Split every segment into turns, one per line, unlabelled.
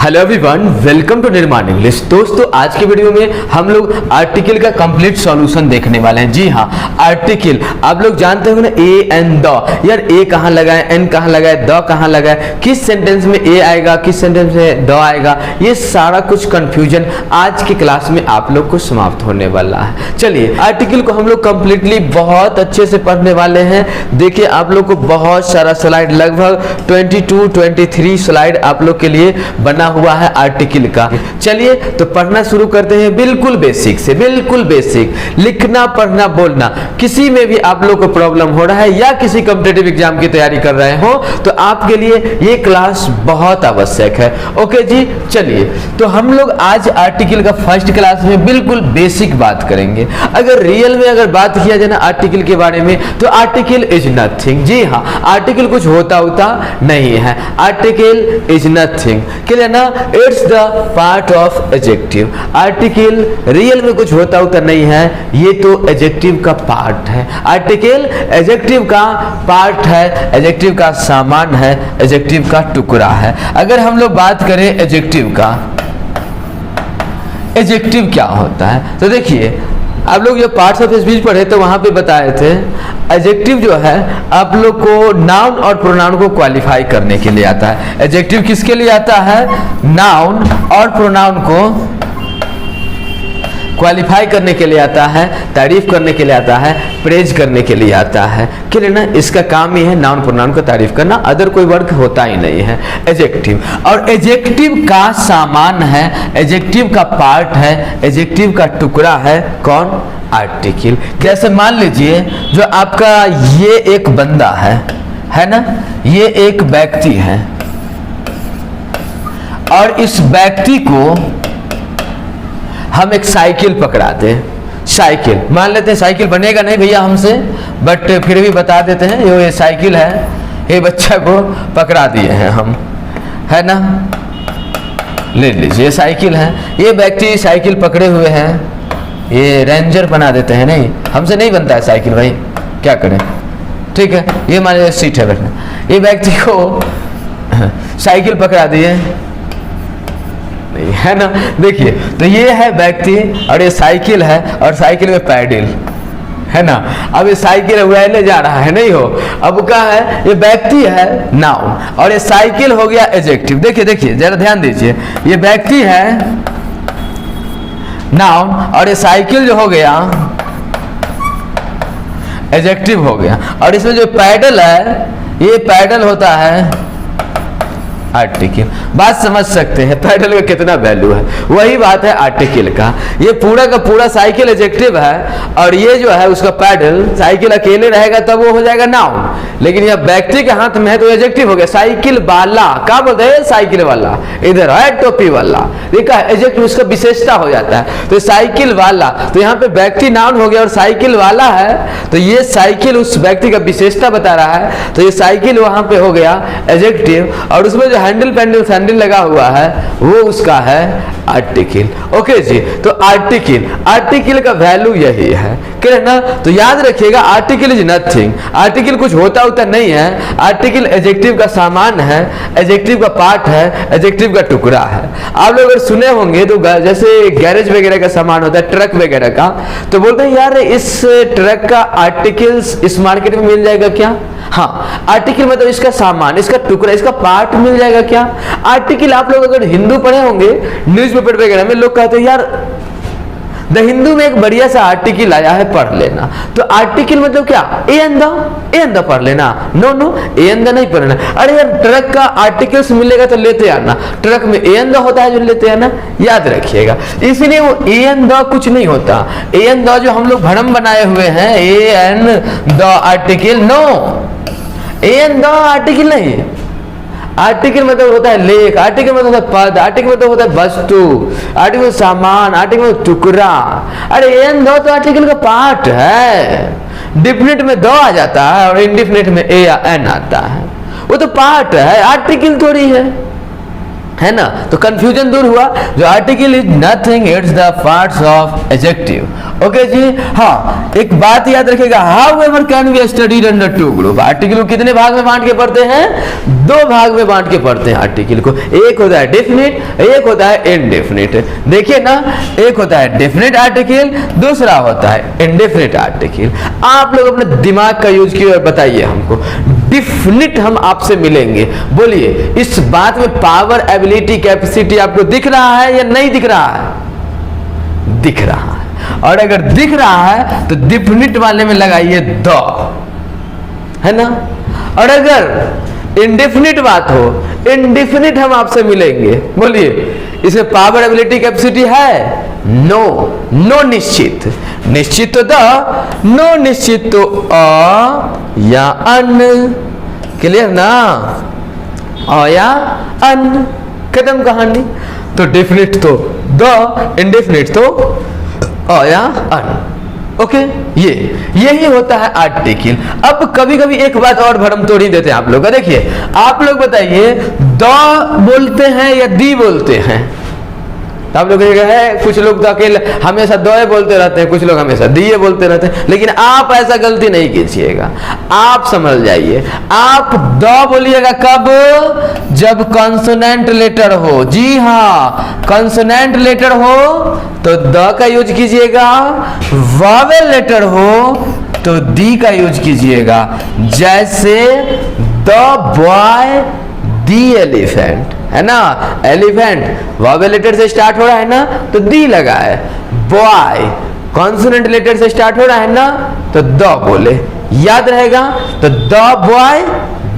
Hello everyone, welcome to निर्माण English. दोस्तों, आज के वीडियो में हम लोग आर्टिकल का कंप्लीट सॉल्यूशन देखने वाले हैं। जी हाँ, आर्टिकल आप लोग जानते होंगे ना, ए एन द। यार ए कहाँ लगाए, एन कहाँ लगाए, द कहाँ लगाए, किस सेंटेंस में ए आएगा, किस सेंटेंस में द आएगा, ये सारा कुछ कंफ्यूजन आज की क्लास में आप लोग को समाप्त होने वाला है। चलिए, आर्टिकल को हम लोग कंप्लीटली बहुत अच्छे से पढ़ने वाले हैं। देखिए, आप लोग को बहुत सारा स्लाइड, लगभग 22-23 स्लाइड आप लोग के लिए बना हुआ है आर्टिकल का। चलिए तो पढ़ना शुरू करते हैं। बिल्कुल बेसिक से, बिल्कुल बेसिक लिखना, पढ़ना, बोलना, किसी में भी आप लोग को प्रॉब्लम हो रहा है या किसी कॉम्पिटिटिव एग्जाम की तैयारी कर रहे हो तो आपके लिए ये क्लास बहुत आवश्यक है। ओके जी, चलिए तो हम लोग आज आर्टिकल का फर्स्ट क्लास में बिल्कुल बेसिक बात करेंगे। अगर रियल में अगर बात किया जाए ना आर्टिकल के बारे में तो आर्टिकल इज नथिंग। जी हाँ, आर्टिकल कुछ होता नहीं है। आर्टिकल इज नथिंग, क्लियर ना, it's the part of adjective. Article real में कुछ होता नहीं है, ये तो एडजेक्टिव का पार्ट है। आर्टिकल एडजेक्टिव का पार्ट है, एडजेक्टिव का सामान है, एडजेक्टिव का टुकड़ा है। अगर हम लोग बात करें एडजेक्टिव का, एडजेक्टिव क्या होता है तो देखिए, आप लोग जो पार्ट्स ऑफ स्पीच पढ़े तो वहां पे बताए थे एडजेक्टिव जो है आप लोग को नाउन और प्रोनाउन को क्वालिफाई करने के लिए आता है। एडजेक्टिव किसके लिए आता है? नाउन और प्रोनाउन को क्वालिफाई करने के लिए आता है, तारीफ करने के लिए आता है, प्रेज करने के लिए आता है। क्लियर ना, इसका काम ही है नाउन प्रोनाउन को तारीफ करना, अदर कोई वर्क होता ही नहीं है एडजेक्टिव। और एडजेक्टिव का सामान है, एडजेक्टिव का पार्ट है, एडजेक्टिव का टुकड़ा है कौन? आर्टिकल। जैसे मान लीजिए जो आपका ये एक बंदा है ना, ये एक व्यक्ति है और इस व्यक्ति को हम एक साइकिल पकड़ा दें, साइकिल मान लेते हैं, साइकिल बनेगा नहीं भैया हमसे, बट फिर भी बता देते हैं ये साइकिल है, ये बच्चा को पकड़ा दिए हैं हम, है ना, ले लीजिए साइकिल है। ये व्यक्ति साइकिल पकड़े हुए हैं, ये रेंजर बना देते हैं, नहीं हमसे नहीं बनता है साइकिल भाई, क्या करें, ठीक है, ये हमारे सीट है बैठना। ये व्यक्ति को साइकिल पकड़ा दिए, नहीं है ना, देखिए तो ये है व्यक्ति और ये साइकिल है और साइकिल में पैडल है ना। अब ये साइकिल ले जा रहा है, नहीं हो, अब क्या है, ये व्यक्ति है नाउन और ये साइकिल हो गया एडजेक्टिव। देखिए देखिए जरा ध्यान दीजिए, ये व्यक्ति है नाउन और ये साइकिल जो हो गया एडजेक्टिव हो गया, और इसमें जो पैडल है ये पैडल होता है आर्टिकल। बात समझ सकते हैं पैडल का कितना वैल्यू है, वही बात है आर्टिकल का। ये पूरा का पूरा साइकिल एडजेक्टिव है और ये जो है उसका पैडल, साइकिल अकेले रहेगा तब वो हो जाएगा नाउन, लेकिन यह व्यक्ति के हाथ में है तो एडजेक्टिव हो गया। साइकिल वाला क्या बोलते हैं? साइकिल वाला, इधर है टोपी वाला, देखा एडजेक्टिव उसका विशेषता हो जाता है। तो साइकिल वाला, तो यहाँ पे व्यक्ति नाउन हो गया और साइकिल वाला है तो ये साइकिल उस व्यक्ति का विशेषता बता रहा है, तो ये साइकिल वहां पे हो गया एडजेक्टिव, और उसमें जो हैंडल पेंडल सैंडल लगा हुआ है वो उसका है आर्टिकल। ओके जी, तो आर्टिकल का वैल्यू यही है, क्लियर ना। तो याद रखिएगा आर्टिकल इज नथिंग, आर्टिकल कुछ होता नहीं है, आर्टिकल एडजेक्टिव का सामान है, एडजेक्टिव का पार्ट है, एडजेक्टिव का टुकड़ा है। आप लोग अगर सुने होंगे तो जैसे गैरेज वगैरह का सामान होता है, ट्रक वगैरह का, तो बोलते हैं यार इस ट्रक का आर्टिकल्स इस मार्केट में मिल जाएगा क्या? हाँ, आर्टिकल मतलब इसका सामान, इसका टुकड़ा, इसका पार्ट मिल जाएगा क्या? आर्टिकल आप लोग अगर हिंदू पढ़े होंगे न्यूज़पेपर वगैरह में, लोग कहते हैं यार द हिंदू में एक बढ़िया सा आर्टिकल आया है, पढ़ लेना। तो आर्टिकल मतलब क्या? ए एंड द पढ़ लेना। नो ए एंड द नहीं पढ़ना। अरे यार ट्रक का आर्टिकल्स मिलेगा तो लेते आना, ट्रक में ए एंड द होता है जो लेते आना, याद रखिएगा। इसलिए वो ए एंड द कुछ नहीं होता। ए एंड द जो हम लोग भ्रम बनाए हुए हैं, a and the article, no, a and the article नहीं। आर्टिकल मतलब होता है लेख, आर्टिकल मतलब होता है पद, आर्टिकल मतलब होता है वस्तु, आर्टिकल सामान, आर्टिकल मतलब टुकड़ा। अरे एन दो तो आर्टिकल का पार्ट है, डिफिनिट में दो आ जाता है और इंडिफिनिट में ए या एन आता है, वो तो पार्ट है, आर्टिकल थोड़ी है। है ना। तो कंफ्यूजन दूर हुआ। जो article is nothing, it's the parts of adjective. Okay जी। हाँ, एक बात याद रखिएगा, however can we studied under two group. Article को कितने भाग में बांट के पढ़ते हैं? 2 भाग में बांट के पढ़ते हैं आर्टिकल को। एक होता है डेफिनिट, एक होता है इनडेफिनिट। देखिए ना, एक होता है डेफिनिट आर्टिकल, दूसरा होता है इनडेफिनिट आर्टिकल। आप लोग अपने दिमाग का यूज किए और बताइए हमको, डेफिनिट हम आपसे मिलेंगे, बोलिए इस बात में पावर, एबिलिटी, कैपेसिटी आपको दिख रहा है या नहीं दिख रहा है? दिख रहा है। और अगर दिख रहा है तो डेफिनिट वाले में लगाइए द, है ना। और अगर इनडेफिनिट बात हो, इनडेफिनिट हम आपसे मिलेंगे, बोलिए इसमें पावर, एबिलिटी, कैपेसिटी है? नो। नो निश्चित, निश्चित तो द, नो निश्चित तो अ या अन। क्लियर ना? अ या अन, खत्म कहानी। तो डेफिनिट तो द, इनडेफिनिट तो अ या अन। ओके, यही होता है आर्टिकल। अब कभी कभी एक बात और भरम तोड़ ही देते हैं आप लोग। देखिए, आप लोग बताइए, द बोलते हैं या दी बोलते हैं? आप लोग है, कुछ लोग तो अकेले हमेशा दोए बोलते रहते हैं, कुछ लोग हमेशा दिए बोलते रहते हैं। लेकिन आप ऐसा गलती नहीं कीजिएगा, आप समझ जाइए। आप द बोलिएगा कब? जब कॉन्सोनेंट लेटर हो। जी हाँ, कॉन्सोनेंट लेटर हो तो द का यूज कीजिएगा, वॉवेल लेटर हो तो दी का यूज कीजिएगा। जैसे द बॉय, दी एलिफेंट, है ना। एलिफेंट वॉवेल लेटर से स्टार्ट हो रहा है ना, तो दी लगा है। बॉय कॉन्सोनेंट लेटर से स्टार्ट हो रहा है ना, तो द बोले, याद रहेगा। तो the boy,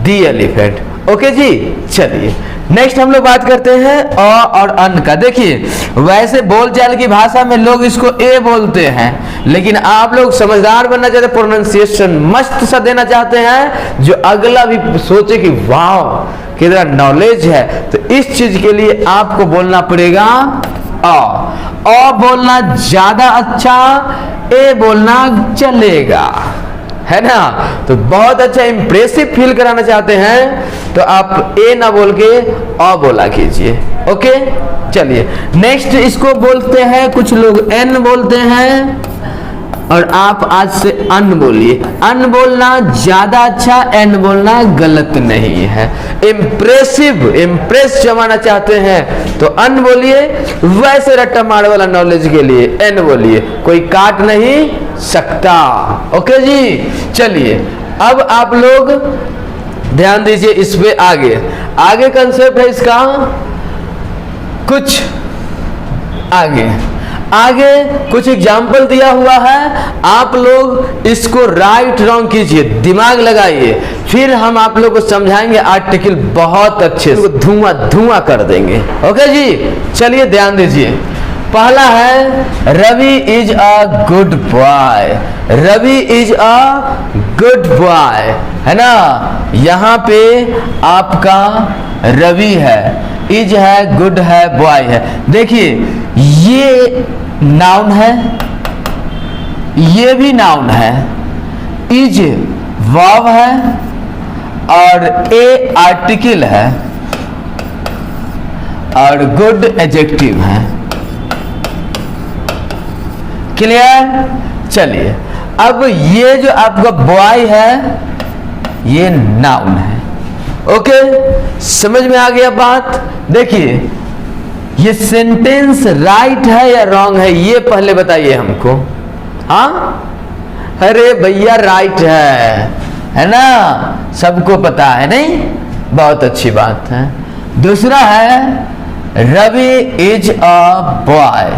the elephant. Okay जी, चलिए नेक्स्ट हम लोग बात करते हैं अ और अन का। देखिए, वैसे बोलचाल की भाषा में लोग इसको ए बोलते हैं, लेकिन आप लोग समझदार बनना चाहते हैं, प्रोनाउंसिएशन मस्त सा देना चाहते हैं, जो अगला भी सोचे कि वाह कितना नॉलेज है। तो इस चीज के लिए आपको बोलना पड़ेगा अ बोलना ज्यादा अच्छा, ए बोलना चलेगा, है ना। तो बहुत अच्छा इंप्रेसिव फील कराना चाहते हैं तो आप ए ना बोल के अ बोला कीजिए। ओके, चलिए नेक्स्ट इसको बोलते हैं कुछ लोग एन बोलते हैं, और आप आज से अन बोलिए। अन बोलना ज्यादा अच्छा, एन बोलना गलत नहीं है। इम्प्रेस जमाना चाहते हैं तो अन बोलिए, वैसे रट्टा मार वाला नॉलेज के लिए एन बोलिए, कोई काट नहीं सकता। ओके जी, चलिए अब आप लोग ध्यान दीजिए इस पे। आगे कंसेप्ट है इसका कुछ आगे कुछ एग्जाम्पल दिया हुआ है, आप लोग इसको राइट रॉन्ग कीजिए, दिमाग लगाइए, फिर हम आप लोग को समझाएंगे आर्टिकल बहुत अच्छे से, धुआं कर देंगे। ओके जी, चलिए ध्यान दीजिए। पहला है Ravi is a good boy. Ravi is a good boy, है ना। यहाँ पे आपका रवि है, इज है, गुड है, बॉय है। देखिए ये नाउन है, ये भी नाउन है, इज वर्ब है और ए आर्टिकल है और गुड एडजेक्टिव है। क्लियर? चलिए अब ये जो आपका बॉय है ये नाउन है। ओके, समझ में आ गया बात? देखिए ये सेंटेंस राइट है या रॉन्ग है ये पहले बताइए हमको। हाँ, अरे भैया राइट है ना, सबको पता है नहीं, बहुत अच्छी बात है। दूसरा है रवि इज अ बॉय,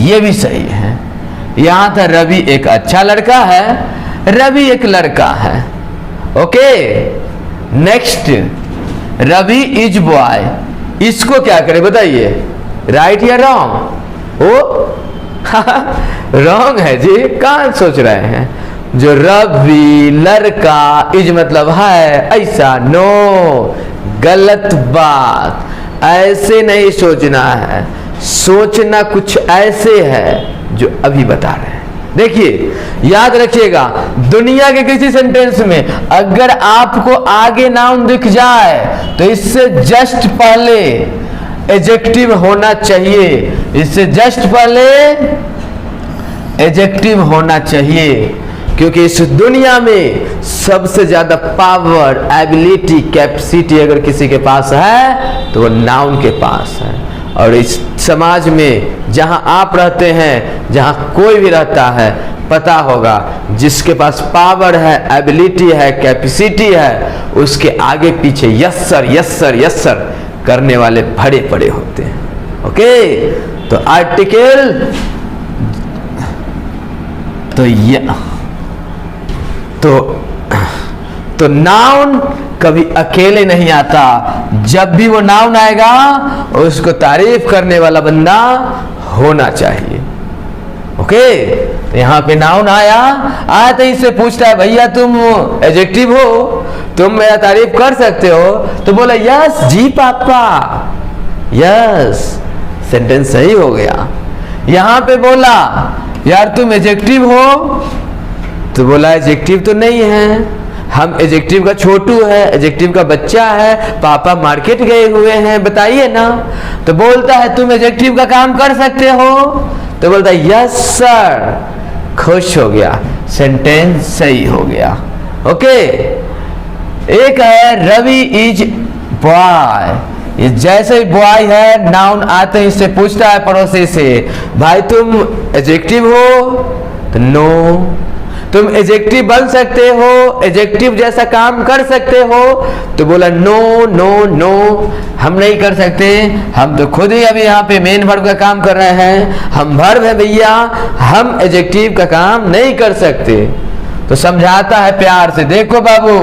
ये भी सही है। यहां था रवि एक अच्छा लड़का है, रवि एक लड़का है। Okay, next Ravi is boy, इसको क्या करें बताइए, राइट या रॉन्ग? ओ रॉन्ग है जी, कहां सोच रहे हैं। जो रवि लड़का, इज मतलब है, ऐसा नो, गलत बात, ऐसे नहीं सोचना है। सोचना कुछ ऐसे है जो अभी बता रहे हैं। देखिए याद रखिएगा, दुनिया के किसी सेंटेंस में अगर आपको आगे नाउन दिख जाए तो इससे जस्ट पहले एडजेक्टिव होना चाहिए, इससे जस्ट पहले एडजेक्टिव होना चाहिए, क्योंकि इस दुनिया में सबसे ज्यादा पावर, एबिलिटी, कैपेसिटी अगर किसी के पास है तो वो नाउन के पास है। और इस समाज में जहां आप रहते हैं, जहां कोई भी रहता है, पता होगा जिसके पास पावर है, एबिलिटी है, कैपेसिटी है, उसके आगे पीछे yes sir yes sir yes sir करने वाले बड़े बड़े होते हैं। ओके, तो आर्टिकल तो नाउन कभी अकेले नहीं आता, जब भी वो नाउन आएगा उसको तारीफ करने वाला बंदा होना चाहिए। ओके, यहाँ पे नाउन आया तो इससे पूछता है भैया तुम एडजेक्टिव हो, तुम मेरा तारीफ कर सकते हो? तो बोला यस जी पापा, यस, सेंटेंस सही हो गया। यहाँ पे बोला यार तुम एडजेक्टिव हो, तो बोला एडजेक्टिव तो नहीं है, हम एडजेक्टिव का छोटू है, एडजेक्टिव का बच्चा है, पापा मार्केट गए हुए हैं, बताइए ना। तो बोलता है तुम एडजेक्टिव का काम कर सकते हो? तो बोलता है यस सर, खुश हो गया, सेंटेंस सही हो गया। ओके, एक है रवि इज बॉय, ये जैसे ही बॉय है नाउन आते ही इससे पूछता है पड़ोसी से भाई तुम एडजेक्टिव हो? तो नो। तुम एडजेक्टिव बन सकते हो, एडजेक्टिव जैसा काम कर सकते हो? तो बोला नो नो नो, हम नहीं कर सकते, हम तो खुद ही अभी यहाँ पे मेन वर्ब का काम कर रहे हैं, हम वर्ब है भैया, हम एडजेक्टिव का काम नहीं कर सकते। तो समझाता है प्यार से, देखो बाबू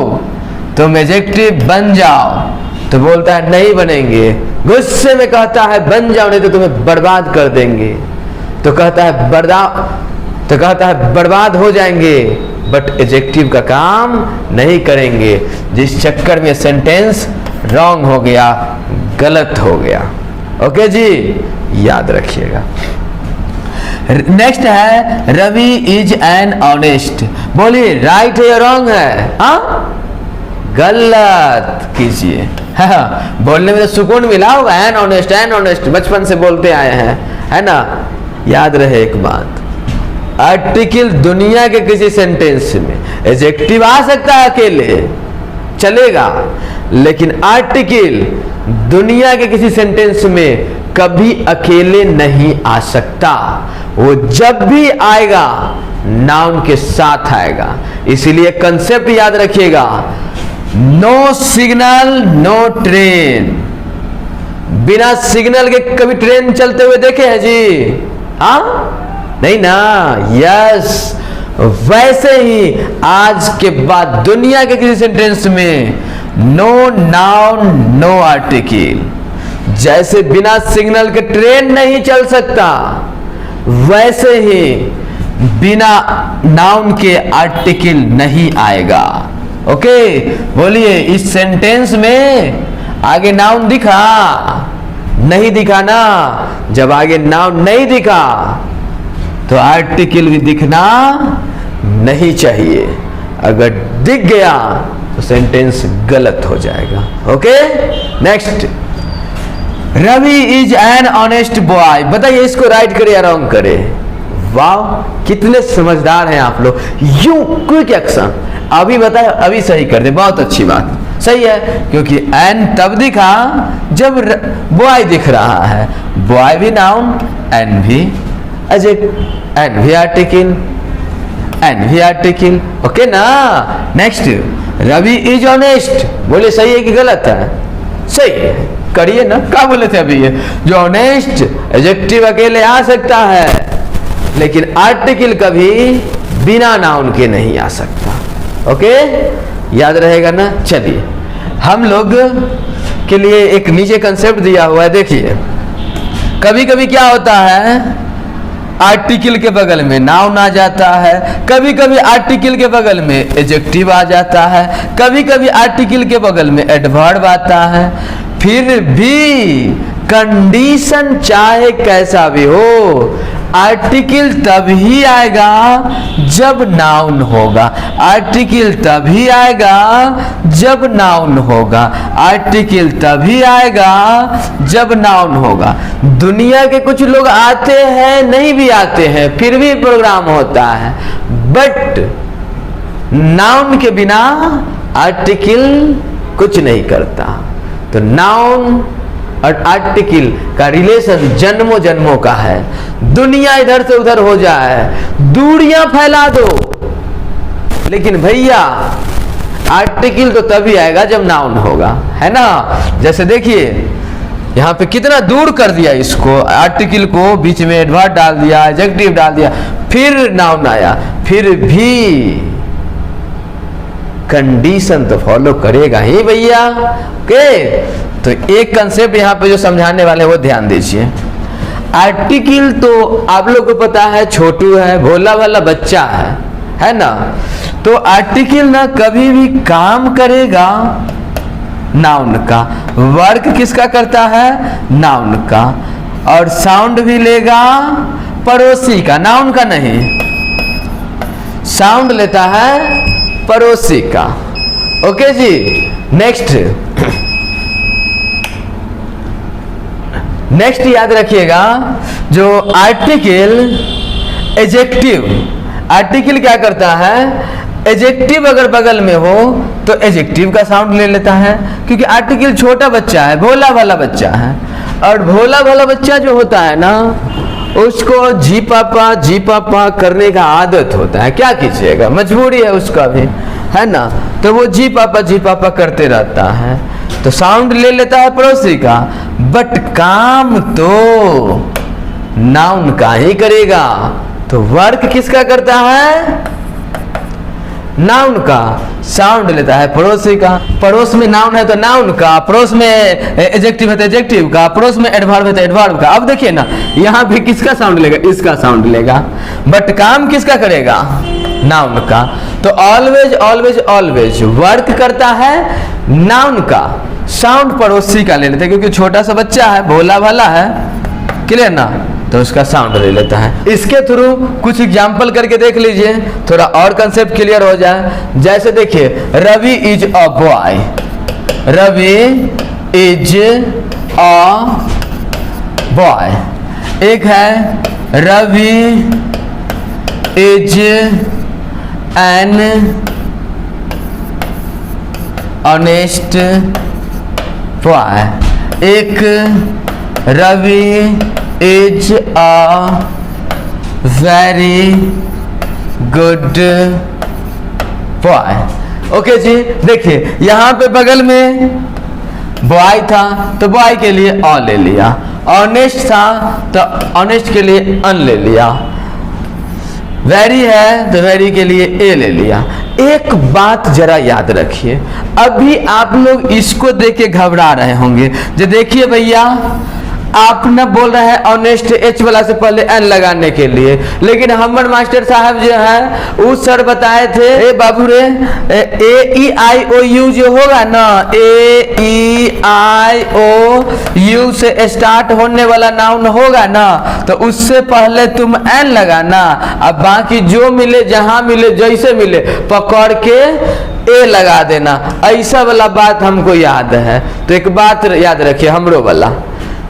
तुम एडजेक्टिव बन जाओ। तो बोलता है नहीं बनेंगे, गुस्से में कहता है बन जाओ नहीं तो तुम्हें बर्बाद कर देंगे। तो कहता है बर्बाद हो जाएंगे, बट एडजेक्टिव का काम नहीं करेंगे, जिस चक्कर में सेंटेंस रॉन्ग हो गया, गलत हो गया। ओके जी, याद रखिएगा। नेक्स्ट है रवि इज एन ऑनेस्ट। बोलिए राइट है या रॉन्ग है? गलत कीजिए। बोलने में तो सुकून मिला होगा, एन ऑनेस्ट बचपन से बोलते आए हैं, है ना। याद रहे एक बात, आर्टिकल दुनिया के किसी सेंटेंस में एडजेक्टिव आ सकता है अकेले, चलेगा, लेकिन आर्टिकल दुनिया के किसी सेंटेंस में कभी अकेले नहीं आ सकता। वो जब भी आएगा नाउन के साथ आएगा। इसीलिए कंसेप्ट याद रखिएगा, नो सिग्नल नो ट्रेन। बिना सिग्नल के कभी ट्रेन चलते हुए देखे हैं जी? नहीं ना। यस, वैसे ही आज के बाद दुनिया के किसी सेंटेंस में नो नाउन नो आर्टिकल। जैसे बिना सिग्नल के ट्रेन नहीं चल सकता, वैसे ही बिना नाउन के आर्टिकल नहीं आएगा। ओके, बोलिए इस सेंटेंस में आगे नाउन दिखा? नहीं दिखा ना। जब आगे नाउन नहीं दिखा तो आर्टिकल भी दिखना नहीं चाहिए। अगर दिख गया तो सेंटेंस गलत हो जाएगा। Okay, next, Ravi is an honest boy. बताइए इसको राइट करे या रॉन्ग करे? वाह, कितने समझदार हैं आप लोग। यू क्विक एक्शन, अभी बताए अभी सही कर दे, बहुत अच्छी बात, सही है। क्योंकि एन तब दिखा जब बॉय दिख रहा है। बॉय भी नाउन, एन भी एडजेक्टिव, एन भी आर्टिकल, एन भी आर्टिकल। ओके ना। Next, Ravi is honest. बोले सही है कि गलत है? सही है, करिए ना। क्या बोले थे अभी? ये जो ऑनेस्ट एडजेक्टिव अकेले आ सकता है, लेकिन आर्टिकल कभी बिना नाउन के नहीं आ सकता। ओके, याद रहेगा ना। चलिए, हम लोग के लिए एक नीचे कंसेप्ट दिया हुआ है, देखिए। कभी कभी क्या होता है, आर्टिकल के बगल में नाउन आ जाता है, कभी कभी आर्टिकल के बगल में एडजेक्टिव आ जाता है, कभी कभी आर्टिकल के बगल में एडवर्ब आता है। फिर भी कंडीशन चाहे कैसा भी हो, आर्टिकल तभी आएगा जब नाउन होगा। आर्टिकल तभी आएगा जब नाउन होगा। आर्टिकल तभी आएगा जब नाउन होगा। दुनिया के कुछ लोग आते हैं, नहीं भी आते हैं, फिर भी प्रोग्राम होता है, बट नाउन के बिना आर्टिकल कुछ नहीं करता। तो नाउन और आर्टिकल का रिलेशन जन्मों जन्मों का है। दुनिया इधर से उधर हो जाए, दूरियां फैला दो, लेकिन भैया आर्टिकल तो तभी आएगा जब नाउन होगा, है ना। जैसे देखिए यहाँ पे कितना दूर कर दिया इसको, आर्टिकल को बीच में एडवर्ब डाल दिया, एडजेक्टिव डाल दिया, फिर नाउन आया, फिर भी कंडीशन तो फॉलो करेगा ही भैया। ओके, तो एक कंसेप्ट यहाँ पे जो समझाने वाले वो ध्यान दीजिए। आर्टिकल तो आप लोग को पता है छोटू है, भोला वाला बच्चा है ना। तो आर्टिकल ना कभी भी काम करेगा नाउन का, वर्क किसका करता है, नाउन का, और साउंड भी लेगा पड़ोसी का, नाउन का नहीं, साउंड लेता है पड़ोसी का। ओके जी, नेक्स्ट याद रखिएगा, जो आर्टिकल एडजेक्टिव, आर्टिकल क्या करता है, एडजेक्टिव अगर बगल में हो तो एडजेक्टिव का साउंड ले लेता है, क्योंकि आर्टिकल छोटा बच्चा है, भोला वाला बच्चा है, और भोला वाला बच्चा जो होता है ना, उसको जी पापा करने का आदत होता है। क्या कीजिएगा, मजबूरी है उसका भी, है ना। तो वो जी पापा करते रहता है, तो साउंड ले लेता है पड़ोसी का, बट काम तो नाउन का ही करेगा। तो वर्क किसका करता है, नाउन का, साउंड लेता है पड़ोसी का। पड़ोस में नाउन है तो नाउन का, पड़ोस में एडजेक्टिव है तो एडजेक्टिव का, पड़ोस में एडवर्ब है तो एडवर्ब का। अब देखिए ना, यहाँ भी किसका साउंड लेगा, इसका साउंड लेगा, बट काम किसका करेगा, नाउन का। तो ऑलवेज वर्क करता है नाउन का, साउंड पड़ोसी का ले लेते हैं, क्योंकि छोटा सा बच्चा है, भोला भाला है, क्लियर ना, तो उसका साउंड ले लेता है। इसके थ्रू कुछ एग्जाम्पल करके देख लीजिए, थोड़ा और कंसेप्ट क्लियर हो जाए। जैसे देखिए, Ravi is a boy, Ravi is a boy. एक है Ravi is an honest boy. एक Ravi is a very good boy. Okay जी, देखिए यहाँ पे बगल में बॉय था तो बॉय के लिए अ ले लिया, ऑनेस्ट था तो ऑनेस्ट के लिए अन ले लिया, वेरी है तो वेरी के लिए ए ले लिया। एक बात जरा याद रखिए, अभी आप लोग इसको देख के घबरा रहे होंगे, जो देखिए भैया आप न बोल रहे हैं ऑनेस्ट एच वाला से पहले एन लगाने के लिए, लेकिन हमर मास्टर साहब जो है उस सर बताए थे, ए बाबू रे, ए ई आई ओ यू जो होगा ना, ए ई आई ओ यू से स्टार्ट होने वाला नाउन होगा ना, तो उससे पहले तुम एन लगाना, अब बाकी जो मिले, जहां मिले, जैसे मिले पकड़ के ए लगा देना। ऐसा वाला बात हमको याद है। तो एक बात याद रखिए, हमरो वाला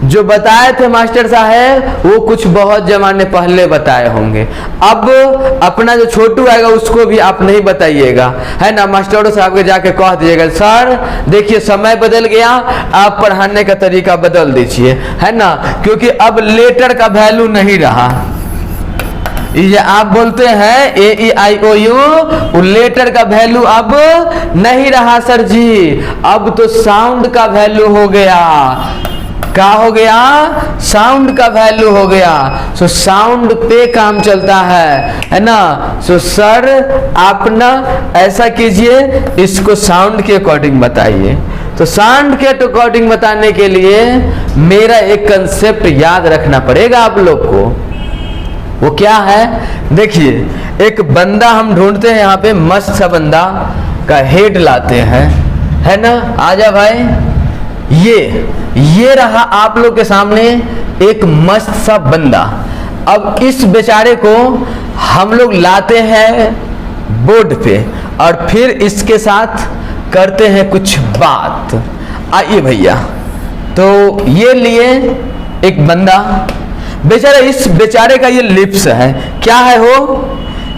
जो बताए थे मास्टर साहब, वो कुछ बहुत जमाने पहले बताए होंगे। अब अपना जो छोटू आएगा उसको भी आप नहीं बताइएगा, है ना। मास्टरों साहब के जाके कह दीजिएगा, सर देखिए समय बदल गया, आप पढ़ाने का तरीका बदल दीजिए, है ना, क्योंकि अब लेटर का वैल्यू नहीं रहा। ये आप बोलते हैं ए ई आई ओ यू, लेटर का वैल्यू अब नहीं रहा सर जी, अब तो साउंड का वैल्यू हो गया। क्या हो गया, साउंड का वैल्यू हो गया। सो साउंड पे काम चलता है ना। सो सर आप ना ऐसा कीजिए, इसको साउंड के अकॉर्डिंग बताइए। तो साउंड के अकॉर्डिंग बताने के लिए मेरा एक कंसेप्ट याद रखना पड़ेगा आप लोग को। वो क्या है, देखिए एक बंदा हम ढूंढते हैं यहाँ पे, मस्त सा बंदा का हेड लाते हैं, है ना। आजा भाई, ये रहा आप लोग के सामने एक मस्त सा बंदा। अब इस बेचारे को हम लोग लाते हैं बोर्ड पे और फिर इसके साथ करते हैं कुछ बात। आइए भैया, तो ये लिए एक बंदा, बेचारा, इस बेचारे का ये लिप्स है, क्या है वो,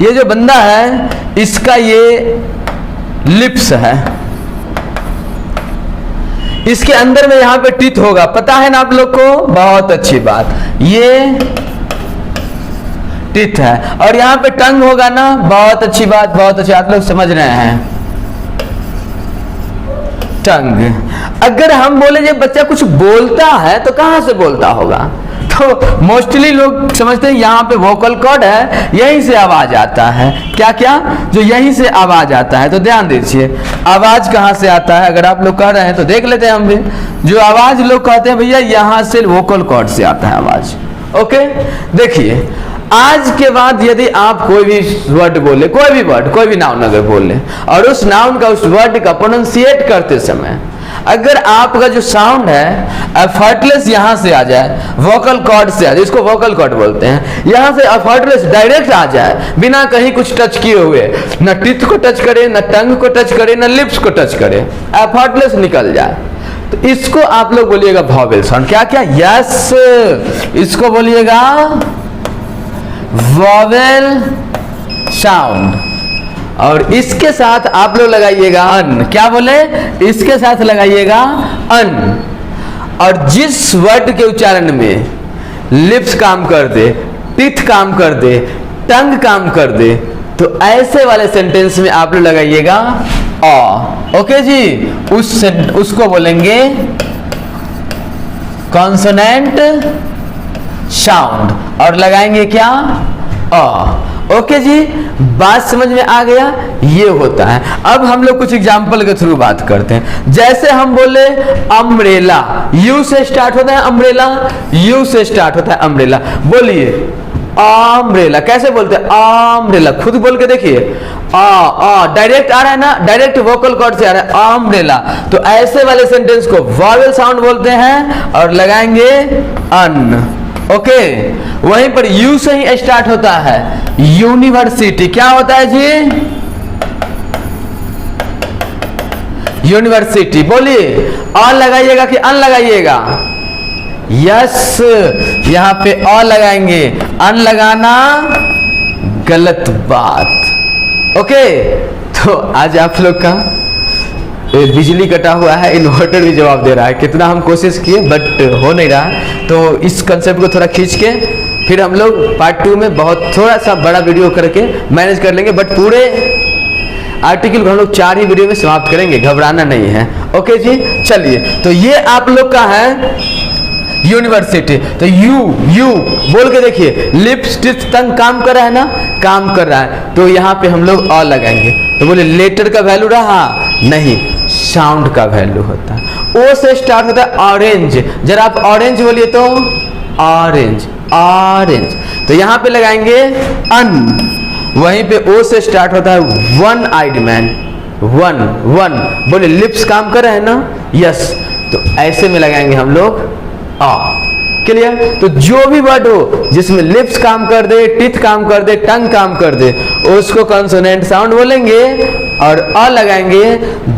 ये जो बंदा है इसका ये लिप्स है, इसके अंदर में यहां पे टीथ होगा, पता है ना आप लोग को, बहुत अच्छी बात, ये टीथ है, और यहां पे टंग होगा ना, बहुत अच्छी बात, बहुत अच्छी, आप लोग समझ रहे हैं, टंग। अगर हम बोले जब बच्चा कुछ बोलता है तो कहां से बोलता होगा, तो मोस्टली लोग समझते हैं यहाँ पे वोकल कॉर्ड है, यहीं से आवाज आता है, क्या क्या, जो यहीं से आवाज आता है। तो ध्यान दीजिए आवाज कहाँ से आता है, अगर आप लोग कह रहे हैं तो देख लेते हैं हम भी। जो आवाज लोग कहते हैं भैया यहाँ से वोकल कॉर्ड से आता है आवाज। ओके, देखिए आज के बाद यदि आप कोई भी वर्ड बोले, कोई भी वर्ड, कोई भी नाउन अगर बोले और उस नाउन का, उस वर्ड का प्रोनाउंसिएट करते समय अगर आपका जो साउंड है एफर्टलेस यहां से आ जाए, वोकल कॉर्ड से आ जाए, इसको वोकल कॉर्ड बोलते हैं, यहां से एफर्टलेस डायरेक्ट आ जाए बिना कहीं कुछ टच किए हुए, न टीथ को टच करे, न टंग को टच करे, न लिप्स को टच करे, एफर्टलेस निकल जाए, तो इसको आप लोग बोलिएगा वॉवेल साउंड। क्या क्या, यस, इसको बोलिएगा वॉवेल साउंड। और इसके साथ आप लोग लगाइएगा अन, क्या बोले, इसके साथ लगाइएगा अन। और जिस वर्ड के उच्चारण में लिप्स काम कर दे, टीथ काम कर दे, टंग काम कर दे, तो ऐसे वाले सेंटेंस में आप लोग लगाइएगा अ। ओके जी, उसको बोलेंगे कॉन्सोनेंट साउंड और लगाएंगे क्या, अ। ओके जी, बात समझ में आ गया, ये होता है। अब हम लोग कुछ एग्जाम्पल के थ्रू बात करते हैं। जैसे हम बोले अम्ब्रेला, यू से स्टार्ट होता है अम्ब्रेला, यू से स्टार्ट होता है अम्ब्रेला, बोलिए अम्ब्रेला, कैसे बोलते हैं अम्ब्रेला, खुद बोल के देखिए, डायरेक्ट आ रहा है ना, डायरेक्ट वोकल कॉर्ड से आ रहा है अम्ब्रेला, तो ऐसे वाले सेंटेंस को वॉवेल साउंड बोलते हैं और लगाएंगे अन। ओके, वहीं पर यू से ही स्टार्ट होता है यूनिवर्सिटी, क्या होता है जी, यूनिवर्सिटी, बोलिए अ लगाइएगा कि अन लगाइएगा, यस, यहां पे अ लगाएंगे, अन लगाना गलत बात। ओके, तो आज आप लोग का बिजली कटा हुआ है, इन्वर्टर भी जवाब दे रहा है, कितना हम कोशिश किए बट हो नहीं रहा, तो इस कंसेप्ट को थोड़ा खींच के फिर हम लोग पार्ट 2 में बहुत थोड़ा सा बड़ा वीडियो करके मैनेज कर लेंगे, बट पूरे आर्टिकल को हम लोग 4 ही वीडियो में समाप्त करेंगे, घबराना नहीं है। ओके जी, चलिए, तो ये आप लोग का है यूनिवर्सिटी। तो यू बोल के देखिए, लिप्स टीथ टंग काम कर रहा है ना, काम कर रहा है, तो यहाँ पे हम लोग अ लगाएंगे, तो बोले लेटर का वैल्यू रहा नहीं, साउंड का वैल्यू होता है। ओ से स्टार्ट होता है ऑरेंज, जरा आप ऑरेंज बोलिए तो ऑरेंज, ऑरेंज, तो यहाँ पे लगाएंगे अन। वहीं पे ओ से स्टार्ट होता है वन आइड मैन, वन, बोले लिप्स काम कर रहे हैं ना, यस, तो ऐसे में लगाएंगे हम लोग आ। क्लियर? तो जो भी वर्ड हो जिसमें लिप्स काम कर दे, टीथ काम कर दे, टंग काम कर दे, उसको कॉन्सोनेंट साउंड बोलेंगे और अ लगाएंगे।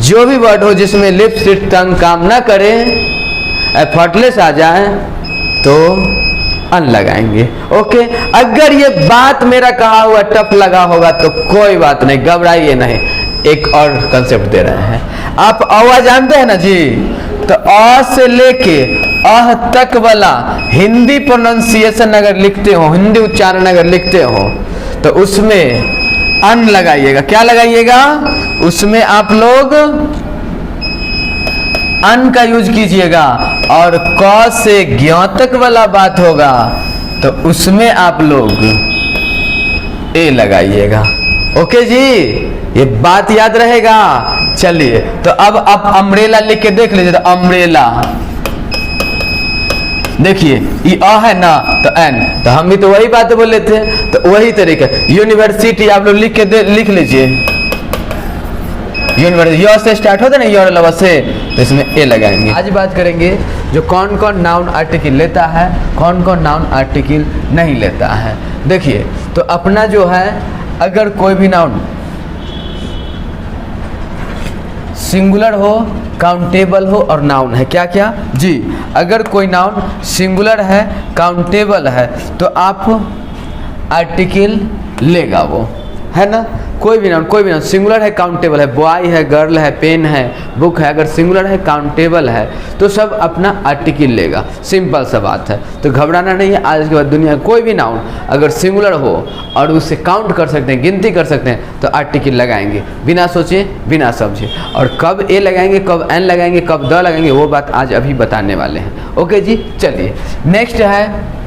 जो भी वर्ड हो जिसमें लिप्स, टीथ, टंग काम ना करे, एफर्टलेस आ जाए, तो अन लगाएंगे। ओके, अगर ये बात मेरा कहा हुआ टफ लगा होगा तो कोई बात नहीं, घबराइए नहीं, एक और कंसेप्ट दे रहे हैं। आप आवाज जानते हैं ना जी, तो अ से लेके अह तक वाला हिंदी प्रोनाउंसिएशन अगर लिखते हो, हिंदी उच्चारण अगर लिखते हो, तो उसमें अन लगाइएगा। क्या लगाइएगा? उसमें आप लोग अन का यूज कीजिएगा। और क से ज्ञ तक वाला बात होगा तो उसमें आप लोग ए लगाइएगा। ओके जी, ये बात याद रहेगा। चलिए, तो अब आप अम्ब्रेला लिख के देख लीजिए। तो अम्ब्रेला देखिए, ये अ है ना, तो एन, तो हम भी तो वही बात बोले थे, तो वही तरीका। यूनिवर्सिटी आप लोग लिख लीजिए, य से स्टार्ट होता है ना, य और लव से, तो इसमें ए लगाएंगे। आज बात करेंगे जो कौन कौन नाउन आर्टिकल लेता है, कौन कौन नाउन आर्टिकल नहीं लेता है। देखिए तो अपना जो है, अगर कोई भी नाउन सिंगुलर हो, काउंटेबल हो और नाउन है, क्या क्या जी, अगर कोई नाउन सिंगुलर है, काउंटेबल है, तो आप आर्टिकल लेगा वो, है ना। कोई भी नाउन सिंगुलर है, काउंटेबल है, बॉय है, गर्ल है, पेन है, बुक है, अगर सिंगुलर है, काउंटेबल है, तो सब अपना आर्टिकल लेगा। सिंपल सा बात है, तो घबराना नहीं है। आज के बाद दुनिया कोई भी नाउन अगर सिंगुलर हो और उससे काउंट कर सकते हैं, गिनती कर सकते हैं, तो आर्टिकल लगाएंगे, बिना सोचे बिना समझे। और कब ए लगाएंगे, कब एन लगाएंगे, कब द लगाएंगे, वो बात आज अभी बताने वाले हैं। ओके जी, चलिए नेक्स्ट है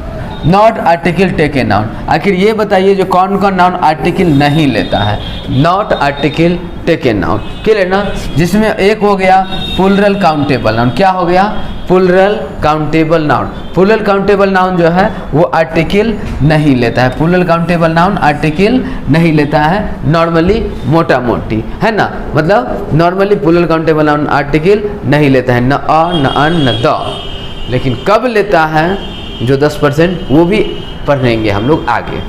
not article take a noun. आखिर ये बताइए जो कौन कौन नाउन आर्टिकल नहीं लेता है। Not article take a noun क्या लेना, जिसमें एक हो गया प्लूरल काउंटेबल नाउन। क्या हो गया, plural countable noun. Plural countable noun जो है वो आर्टिकल नहीं लेता है। प्लूरल काउंटेबल नाउन आर्टिकल नहीं लेता है, नॉर्मली मोटा मोटी, है ना। मतलब normally plural countable noun article नहीं लेता है, न अ न अन न द। लेकिन कब लेता है जो 10%, वो भी पढ़ेंगे हम लोग आगे।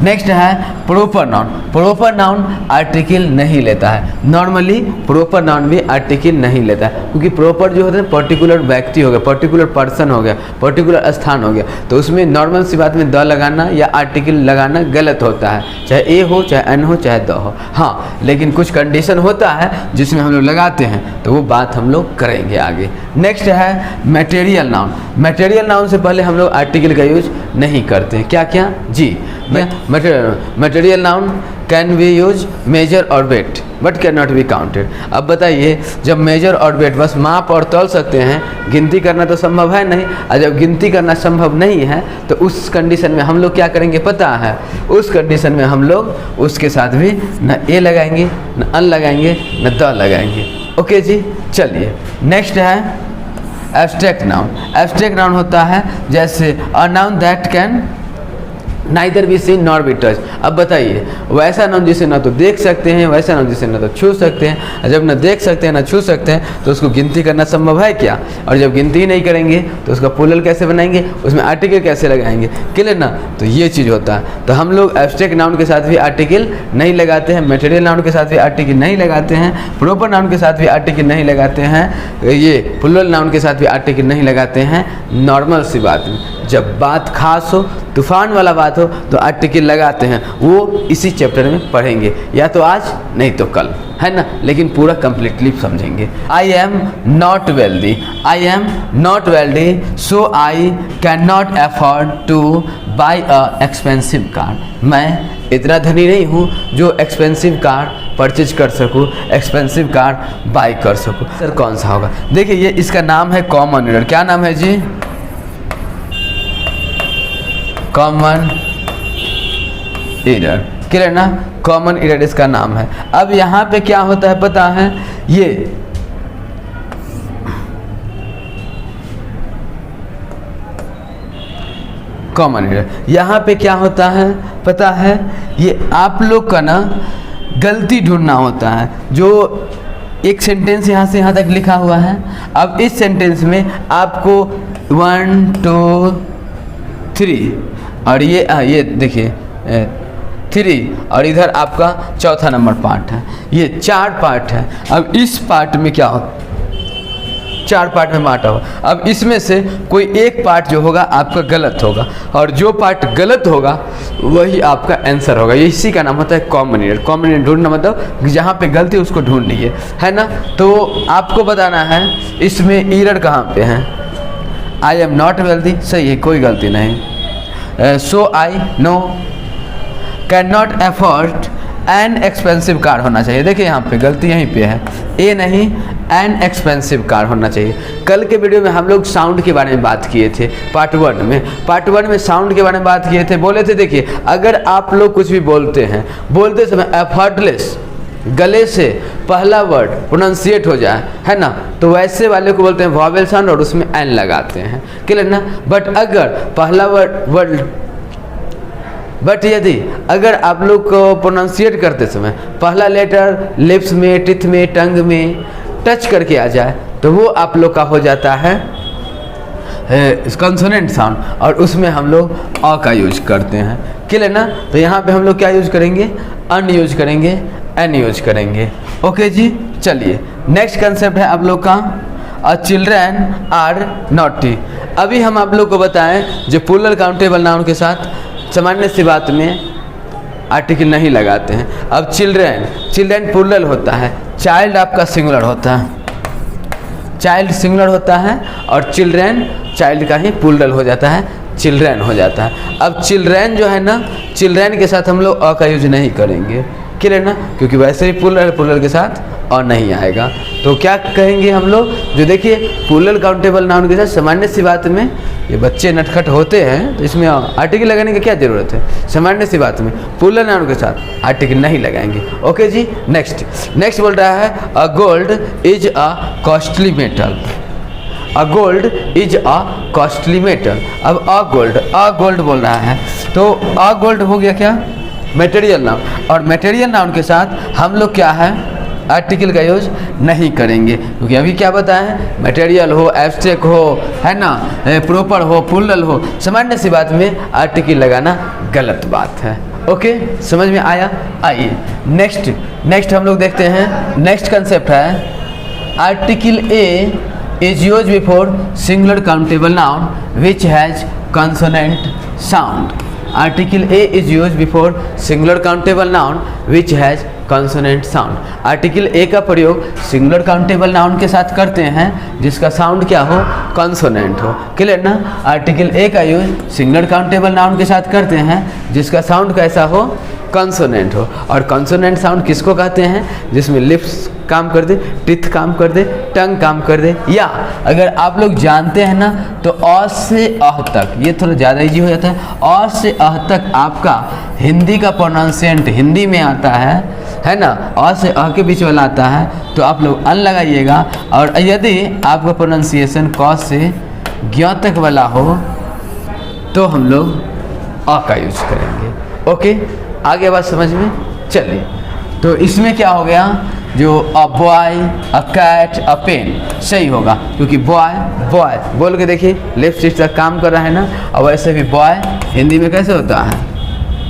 नेक्स्ट है proper noun. Proper noun article नहीं लेता है। नॉर्मली प्रॉपर नाउन भी आर्टिकल नहीं लेता है, क्योंकि प्रॉपर जो होता है पर्टिकुलर व्यक्ति हो गया, पर्टिकुलर पर्सन हो गया, पर्टिकुलर स्थान हो गया, तो उसमें नॉर्मल सी बात में द लगाना या आर्टिकल लगाना गलत होता है, चाहे ए हो, चाहे एन हो, चाहे द हो। हाँ, लेकिन कुछ कंडीशन होता है जिसमें हम लोग लगाते हैं, तो वो बात हम लोग करेंगे आगे। नेक्स्ट है मटेरियल नाउन। मटेरियल नाउन से पहले हम लोग आर्टिकल का यूज नहीं करते हैं। क्या क्या जी, material noun can be use measure और weight but can not be counted. अब बताइए, जब मेजर और वेट बस माप और तौल सकते हैं, गिनती करना तो संभव है नहीं, और जब गिनती करना संभव नहीं है तो उस कंडीशन में हम लोग क्या करेंगे पता है, उस कंडीशन में हम लोग उसके साथ भी न ए लगाएंगे, न अन लगाएंगे, न द लगाएंगे। ओके जी, चलिए नेक्स्ट है एब्स्ट्रैक्ट नाउन। एब्स्ट्रैक्ट नाउन होता है जैसे a noun that can neither be seen nor be touch. अब बताइए, वैसा नाउन जिसे ना तो देख सकते हैं, वैसा नाउन जिसे ना तो छू सकते हैं। जब ना देख सकते हैं ना छू सकते हैं तो उसको गिनती करना संभव है क्या। और जब गिनती नहीं करेंगे तो उसका प्लूरल कैसे बनाएंगे, उसमें आर्टिकल कैसे लगाएंगे, क्लियर ना। तो ये चीज़ होता है। तो हम लोग एब्स्ट्रैक्ट नाउन के साथ भी आर्टिकल नहीं लगाते हैं, मटेरियल नाउन के साथ भी आर्टिकल नहीं लगाते हैं, प्रॉपर नाउन के साथ भी आर्टिकल नहीं लगाते हैं, ये प्लूरल नाउन के साथ भी आर्टिकल नहीं लगाते हैं। नॉर्मल सी बात में जब बात खास हो, तूफान वाला बात हो, तो आर्टिकल लगाते हैं। वो इसी चैप्टर में पढ़ेंगे, या तो आज नहीं तो कल, है ना, लेकिन पूरा कंप्लीटली समझेंगे। I am not wealthy. I am not wealthy so I can not afford two by a expensive car. मैं इतना धनी नहीं हूँ जो एक्सपेंसिव कार परचेज कर सकूँ, एक्सपेंसिव कार बाई कर सकूँ। सर कौन सा होगा, देखिए ये इसका नाम है कॉमन एरर। क्या नाम है जी, कॉमन एरर, क्लियर ना, कॉमन एरर इसका नाम है। अब यहाँ पे क्या होता है पता है, ये कॉमन एरर यहाँ पे क्या होता है पता है, ये आप लोग का ना गलती ढूंढना होता है। जो एक सेंटेंस यहाँ से यहाँ तक लिखा हुआ है, अब इस सेंटेंस में आपको 1 2 3 और ये देखिए 3 और इधर आपका चौथा नंबर पार्ट है, ये 4 पार्ट है। अब इस पार्ट में क्या हो, 4 पार्ट में बांटा हो। अब इसमें से कोई एक पार्ट जो होगा आपका गलत होगा, और जो पार्ट गलत होगा वही आपका आंसर होगा। ये इसी का नाम होता है कॉमन एरर। कॉमन एरर ढूंढना मतलब जहाँ पे गलती उसको ढूंढनी है ना। तो आपको बताना है इसमें एरर कहाँ पे है। आई एम नॉट वेल्दी सही है, कोई गलती नहीं। So I know can not afford an expensive car होना चाहिए। देखिए यहाँ पे गलती यहीं पे है, ए नहीं एन एक्सपेंसिव कार होना चाहिए। कल के वीडियो में हम लोग साउंड के बारे में बात किए थे, पार्ट 1 में साउंड के बारे में बात किए थे। बोले थे देखिए, अगर आप लोग कुछ भी बोलते हैं, बोलते समय एफर्टलेस गले से पहला वर्ड प्रोनाउंसिएट हो जाए, है ना, तो वैसे वाले को बोलते हैं वॉवेल साउंड और उसमें एन लगाते हैं, क्लियर ना। बट अगर पहला वर्ड बट यदि अगर आप लोग को प्रोनाउंसिएट करते समय पहला लेटर लिप्स में, टिथ में, टंग में टच करके आ जाए तो वो आप लोग का हो जाता है कॉन्सोनेंट साउंड, और उसमें हम लोग अ का यूज करते हैं। क्लियर ना? तो यहाँ पे हम लोग क्या यूज करेंगे? अन यूज करेंगे, एन यूज करेंगे। ओके जी, चलिए नेक्स्ट कंसेप्ट है आप लोग का अ चिल्ड्रन आर नॉटी। अभी हम आप लोग को बताएं जो प्लूरल काउंटेबल नाउन के साथ सामान्य सी बात में आर्टिकल नहीं लगाते हैं। अब चिल्ड्रन प्लूरल होता है, चाइल्ड आपका सिंगुलर होता है, चाइल्ड सिंगुलर होता है, और चिल्ड्रन चाइल्ड का ही प्लूरल हो जाता है, चिल्ड्रन हो जाता है। अब चिल्ड्रन जो है ना, चिल्ड्रन के साथ हम लोग अ का यूज नहीं करेंगे। क्लियर ना? क्योंकि वैसे ही प्लूरल के साथ और नहीं आएगा। तो क्या कहेंगे हम लोग? जो देखिए प्लूरल काउंटेबल नाउन के साथ सामान्य सी बात में ये बच्चे नटखट होते हैं, तो इसमें आर्टिकल लगाने की क्या ज़रूरत है? सामान्य सी बात में प्लूरल नाउन के साथ आर्टिकल नहीं लगाएंगे। ओके जी, नेक्स्ट बोल रहा है a gold is a costly metal. A gold is a costly metal. अब अ गोल्ड बोल रहा है, तो अ गोल्ड हो गया क्या? मटेरियल नाउन, और मटेरियल नाउन के साथ हम लोग क्या है? आर्टिकल का यूज नहीं करेंगे, क्योंकि अभी क्या बताएं? मटेरियल हो, एब्स्ट्रैक्ट हो, है ना, प्रॉपर हो, प्लूरल हो, सामान्य सी बात में आर्टिकल लगाना गलत बात है। ओके, समझ में आया? आइए नेक्स्ट हम लोग देखते हैं। नेक्स्ट कंसेप्ट है article A is use before singular countable noun which has consonant sound. Article A is use before singular countable noun which has consonant sound. Article A का प्रयोग सिंगुलर काउंटेबल नाउन के साथ करते हैं जिसका sound क्या हो? कॉन्सोनेंट हो। क्लियर ना? आर्टिकल ए का यूज सिंगुलर काउंटेबल नाउन के साथ करते हैं जिसका साउंड कैसा हो? कॉन्सोनेंट हो। और कॉन्सोनेंट साउंड किसको कहते हैं? जिसमें लिप्स काम कर दे, टिथ काम कर दे, टंग काम कर दे, या अगर आप लोग जानते हैं ना तो अ से अह तक, ये थोड़ा ज़्यादा इजी हो जाता है। अ से अह तक आपका हिंदी का प्रोनाउंसिएंट हिंदी में आता है ना, अ से अह के बीच वाला आता है, तो आप लोग अन लगाइएगा। और यदि आपका प्रोनाउंसिएशन क से ज्ञ तक वाला हो तो हम लोग अ का यूज करेंगे। ओके, आगे बात समझ में? चलिए, तो इसमें क्या हो गया? जो a boy, a cat, a pen सही होगा, क्योंकि बॉय बोल के देखिए लेफ्ट साइड तक काम कर रहा है ना, और वैसे भी बॉय हिंदी में कैसे होता है?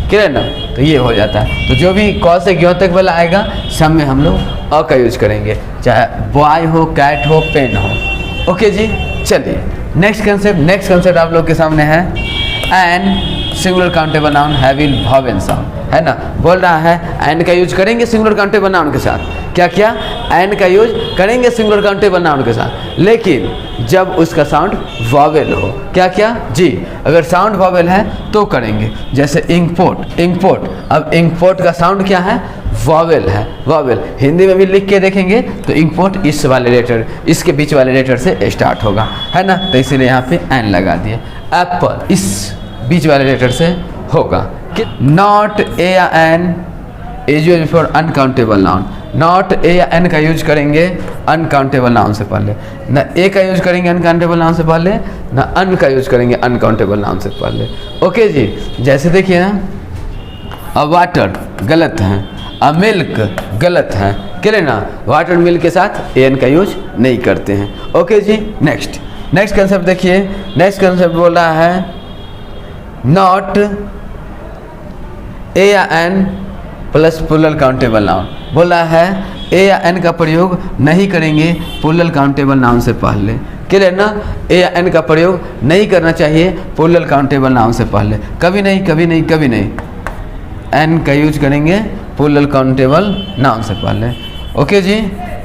क्लियर ना? तो ये हो जाता है। तो जो भी क से ज्ञ तक वाला आएगा सब में हम लोग अ का यूज करेंगे, चाहे बॉय हो, कैट हो, पेन हो। ओके जी, चलिए नेक्स्ट कंसेप्ट आप लोग के सामने है an singular countable noun having vowel sound, है ना। बोल रहा है एन का यूज करेंगे सिंगुलर काउंटेबल नाउन के साथ। क्या एन का यूज करेंगे सिंगुलर काउंटेबल नाउन के साथ, लेकिन जब उसका साउंड वोवेल हो। क्या जी, अगर साउंड वोवेल है तो करेंगे। जैसे इंकपोर्ट। अब इंकपोर्ट का साउंड क्या है? वोवेल है, वोवेल। हिंदी में भी लिख के देखेंगे तो इंकपोर्ट इस वाले लेटर, इसके बीच वाले लेटर से स्टार्ट होगा, है ना, तो इसीलिए यहाँ पे एन लगा दिए। एप्पल इस बीच वाले लेटर से होगा। नॉट ए या an is use for uncountable noun. Not a या एन का यूज करेंगे अनकाउंटेबल नाउन से पहले, ना ए का यूज करेंगे अनकाउंटेबल नाउन से पहले, ना अन का यूज करेंगे अनकाउंटेबल नाउन से पहले। ओके जी, जैसे देखिए ना, अ वाटर गलत है, अ मिल्क गलत है। क्लियर ना? वाटर मिल्क के साथ एन का यूज नहीं करते हैं। ओके जी, नेक्स्ट कंसेप्ट देखिए। नेक्स्ट कंसेप्ट बोल रहा है नॉट ए या an plus plural countable noun. बोल रहा है ए या एन का प्रयोग नहीं करेंगे प्लूरल काउंटेबल नाउन से पहले। क्लियर ना? ए या एन का प्रयोग नहीं करना चाहिए प्लूरल काउंटेबल नाउन से पहले, कभी नहीं। एन का यूज करेंगे प्लूरल काउंटेबल नाउन से पहले। ओके जी,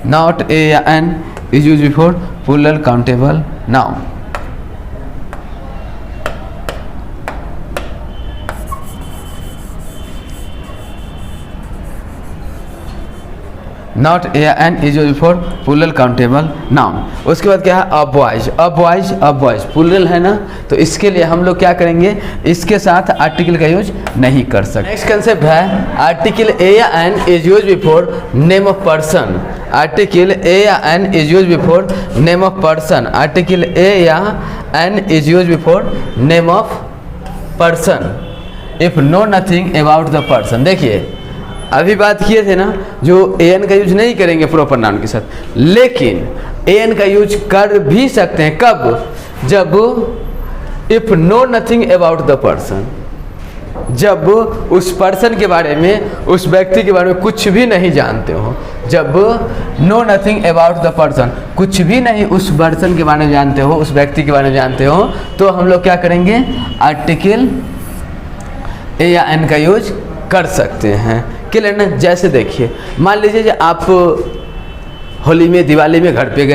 नॉट ए या an is use before plural countable noun. Not a an is use for plural countable noun. उसके बाद क्या है? अ बॉयज प्लूरल है ना, तो इसके लिए हम लोग क्या करेंगे? इसके साथ आर्टिकल का यूज नहीं कर सकते। नेक्स्ट कंसेप्ट है आर्टिकल ए या an is use before name of person. Article A या an is use before name of person. Article A या an is use before name of person. If know nothing about the person. देखिए अभी बात किए थे ना, जो N का यूज नहीं करेंगे प्रॉपर नाउन के साथ, लेकिन एन का यूज कर भी सकते हैं। कब? जब if know nothing about the person, जब उस पर्सन के बारे में, उस व्यक्ति के बारे में कुछ भी नहीं जानते हो। जब know nothing about the person, कुछ भी नहीं उस पर्सन के बारे में जानते हो, उस व्यक्ति के बारे में जानते हो, तो हम लोग क्या करेंगे? आर्टिकल ए या एन का यूज कर सकते हैं। क्लियर ना? जैसे देखिए, मान लीजिए आप होली में, दिवाली में घर पे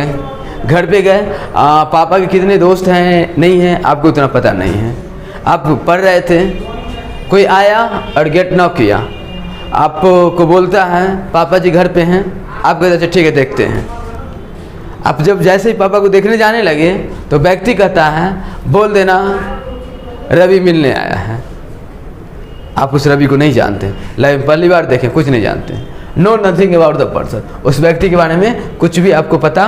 गए, पापा के कितने दोस्त हैं नहीं हैं आपको उतना पता नहीं है। आप पढ़ रहे थे, कोई आया और गेट नॉक किया, आपको बोलता है पापा जी घर पे हैं, आप कहते अच्छा ठीक है देखते हैं। आप जब जैसे ही पापा को देखने जाने लगे तो व्यक्ति कहता है बोल देना रवि मिलने आया है। आप उस रवि को नहीं जानते, पहली बार देखें, कुछ नहीं जानते। Know nothing about the person, उस व्यक्ति के बारे में कुछ भी आपको पता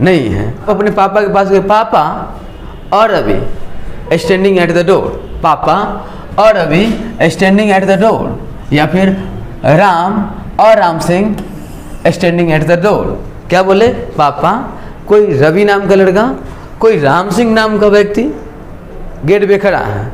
नहीं है। अपने पापा के पास गए, पापा और Ravi standing at the door, पापा और Ravi standing at the door, या फिर राम और Ram Singh standing at the door. क्या बोले? पापा, कोई रवि नाम का लड़का, कोई राम सिंह नाम का व्यक्ति गेट पे खड़ा है।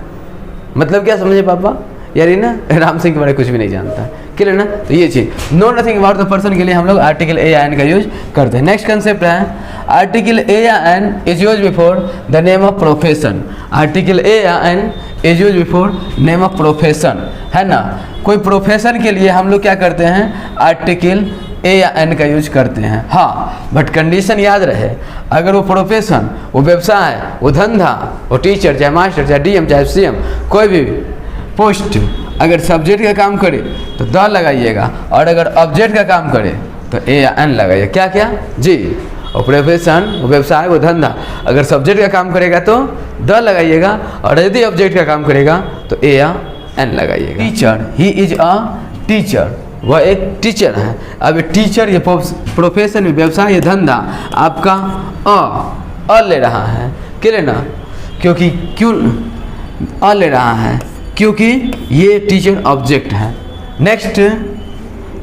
मतलब क्या समझे पापा? यार ये ना राम सिंह के बारे में कुछ भी नहीं जानता। क्लियर ना? तो ये चीज़ know nothing about the person के लिए हम लोग आर्टिकल ए या एन का यूज करते हैं। नेक्स्ट कंसेप्ट है आर्टिकल ए या an is use before the name of profession. Article A या an is use before name of profession, है ना? कोई प्रोफेशन के लिए हम लोग क्या करते हैं? आर्टिकल ए या एन का यूज करते हैं। हाँ, बट कंडीशन याद रहे, अगर वो प्रोफेशन, वो व्यवसाय, वो धंधा, वो टीचर, चाहे मास्टर, चाहे डीएम, चाहे सीएम, कोई भी पोस्ट अगर सब्जेक्ट का काम करे तो द लगाइएगा, और अगर ऑब्जेक्ट का काम करे तो ए या एन लगाइए। क्या क्या जी? और प्रोफेशन, वो व्यवसाय, वो धंधा, अगर सब्जेक्ट का काम करेगा तो द लगाइएगा, और यदि ऑब्जेक्ट का काम करेगा तो ए या एन लगाइएगा। Teacher, he is a teacher, वह एक टीचर है। अब टीचर, ये प्रोफेशन, व्यवसाय, ये धंधा आपका अ ले रहा है। क्लियर ना? क्योंकि क्यों अ ले रहा है? क्योंकि ये टीचर ऑब्जेक्ट है। Next,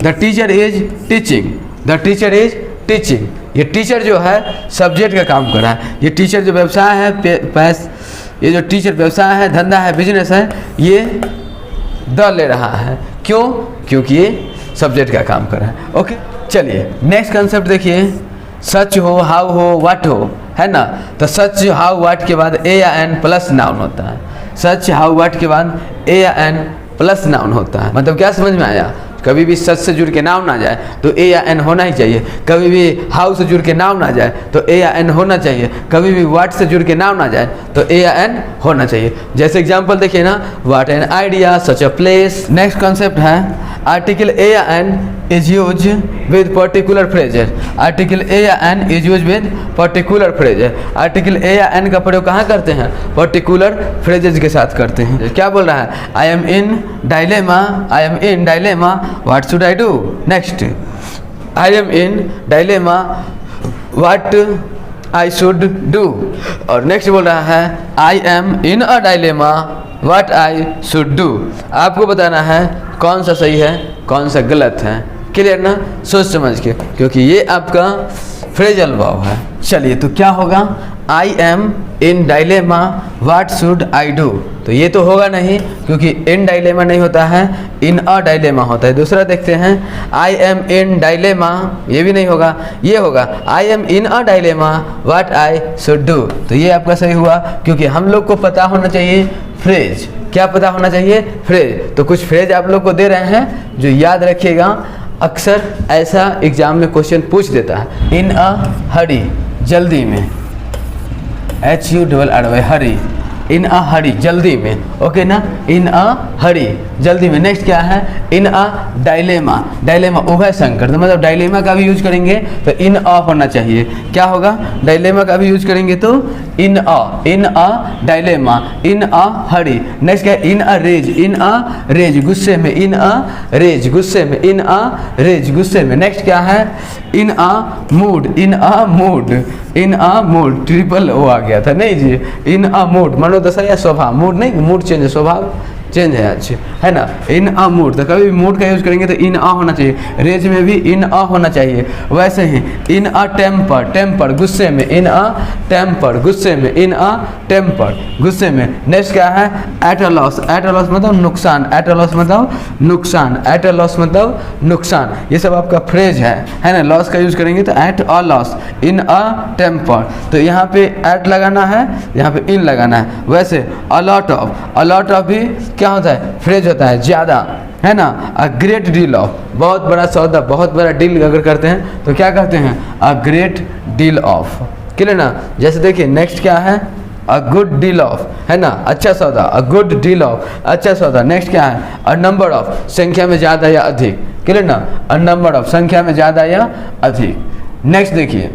the teacher is teaching, the teacher is teaching, ये टीचर जो है सब्जेक्ट का काम कर रहा है। ये टीचर जो व्यवसाय है, ये जो टीचर व्यवसाय है, धंधा है, बिजनेस है, ये द ले रहा है। क्यों? क्योंकि ये सब्जेक्ट का काम कर रहा है। ओके, चलिए नेक्स्ट कंसेप्ट देखिए, सच हो, हाउ हो, व्हाट हो, है ना? तो सच, हाउ, व्हाट के बाद ए या एन प्लस नाउन होता है। सच, हाउ, व्हाट के बाद ए या एन प्लस नाउन होता है। मतलब क्या समझ में आया? कभी भी सच से जुड़ के नाउन आ जाए तो ए या एन होना ही चाहिए। कभी भी हाउ से जुड़ के नाउन आ जाए तो ए या एन होना चाहिए। कभी भी व्हाट से जुड़ के नाउन आ जाए तो ए या एन होना चाहिए। जैसे एग्जांपल देखिए ना, what an idea, such a place. Next concept है आर्टिकल ए या an is use with particular phrases. Article A या an is use with particular phrases. Article A या एन का प्रयोग कहाँ करते हैं? पर्टिकुलर फ्रेजेस के साथ करते हैं। क्या बोल रहा है? I M in dilemma, I am in dilemma, what should I do? Next, I M in dilemma, what I should do. और नेक्स्ट बोल रहा है I M in a dilemma, what I should do. आपको बताना है कौन सा सही है, कौन सा गलत है। क्लियर ना? सोच समझ के, क्योंकि ये आपका फ्रेजल वर्ब है। चलिए, तो क्या होगा? I am in dilemma, what should I do. तो ये तो होगा नहीं, क्योंकि इन डायलेमा नहीं होता है, इन अ डायलेमा होता है। दूसरा देखते हैं, आई एम इन डायलेमा, ये भी नहीं होगा, ये होगा I am in a dilemma, what I should do. तो ये आपका सही हुआ, क्योंकि हम लोग को पता होना चाहिए फ्रेज। क्या पता होना चाहिए? फ्रेज। तो कुछ फ्रेज आप लोग को दे रहे हैं जो याद रखिएगा, अक्सर ऐसा एग्जाम में क्वेश्चन पूछ देता है। इन अ हरी, जल्दी में, HURRY, हरी, इन अ हरी, जल्दी में। ओके ना? इन अ हरी, जल्दी में। नेक्स्ट क्या है? इन अ डायलेमा, डायलेमा उभय संकर, तो मतलब डायलेमा का भी यूज करेंगे तो इन अ होना चाहिए। क्या होगा? डायलेमा का भी यूज करेंगे तो इन a dilemma, in a Hari. Next क्या है? इन a rage, in a rage, गुस्से में, इन अ रेज, गुस्से में, इन अ रेज, गुस्से में। नेक्स्ट क्या है? इन अ मूड, इन अ मूड, इन अ मूड, ट्रिपल ओ आ गया था नहीं जी, इन अ मूड, मनोदशा या स्वभाव, मूड नहीं, मूड चेंज, स्वभाव चेंज है आज, है ना। इन अ मूड, तो कभी भी मूड का यूज करेंगे तो इन अ होना चाहिए, रेज में भी इन अ होना चाहिए। वैसे ही इन अ टेम्पर, टेम्पर गुस्से में, इन अ टेम्पर गुस्से में, इन अ टेम्पर गुस्से में। नेक्स्ट क्या है, eight a loss, eight a loss मतलब नुकसान, एट अ लॉस मतलब नुकसान, एट अ लॉस मतलब नुकसान। ये सब आपका फ्रेज है ना। लॉस का यूज करेंगे तो at a loss, in a temper, तो यहाँ पे एट लगाना है, यहाँ पे इन लगाना है। वैसे अलॉट ऑफ, अलॉट ऑफ भी क्या होता है, फ्रेज होता है, ज़्यादा, है ना। अ ग्रेट डील ऑफ, बहुत बड़ा सौदा, बहुत बड़ा डील अगर करते हैं तो क्या कहते हैं, a great deal of, clear ना। जैसे देखिए नेक्स्ट क्या है, अ गुड डील ऑफ, है ना, अच्छा सौदा, अ गुड डील ऑफ, अच्छा सौदा। नेक्स्ट क्या है, अ नंबर ऑफ, संख्या में ज़्यादा या अधिक, क्लियर ना, अ नंबर ऑफ, संख्या में ज़्यादा या अधिक। नेक्स्ट देखिए,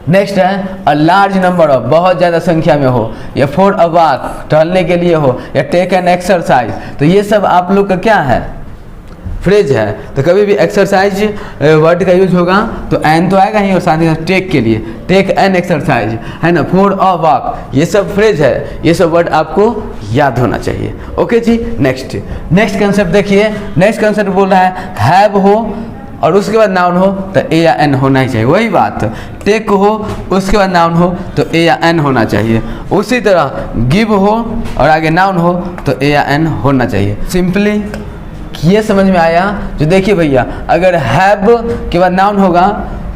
नेक्स्ट है अ लार्ज नंबर ऑफ, बहुत ज़्यादा संख्या में हो, या फॉर अ वॉक, टहलने के लिए हो, या टेक एन एक्सरसाइज, तो ये सब आप लोग का क्या है, फ्रेज है। तो कभी भी एक्सरसाइज वर्ड का यूज होगा तो एन तो आएगा ही, और साथ ही साथ टेक के लिए टेक एन एक्सरसाइज, है ना, फॉर अ वॉक, ये सब फ्रेज है, ये सब वर्ड आपको याद होना चाहिए। ओके जी। नेक्स्ट, नेक्स्ट कंसेप्ट देखिए, नेक्स्ट कंसेप्ट बोल रहा है हैव हो और उसके बाद नाउन हो तो ए या एन होना ही चाहिए। वही बात, टेक हो उसके बाद नाउन हो तो ए या एन होना चाहिए। उसी तरह गिव हो और आगे नाउन हो तो ए या एन होना चाहिए। सिंपली ये समझ में आया। जो देखिए भैया, अगर हैव के बाद नाउन होगा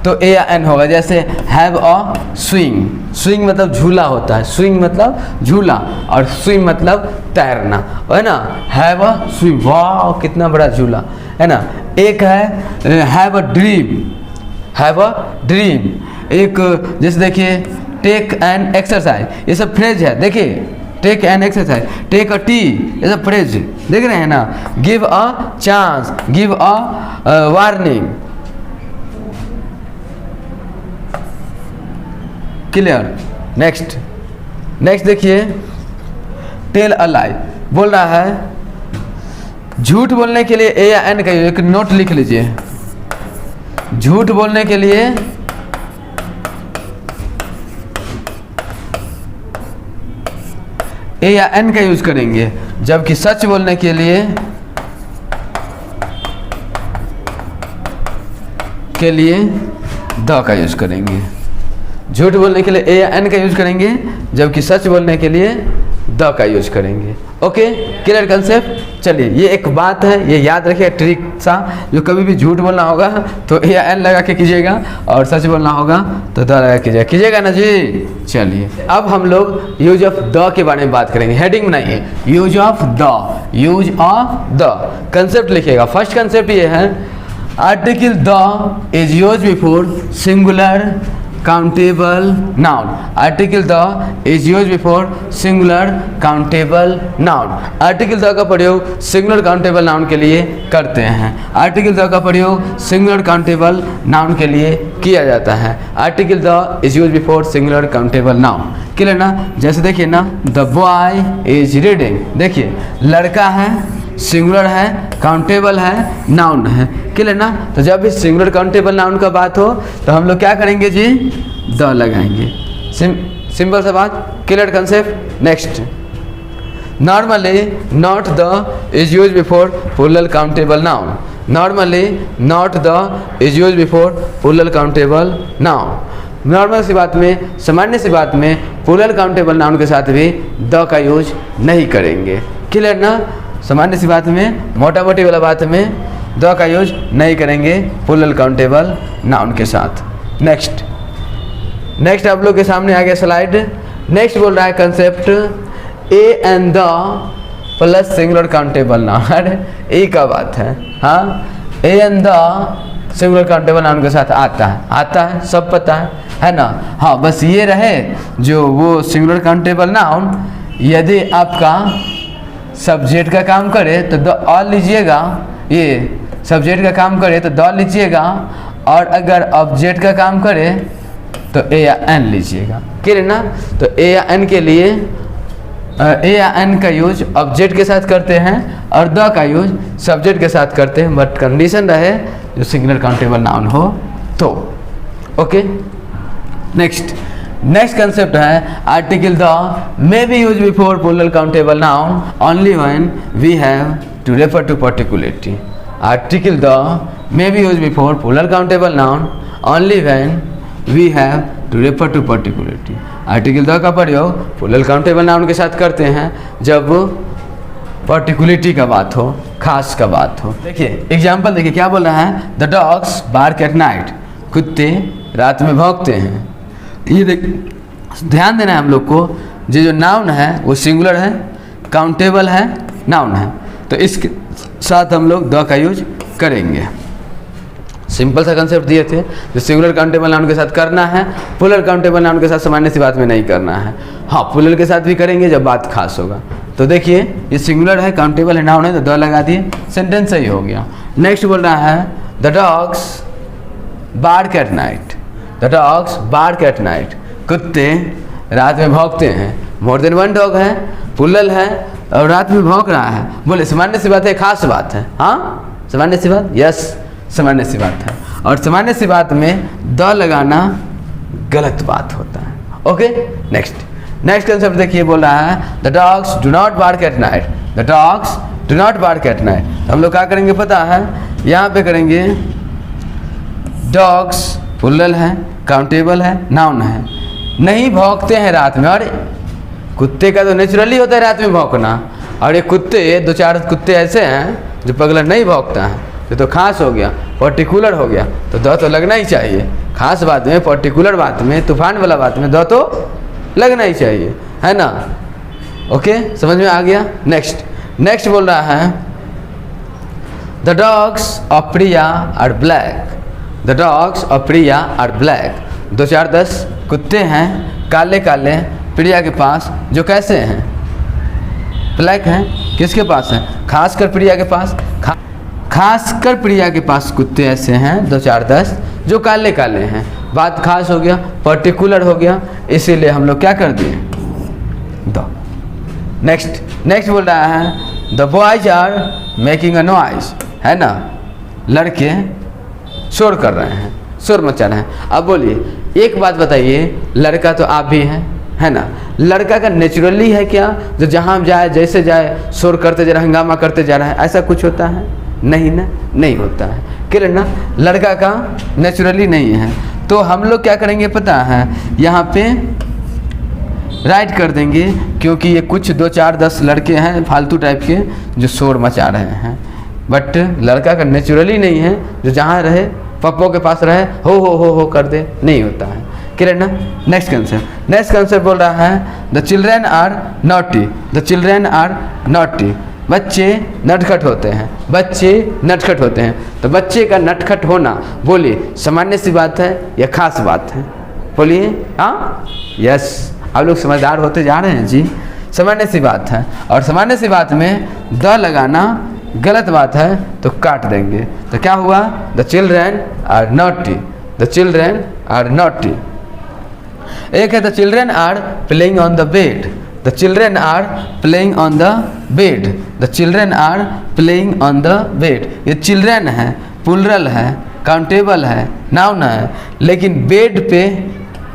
तो ए या एन होगा। जैसे हैव अ स्विंग, स्विंग मतलब झूला होता है, स्विंग मतलब झूला, और स्विम मतलब तैरना, है ना। हैव अ स्विंग, वाह कितना बड़ा झूला, है ना। एक है have a dream, have a dream. एक जैसे देखिए टेक एन एक्सरसाइज, ये सब फ्रेज है। देखिए take an exercise, take a tea, ये सब फ्रेज देख रहे हैं ना। Give a chance, give a warning, clear. Next, next देखिए टेल अ लाई, बोल रहा है झूठ बोलने के लिए ए या एन का एक नोट लिख लीजिए। झूठ बोलने के लिए ए या एन का यूज करेंगे, जबकि सच बोलने के लिए द का यूज करेंगे। झूठ बोलने के लिए ए या एन का यूज करेंगे, जबकि सच बोलने के लिए द का यूज करेंगे। Okay, clear concept. चलिए ये एक बात है, ये याद रखिए ट्रिक सा। जो कभी भी झूठ बोलना होगा तो ए या एन लगा के कीजिएगा, और सच बोलना होगा तो द लगा कीजिएगा, कीजिएगा ना जी। चलिए अब हम लोग यूज ऑफ द के बारे में बात करेंगे। हेडिंग बनाइए, use of the, use of the. Concept लिखिएगा। फर्स्ट कंसेप्ट ये है, article the is use before singular countable noun. Article the is use before singular countable noun. Article the का प्रयोग सिंगुलर काउंटेबल नाउन के लिए करते हैं। आर्टिकल द का प्रयोग सिंगुलर काउंटेबल नाउन के लिए किया जाता है। Article the is use before singular countable noun, clear ना। जैसे देखिए ना, द बॉय इज रीडिंग, देखिए लड़का है, सिंगुलर है, काउंटेबल है, नाउन है, क्लियर ना। तो जब भी सिंगुलर काउंटेबल नाउन का बात हो तो हम लोग क्या करेंगे जी, द लगाएंगे। सिंपल सा बात, clear concept. Next, normally not the is use before plural countable noun. Normally not the is use before plural countable noun. Normal सी बात में, सामान्य सी बात में प्लूरल काउंटेबल नाउन के साथ भी द का यूज नहीं करेंगे, क्लियर ना। सामान्य सी बात में, मोटा मोटी वाला बात में द का यूज नहीं करेंगे प्लूरल काउंटेबल नाउन के साथ। नेक्स्ट, नेक्स्ट आप लोग के सामने आ गया स्लाइड। नेक्स्ट बोल रहा है concept A and the plus singular countable noun. अरे ए का बात है, हाँ, ए and the singular countable noun के साथ आता है, आता है, सब पता है ना। हाँ, बस ये रहे जो वो सिंगुलर काउंटेबल नाउन यदि आपका सब्जेक्ट का काम करे तो द ऑल लीजिएगा, ये सब्जेक्ट का काम करे तो द लीजिएगा, और अगर ऑब्जेक्ट का काम करे तो ए या एन लीजिएगा, क्लियर ना। तो ए या एन के लिए ए या एन का यूज ऑब्जेक्ट के साथ करते हैं और द का यूज सब्जेक्ट के साथ करते हैं, बट कंडीशन रहे जो सिंगुलर काउंटेबल नाउन हो तो। ओके, नेक्स्ट, नेक्स्ट कंसेप्ट है article the may be use before plural countable noun only when we have to refer to particularity. Article the may be used before plural countable noun only when we have to refer to particularity। Article the का प्रयोग plural countable noun के साथ करते हैं जब पर्टिकुलरिटी का बात हो, खास का बात हो। देखिए एग्जाम्पल देखिए क्या बोल रहा है, the dogs bark at night, कुत्ते रात में भौंकते हैं। ये देख ध्यान देना है हम लोग को, ये जो नाउन है वो सिंगुलर है, काउंटेबल है, नाउन है, तो इसके साथ हम लोग द का यूज करेंगे। सिंपल सा कंसेप्ट दिए थे, जो सिंगुलर काउंटेबल नाउन के साथ करना है, प्लूरल काउंटेबल नाउन के साथ सामान्य सी बात में नहीं करना है। हाँ प्लूरल के साथ भी करेंगे जब बात खास होगा। तो देखिए ये सिंगुलर है, काउंटेबल है, नाउन है, तो द लगा दिए, सेंटेंस सही हो गया। नेक्स्ट बोल रहा है the dogs bark at night, the dogs bark at night, कुत्ते रात में भौंकते हैं। मोर देन वन डॉग है, प्लूरल है और रात में भौंक रहा है। बोले सामान्य सी बात है, खास बात है? हाँ सामान्य सी बात, यस सामान्य सी बात है। और सामान्य सी बात में द लगाना गलत बात होता है। ओके नेक्स्ट कंसेप्ट देखिए बोल रहा है the dogs do not bark at night, the dogs do not bark at night. हम लोग क्या करेंगे पता है, यहाँ पे करेंगे डॉग्स प्लूरल है, काउंटेबल है, नाउन है, नहीं भौंकते हैं रात में। और कुत्ते का तो नेचुरली होता है रात में भौंकना, और ये कुत्ते दो चार कुत्ते ऐसे हैं जो पगला नहीं भौंकता है, तो खास हो गया, पर्टिकुलर हो गया, तो द तो लगना ही चाहिए। खास बात में, पर्टिकुलर बात में, तूफान वाला बात में द तो लगना ही चाहिए, है ना? ओके समझ में आ गया। नेक्स्ट बोल रहा है the dogs of Priya are black, the dogs of Priya are black. 2 4 10 कुत्ते हैं काले काले प्रिया के पास, जो कैसे हैं? ब्लैक हैं। किसके पास है? खासकर प्रिया के पास। खासकर प्रिया के पास कुत्ते ऐसे हैं 2 4 10 जो काले काले हैं। बात खास हो गया, पर्टिकुलर हो गया, इसीलिए हम लोग क्या कर दिए द। नेक्स्ट बोल रहा है the boys are making a noise, है ना? लड़के शोर कर रहे हैं, शोर मचा रहे हैं। अब बोलिए एक बात बताइए, लड़का तो आप भी हैं, है ना? लड़का का नेचुरली है क्या जो जहाँ जाए जैसे जाए शोर करते जा रहा है, हंगामा करते जा रहा है? ऐसा कुछ होता है? नहीं ना, नहीं होता है। क्लियर ना? लड़का का नेचुरली नहीं है। तो हम लोग क्या करेंगे पता है, यहाँ पे राइट कर देंगे, क्योंकि ये कुछ 2 4 10 लड़के हैं फालतू टाइप के जो शोर मचा रहे हैं। बट लड़का का नेचुरली नहीं है जो जहाँ रहे पप्पो के पास रहे हो कर दे, नहीं होता है। क्लियर ना? नेक्स्ट कंसेप्ट बोल रहा है the children are naughty, the children are naughty. बच्चे नटखट होते हैं, बच्चे नटखट होते हैं। तो बच्चे का नटखट होना बोलिए सामान्य सी बात है या खास बात है? बोलिए। हाँ यस, आप लोग समझदार होते जा रहे हैं जी। सामान्य सी बात है, और सामान्य सी बात में द लगाना गलत बात है, तो काट देंगे। तो क्या हुआ? The children are naughty, the children are naughty. एक है the children are playing on the bed, the children are playing on the bed, the children are playing on the bed. ये चिल्ड्रेन है, प्लूरल है, countable है, noun है, लेकिन bed पे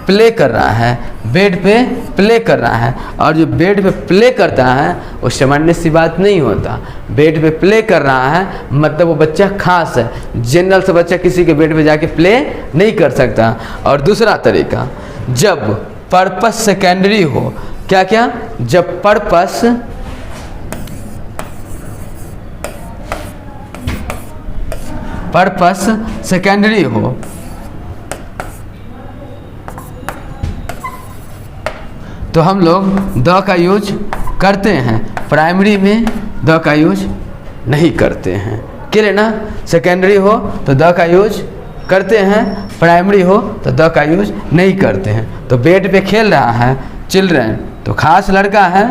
play कर रहा है, बेड पे प्ले कर रहा है। और जो बेड पे प्ले करता है वो सामान्य सी बात नहीं होता। बेड पे प्ले कर रहा है मतलब वो बच्चा खास है। जनरल से बच्चा किसी के बेड पे जाके प्ले नहीं कर सकता। और दूसरा तरीका, जब पर्पस सेकेंडरी हो, क्या क्या? जब पर्पस सेकेंडरी हो, तो हम लोग द का यूज करते हैं, प्राइमरी में द का यूज नहीं करते हैं। क्लियर ना? सेकेंडरी हो तो द का यूज करते हैं, प्राइमरी हो तो द का यूज नहीं करते हैं। तो बेड पे खेल रहा है चिल्ड्रेन, तो खास लड़का है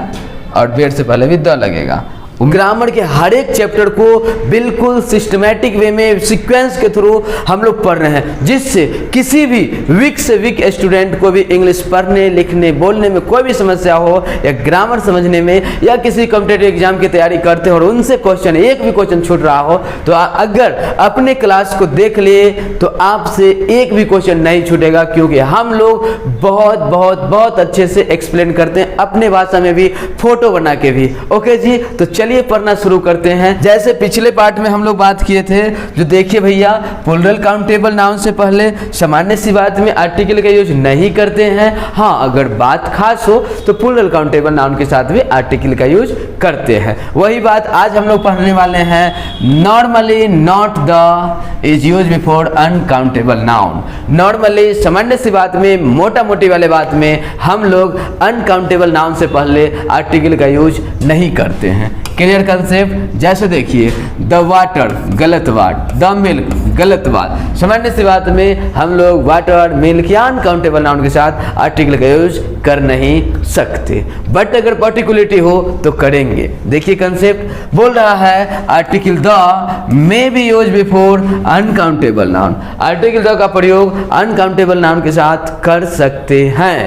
और बेड से पहले भी द लगेगा। ग्रामर के हर एक चैप्टर को बिल्कुल सिस्टमैटिक वे में सीक्वेंस के थ्रू हम लोग पढ़ रहे हैं, जिससे किसी भी वीक से वीक स्टूडेंट को भी इंग्लिश पढ़ने लिखने बोलने में कोई भी समस्या हो या ग्रामर समझने में या किसी कॉम्पिटिटिव एग्जाम की तैयारी करते हो और उनसे क्वेश्चन एक भी क्वेश्चन छूट रहा हो तो अगर अपने क्लास को देख लिए तो आपसे एक भी क्वेश्चन नहीं छूटेगा, क्योंकि हम लोग बहुत बहुत बहुत अच्छे से एक्सप्लेन करते हैं, अपने भाषा में भी, फोटो बना के भी। ओके जी, तो चलिए पढ़ना शुरू करते हैं। जैसे पिछले पार्ट में हम लोग बात किए थे, जो देखिए भैया, प्लूरल काउंटेबल नाउन से पहले सामान्य सी बात में आर्टिकल का यूज नहीं करते हैं। हाँ, अगर बात खास हो तो प्लूरल काउंटेबल नाउन के साथ भी आर्टिकल का यूज करते हैं। वही बात आज हम लोग पढ़ने वाले हैं। Normally not the is use before uncountable noun. Normally सामान्य सी बात में, मोटा मोटी वाले बात में हम लोग अनकाउंटेबल नाउन से पहले आर्टिकल का यूज नहीं करते हैं। Clear concept? जैसे देखिए, द वाटर गलत बात, द मिल्क गलत बात। सामान्य सी बात में हम लोग वाटर, मिल्क या अनकाउंटेबल नाउन के साथ आर्टिकल का यूज कर नहीं सकते, बट अगर पर्टिकुलरिटी हो तो करेंगे। देखिए कंसेप्ट बोल रहा है, article the may be use before uncountable noun. Article the का प्रयोग अनकाउंटेबल नाउन के साथ कर सकते हैं,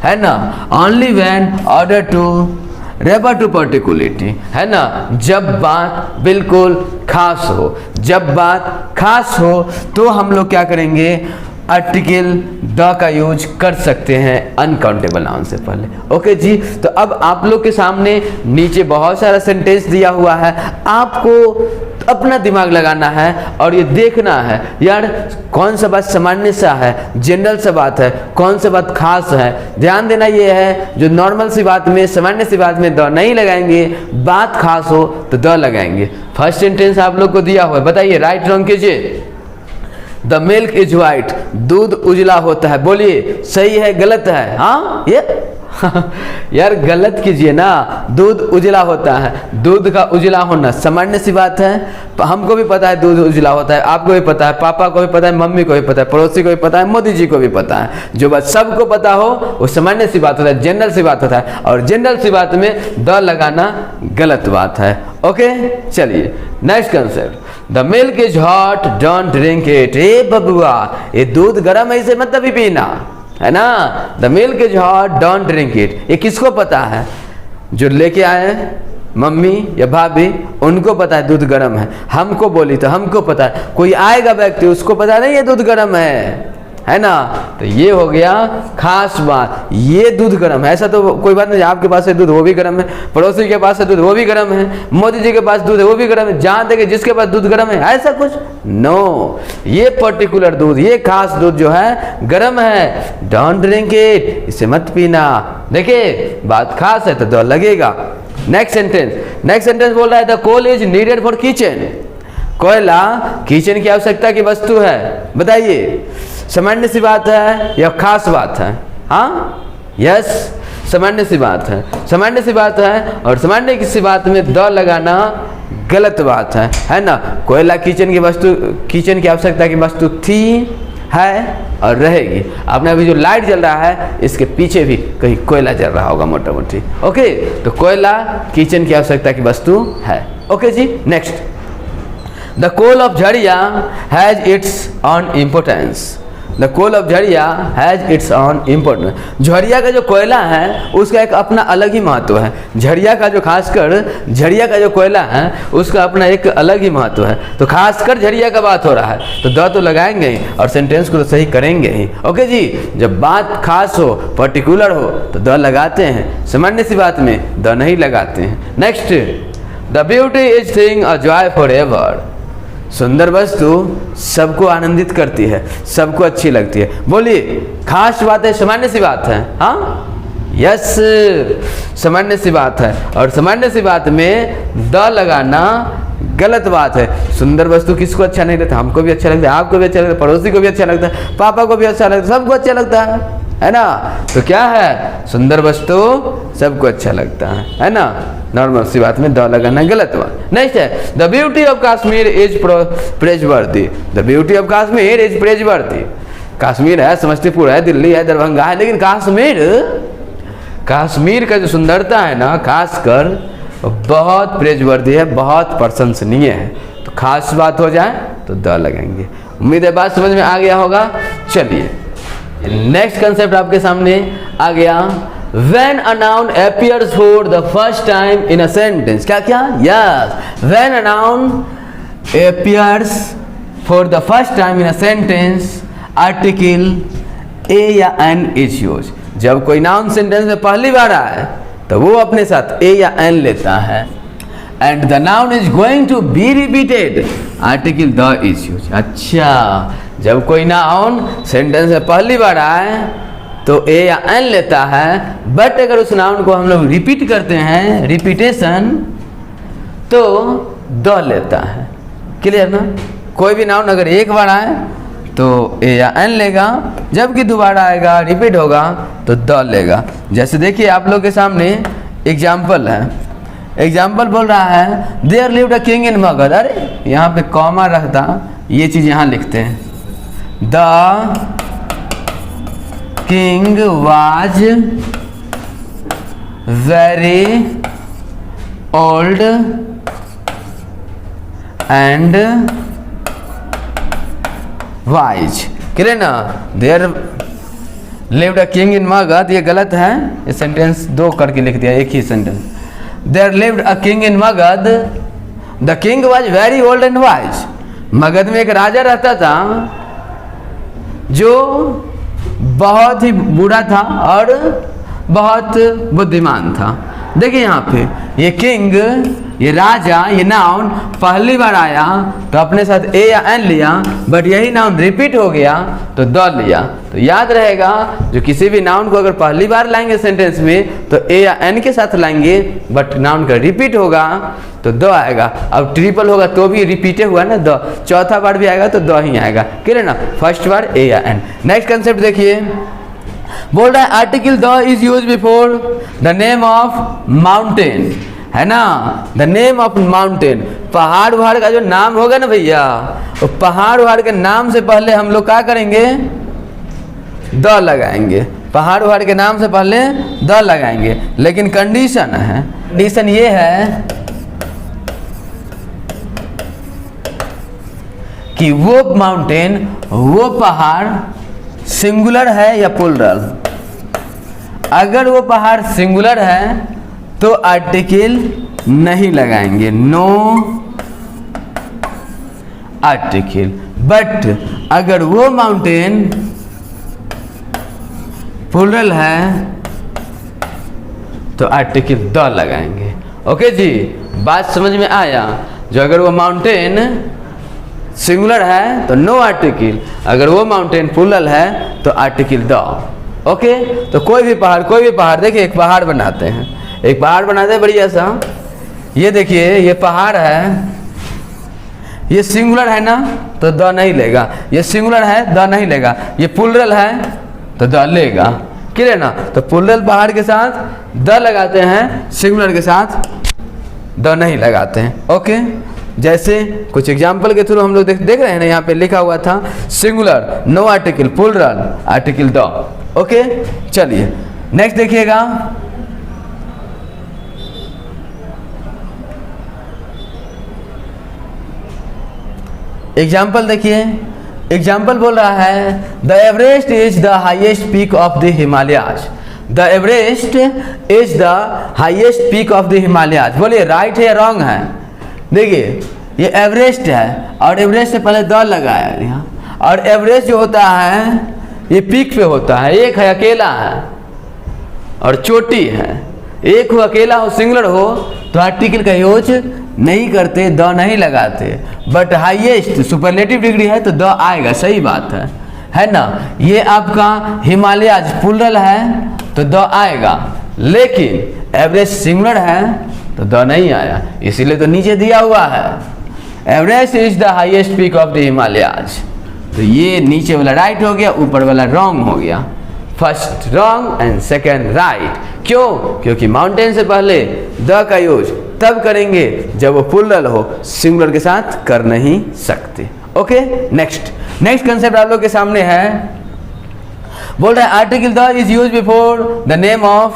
है ना। Only when order to refer to particularity, है ना, जब बात बिल्कुल खास हो। जब बात खास हो तो हम लोग क्या करेंगे, आर्टिकल द का यूज कर सकते हैं अनकाउंटेबल नाउन से पहले। ओके जी, तो अब आप लोग के सामने नीचे बहुत सारा सेंटेंस दिया हुआ है, आपको अपना दिमाग लगाना है और ये देखना है यार कौन सा बात सामान्य सा है, जनरल सा बात है, कौन सा बात खास है। ध्यान देना ये है, जो नॉर्मल सी बात में, सामान्य सी बात में द नहीं लगाएंगे, बात खास हो तो द लगाएंगे। फर्स्ट सेंटेंस आप लोग को दिया हुआ है, बताइए, राइट रॉन्ग कीजिए। द मिल्क इज व्हाइट, दूध उजला होता है। बोलिए सही है गलत है? हाँ ये यार गलत कीजिए ना, दूध उजला होता है। दूध का उजला होना सामान्य सी बात है, हमको भी पता है दूध उजला होता है, आपको भी पता है, पापा को भी पता है, मम्मी को भी पता है, पड़ोसी को भी पता है, मोदी जी को भी पता है। जो बात सबको पता हो वो सामान्य सी बात होता है, जनरल सी बात होता है, और जनरल सी बात में द लगाना गलत बात है। ओके, चलिए next concept, the milk is hot don't drink it. ए बबुआ, ये दूध गर्म है, इसे मत भी पीना, है ना। The milk is hot don't drink it, ये किसको पता है? जो लेके आए हैं मम्मी या भाभी, उनको पता है दूध गर्म है। हमको बोली तो हमको पता है, कोई आएगा व्यक्ति उसको पता नहीं है दूध गर्म है ना। तो ये हो गया खास बात, ये दूध गर्म है। ऐसा तो कोई बात नहीं, आपके पास है दूध वो भी गर्म है, पड़ोसी के पास है दूध वो भी गर्म है, मोदी जी के पास दूध है वो भी गर्म है, जहां देखे जिसके पास दूध गर्म है, ऐसा कुछ नो। ये पर्टिकुलर दूध, ये खास दूध जो है गर्म है, डोंट ड्रिंक इट, इसे मत पीना। देखिए बात खास है तो द लगेगा। नेक्स्ट सेंटेंस बोल रहा है, the coal is needed for kitchen. कोयला किचन की आवश्यकता की वस्तु है। बताइए सामान्य सी बात है या खास बात है? हाँ यस, सामान्य सी बात है, सामान्य सी बात है, और सामान्य सी बात में द लगाना गलत बात है ना। कोयला किचन की वस्तु, किचन की आवश्यकता की वस्तु थी, है और रहेगी। आपने अभी जो लाइट जल रहा है इसके पीछे भी कहीं कोयला जल रहा होगा मोटा मोटी। ओके, तो कोयला किचन की आवश्यकता की वस्तु है। ओके जी, next, the coal of Jharia has its own importance. The coal of Jharia has its own importance. Jharia का जो कोयला है उसका एक अपना अलग ही महत्व है। झड़िया का जो, खासकर झड़िया का जो कोयला है उसका अपना एक अलग ही महत्व है। तो खासकर झड़िया का बात हो रहा है तो द तो लगाएंगे ही और सेंटेंस को तो सही करेंगे ही। ओके जी, जब बात खास हो, पर्टिकुलर हो तो द लगाते हैं, सामान्य सी बात में द नहीं लगाते हैं। Next, the beauty is thing a joy for ever. सुंदर वस्तु सबको आनंदित करती है, सबको अच्छी लगती है। बोलिए खास बात है, सामान्य सी बात है? हाँ यस, सामान्य सी बात है, और सामान्य सी बात में द लगाना गलत बात है। सुंदर वस्तु किसको अच्छा नहीं लगता? हमको भी अच्छा लगता है, आपको भी अच्छा लगता है, पड़ोसी को भी अच्छा लगता है, पापा को भी अच्छा लगता है, सबको अच्छा लगता है ना। तो क्या है, सुंदर वस्तु सबको अच्छा लगता है ना। नॉर्मल सी बात में द लगाना गलत बात। नेक्स्ट है, the beauty of Kashmir is प्रेजवर्दी। The beauty of Kashmir is प्रेजवर्दी। Kashmir है, समस्तीपुर है, दिल्ली है, दरभंगा है, लेकिन कश्मीर का जो सुंदरता है ना, खासकर बहुत प्रेजवर्दी है, बहुत प्रशंसनीय है। तो खास बात हो जाए तो द लगाएंगे। उम्मीद है बात समझ में आ गया होगा। चलिए नेक्स्ट कंसेप्ट आपके सामने आ गया। When a noun appears for the first time in a sentence, क्या क्या? Yes, when a noun appears for the first time in a sentence, article a या n is used। जब कोई नाउन सेंटेंस में पहली बार आए तो वो अपने साथ a या n लेता है। And the noun is going to be repeated, article the is used। अच्छा, जब कोई नाउन सेंटेंस में पहली बार आए तो ए या एन लेता है, बट अगर उस नाउन को हम लोग रिपीट करते हैं, रिपीटेशन, तो द लेता है। क्लियर ना? कोई भी नाउन अगर एक बार आए तो ए या एन लेगा, जबकि दोबारा आएगा, रिपीट होगा तो द लेगा। जैसे देखिए आप लोग के सामने एग्जाम्पल है। एग्जाम्पल बोल रहा है there lived a king in Magadh. अरे यहाँ पे कॉमा रहता, ये चीज़ यहाँ लिखते हैं, the king was very old and wise। Clear ना? There lived a king in Magadh, ये गलत है, ये सेंटेंस दो करके लिख दिया, एक ही sentence. There lived a king in Magadh, the king was very old and wise. Magadh में एक राजा रहता था जो बहुत ही बूढ़ा था और बहुत बुद्धिमान था। देखिए यहाँ पे ये किंग, ये राजा, ये नाउन पहली बार आया तो अपने साथ ए या एन लिया, बट यही नाउन रिपीट हो गया तो द लिया। तो याद रहेगा, जो किसी भी नाउन को अगर पहली बार लाएंगे सेंटेंस में तो ए या एन के साथ लाएंगे, बट नाउन का रिपीट होगा तो द आएगा। अब ट्रिपल होगा तो भी रिपीटे हुआ ना द, चौथा बार भी आएगा तो द ही आएगा। क्लियर ना? फर्स्ट बार ए या एन। नेक्स्ट कंसेप्ट देखिए, बोल रहा है article the is use before the name of mountain, है ना? द नेम ऑफ माउंटेन, पहाड़ उहाड़ का जो नाम होगा ना भैया, तो पहाड़ उहाड़ के नाम से पहले हम लोग क्या करेंगे? द लगाएंगे। पहाड़ उहाड़ के नाम से पहले द लगाएंगे, लेकिन कंडीशन है, कंडीशन ये है कि वो माउंटेन, वो पहाड़ सिंगुलर है या प्लूरल। अगर वो पहाड़ सिंगुलर है तो आर्टिकल नहीं लगाएंगे, नो आर्टिकल। बट अगर वो माउंटेन प्लूरल है तो आर्टिकल द लगाएंगे। ओके जी, बात समझ में आया? जो अगर वो माउंटेन सिंगुलर है तो नो आर्टिकल, अगर वो माउंटेन प्लूरल है तो आर्टिकल द। ओके, तो कोई भी पहाड़ देखिए, एक पहाड़ बनाते हैं, एक पहाड़ बनाते हैं बढ़िया सा। ये देखिए ये पहाड़ है, ये सिंगुलर है ना तो द नहीं लेगा, ये सिंगुलर है द नहीं लेगा, ये प्लूरल है तो द लेगा। क्लियर ना? तो प्लूरल पहाड़ के साथ द लगाते हैं, सिंगुलर के साथ द नहीं लगाते हैं। ओके, जैसे कुछ एग्जाम्पल के थ्रू हम लोग देख रहे हैं ना, यहाँ पे लिखा हुआ था singular no article, plural article the. Okay, चलिए नेक्स्ट देखिएगा। एग्जाम्पल देखिए, एग्जाम्पल बोल रहा है the Everest is the highest peak of the Himalayas. The Everest is the highest peak of the Himalayas. बोलिए राइट है या रॉन्ग है? देखिए ये एवरेस्ट है और एवरेस्ट से पहले द लगाया यहाँ, और एवरेस्ट जो होता है ये पीक पे होता है, एक है अकेला है और चोटी है। एक हो अकेला हो, सिंगुलर हो तो आर्टिकल का यूज नहीं करते, द नहीं लगाते। बट हाईएस्ट सुपरलेटिव डिग्री है तो द आएगा, सही बात है ना? ये आपका हिमालयाज प्लूरल है तो द आएगा, लेकिन एवरेस्ट सिंगुलर है तो द नहीं आया, इसीलिए तो नीचे दिया हुआ है Everest is the highest peak of the Himalayas. तो ये नीचे वाला राइट हो गया, ऊपर वाला रॉन्ग हो गया। First wrong and second right. क्यों? क्योंकि माउंटेन से पहले द का यूज तब करेंगे जब वो प्लूरल हो, सिंगुलर के साथ कर नहीं सकते। ओके, नेक्स्ट कंसेप्ट आप लोग के सामने है। बोल रहा है article the is use before the name of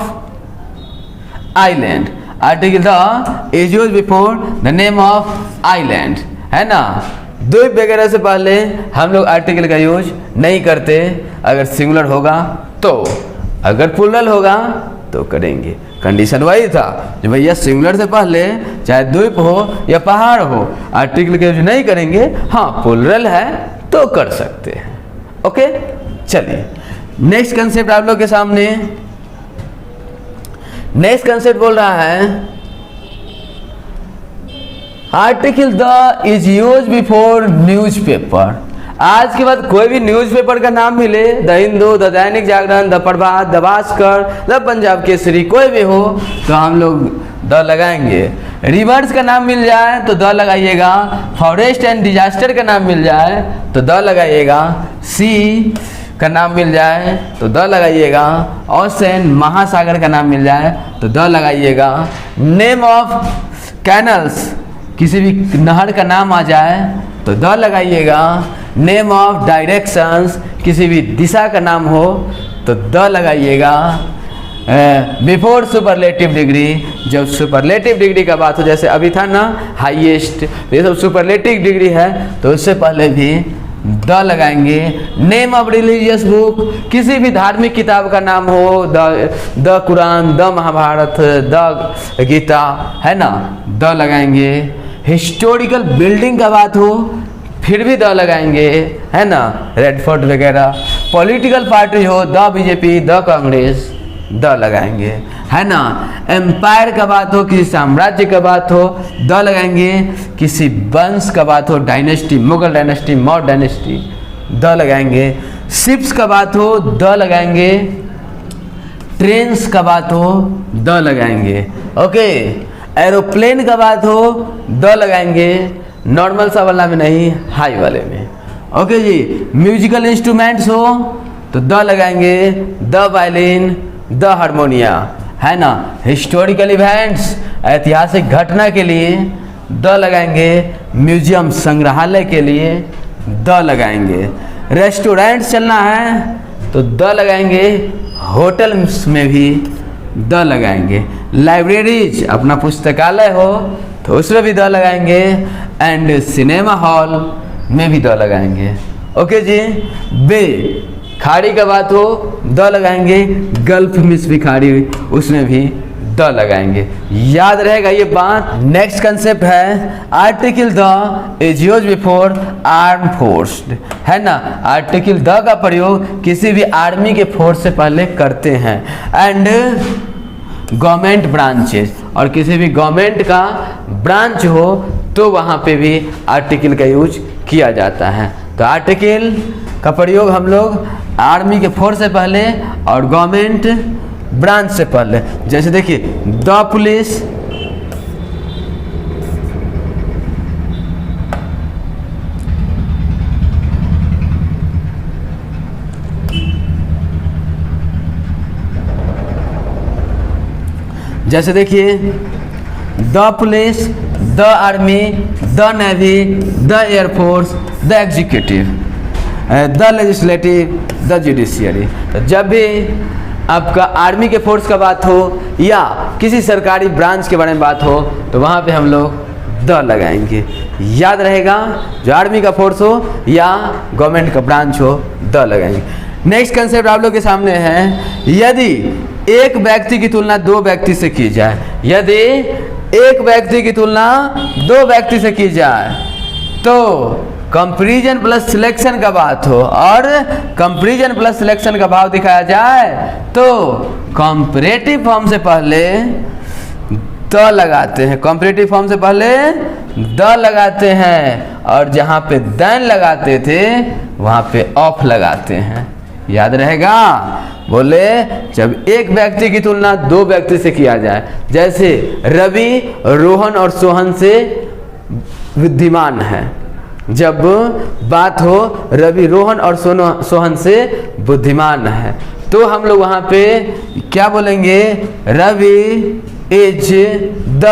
island. Article the is used before the name of island, है ना। द्वीप वगैरह से पहले हम लोग आर्टिकल का यूज नहीं करते, अगर सिंगुलर होगा तो, अगर प्लूरल होगा तो करेंगे। कंडीशन वही था जो भैया सिंगुलर से पहले चाहे द्वीप हो या पहाड़ हो आर्टिकल का यूज नहीं करेंगे, हाँ प्लूरल है तो कर सकते हैं। ओके, चलिए नेक्स्ट कंसेप्ट आप लोग के सामने। नेक्स्ट कंसेप्ट बोल रहा है article the is use before newspaper. आज के बाद कोई भी न्यूज़पेपर का नाम मिले, the Hindu, the Dainik Jagran, the Prabhat, the Bhaskar, the Punjab Kesari, कोई भी हो तो हम लोग द लगाएंगे। रिवर्स का नाम मिल जाए तो द लगाइएगा, फॉरेस्ट एंड डिजास्टर का नाम मिल जाए तो द लगाइएगा, सी का नाम मिल जाए तो द लगाइएगा, ओशन महासागर का नाम मिल जाए तो द लगाइएगा, नेम ऑफ कैनल्स किसी भी नहर का नाम आ जाए तो द लगाइएगा, नेम ऑफ डायरेक्शंस किसी भी दिशा का नाम हो तो द लगाइएगा, बिफोर सुपरलेटिव डिग्री जब सुपरलेटिव डिग्री का बात हो, जैसे अभी था ना हाईएस्ट, ये सब सुपरलेटिव डिग्री है तो उससे पहले भी द लगाएंगे। नेम ऑफ रिलीजियस बुक किसी भी धार्मिक किताब का नाम हो, the Quran, the Mahabharat, the Gita, है ना, द लगाएंगे। हिस्टोरिकल बिल्डिंग का बात हो फिर भी द लगाएंगे, है ना, रेड फोर्ट वगैरह। पॉलिटिकल पार्टी हो the BJP, the Congress, the लगाएंगे, है ना। एम्पायर का बात हो, किसी साम्राज्य का बात हो द लगाएंगे, किसी वंश का बात हो, dynasty, Mughal dynasty, Maurya dynasty, the लगाएंगे। शिप्स का बात हो द लगाएंगे, ट्रेन्स का बात हो द लगाएंगे। ओके, एरोप्लेन का बात हो द लगाएंगे, नॉर्मल सा वाला में नहीं, हाई वाले में। ओके जी, म्यूजिकल इंस्ट्रूमेंट्स हो तो द लगाएंगे, द वायलिन, द हारमोनिया, है ना। हिस्टोरिकल इवेंट्स ऐतिहासिक घटना के लिए द लगाएंगे, म्यूजियम संग्रहालय के लिए द लगाएंगे। रेस्टोरेंट्स चलना है तो द लगाएंगे, होटल्स में भी द लगाएंगे। लाइब्रेरीज अपना पुस्तकालय हो तो उसमें भी द लगाएंगे, एंड सिनेमा हॉल में भी द लगाएंगे। ओके जी, बे खाड़ी का बात हो द लगाएंगे, गल्फ मिस भी खाड़ी हुई उसमें भी द लगाएंगे। याद रहेगा ये बात। नेक्स्ट कंसेप्ट है article the is used before arm force, है ना। आर्टिकल द का प्रयोग किसी भी आर्मी के फोर्स से पहले करते हैं, एंड गवर्नमेंट ब्रांचेस, और किसी भी गवर्नमेंट का ब्रांच हो तो वहाँ पे भी आर्टिकल का यूज किया जाता है। तो आर्टिकल का प्रयोग हम लोग आर्मी के फोर्स से पहले और गवर्नमेंट ब्रांच से पहले, जैसे देखिए द पुलिस, जैसे देखिए the police, the army, the navy, the air force, the executive, the legislative, the judiciary. तो जब भी आपका आर्मी के फोर्स का बात हो या किसी सरकारी ब्रांच के बारे में बात हो तो वहाँ पे हम लोग द लगाएंगे। याद रहेगा, जो आर्मी का फोर्स हो या गवर्नमेंट का ब्रांच हो द लगाएंगे। नेक्स्ट कंसेप्ट आप लोग के सामने है, यदि एक व्यक्ति की तुलना दो व्यक्ति से की जाए, यदि एक व्यक्ति की तुलना दो व्यक्ति से की जाए तो कंपैरिजन प्लस सिलेक्शन का बात हो, और कंपैरिजन प्लस सिलेक्शन का भाव दिखाया जाए तो कंपैरेटिव फॉर्म से पहले द लगाते हैं, कंपैरेटिव फॉर्म से पहले द लगाते हैं, और जहाँ पे देन लगाते थे वहाँ पे ऑफ लगाते हैं। याद रहेगा, बोले जब एक व्यक्ति की तुलना दो व्यक्ति से किया जाए, जैसे रवि रोहन और सोहन से बुद्धिमान है, जब बात हो रवि रोहन और सोहन से बुद्धिमान है तो हम लोग वहाँ पे क्या बोलेंगे, Ravi is the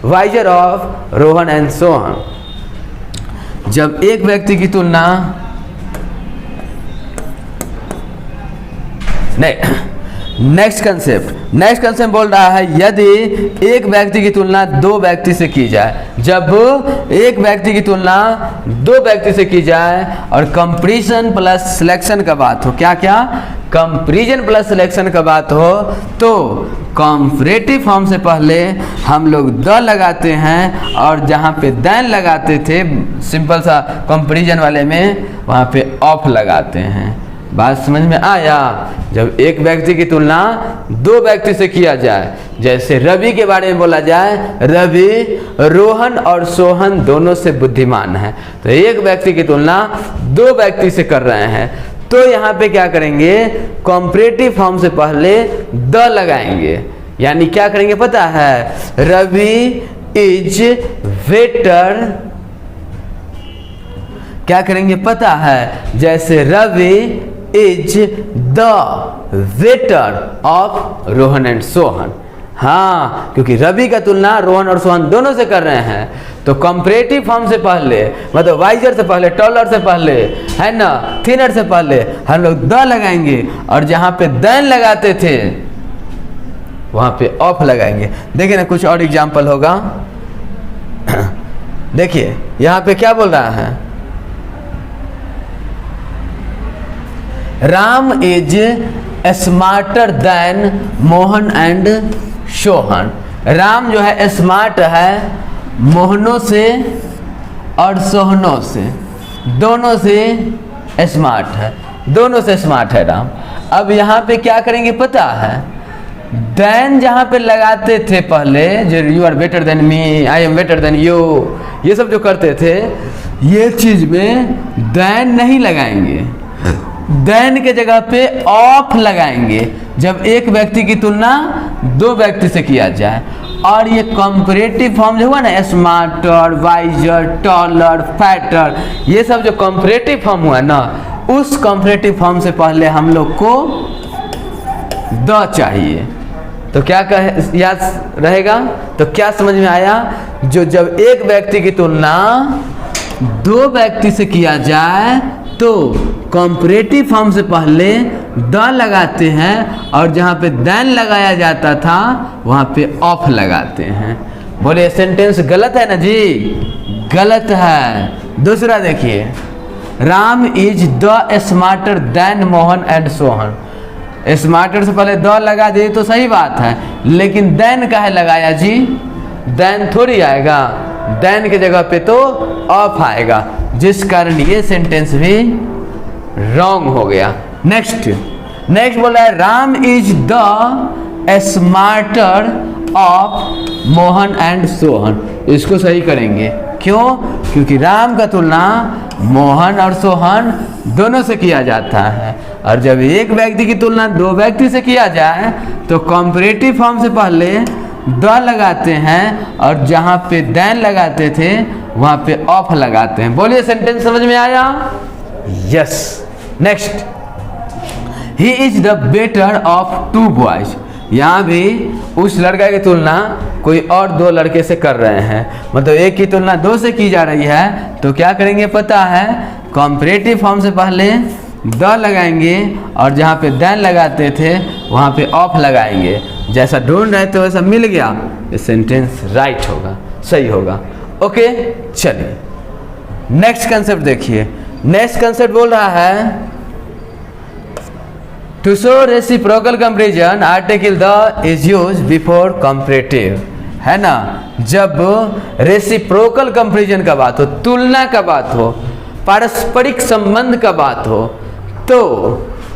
wiser of Rohan and Sohan. जब एक व्यक्ति की तुलना नहीं, नेक्स्ट कंसेप्ट बोल रहा है यदि एक व्यक्ति की तुलना दो व्यक्ति से की जाए, जब एक व्यक्ति की तुलना दो व्यक्ति से की जाए और कंपैरिजन प्लस सिलेक्शन का बात हो, क्या क्या, कंपैरिजन प्लस सिलेक्शन का बात हो, तो कंपैरेटिव फॉर्म से पहले हम लोग द लगाते हैं और जहाँ पे देन लगाते थे सिंपल सा कंपैरिजन वाले में, वहाँ पे ऑफ लगाते हैं। बात समझ में आया? जब एक व्यक्ति की तुलना दो व्यक्ति से किया जाए, जैसे रवि के बारे में बोला जाए, रवि रोहन और सोहन दोनों से बुद्धिमान है, तो एक व्यक्ति की तुलना दो व्यक्ति से कर रहे हैं, तो यहाँ पे क्या करेंगे, कंपैरेटिव फॉर्म से पहले द लगाएंगे। यानी क्या करेंगे पता है, रवि इज बेटर, क्या करेंगे पता है, जैसे Ravi is the better of Rohan and Sohan. हाँ, क्योंकि रवि का तुलना रोहन और सोहन दोनों से कर रहे हैं, तो कंपैरेटिव फॉर्म से पहले, मतलब वाइजर से पहले, टॉलर से पहले, है ना, थिनर से पहले हम लोग द लगाएंगे और जहाँ पे देन लगाते थे वहाँ पे ऑफ लगाएंगे। देखिए ना, कुछ और एग्जाम्पल होगा। देखिए यहाँ पे क्या बोल रहा है, Ram is smarter than Mohan and Sohan. Ram जो है स्मार्ट है मोहनों से और सोहनों से, दोनों से स्मार्ट है, दोनों से स्मार्ट है राम। अब यहाँ पे क्या करेंगे पता है, देन जहाँ पे लगाते थे पहले, जो you are better than me, I am better than you, ये सब जो करते थे, ये चीज में देन नहीं लगाएंगे, देन के जगह पे ऑफ लगाएंगे जब एक व्यक्ति की तुलना दो व्यक्ति से किया जाए। और ये कंपैरेटिव फॉर्म जो हुआ ना, स्मार्टर, वाइजर, टॉलर, फैटर, ये सब जो कंपैरेटिव फॉर्म हुआ ना, उस कंपैरेटिव फॉर्म से पहले हम लोग को द चाहिए। तो क्या याद रहेगा, तो क्या समझ में आया, जो जब एक व्यक्ति की तुलना दो व्यक्ति से किया जाए तो कंपैरेटिव फॉर्म से पहले द लगाते हैं और जहाँ पे देन लगाया जाता था वहाँ पे ऑफ लगाते हैं। बोले सेंटेंस गलत है ना जी, गलत है। दूसरा देखिए, Ram is the smarter than Mohan and Sohan. Smarter से पहले द लगा दिए तो सही बात है, लेकिन देन काहे लगाया जी, देन थोड़ी आएगा, देन के जगह पे तो ऑफ आएगा, जिस कारण ये सेंटेंस भी रॉन्ग हो गया। नेक्स्ट बोला है, Ram is the smarter of Mohan and Sohan. इसको सही करेंगे, क्यों, क्योंकि राम का तुलना मोहन और सोहन दोनों से किया जाता है, और जब एक व्यक्ति की तुलना दो व्यक्ति से किया जाए तो कंपैरेटिव फॉर्म से पहले द लगाते हैं और जहाँ पे देन लगाते थे वहाँ पे ऑफ लगाते हैं। बोलिए सेंटेंस समझ में आया? Yes. Next, he is the better of two boys. यहाँ भी उस लड़का की तुलना कोई और दो लड़के से कर रहे हैं, मतलब एक की तुलना दो से की जा रही है, तो क्या करेंगे पता है, कंपैरेटिव फॉर्म से पहले द लगाएंगे और जहाँ पे देन लगाते थे वहाँ पे ऑफ लगाएंगे। जैसा ढूंढ रहे थे वैसा मिल गया, ये सेंटेंस राइट होगा, सही होगा। ओके, चलिए नेक्स्ट कंसेप्ट देखिए। नेक्स्ट कंसेप्ट बोल रहा है, to show reciprocal comparison article the is use before comparative, है ना। जब रेसिप्रोकल कंपैरिजन का बात हो, तुलना का बात हो, पारस्परिक संबंध का बात हो, तो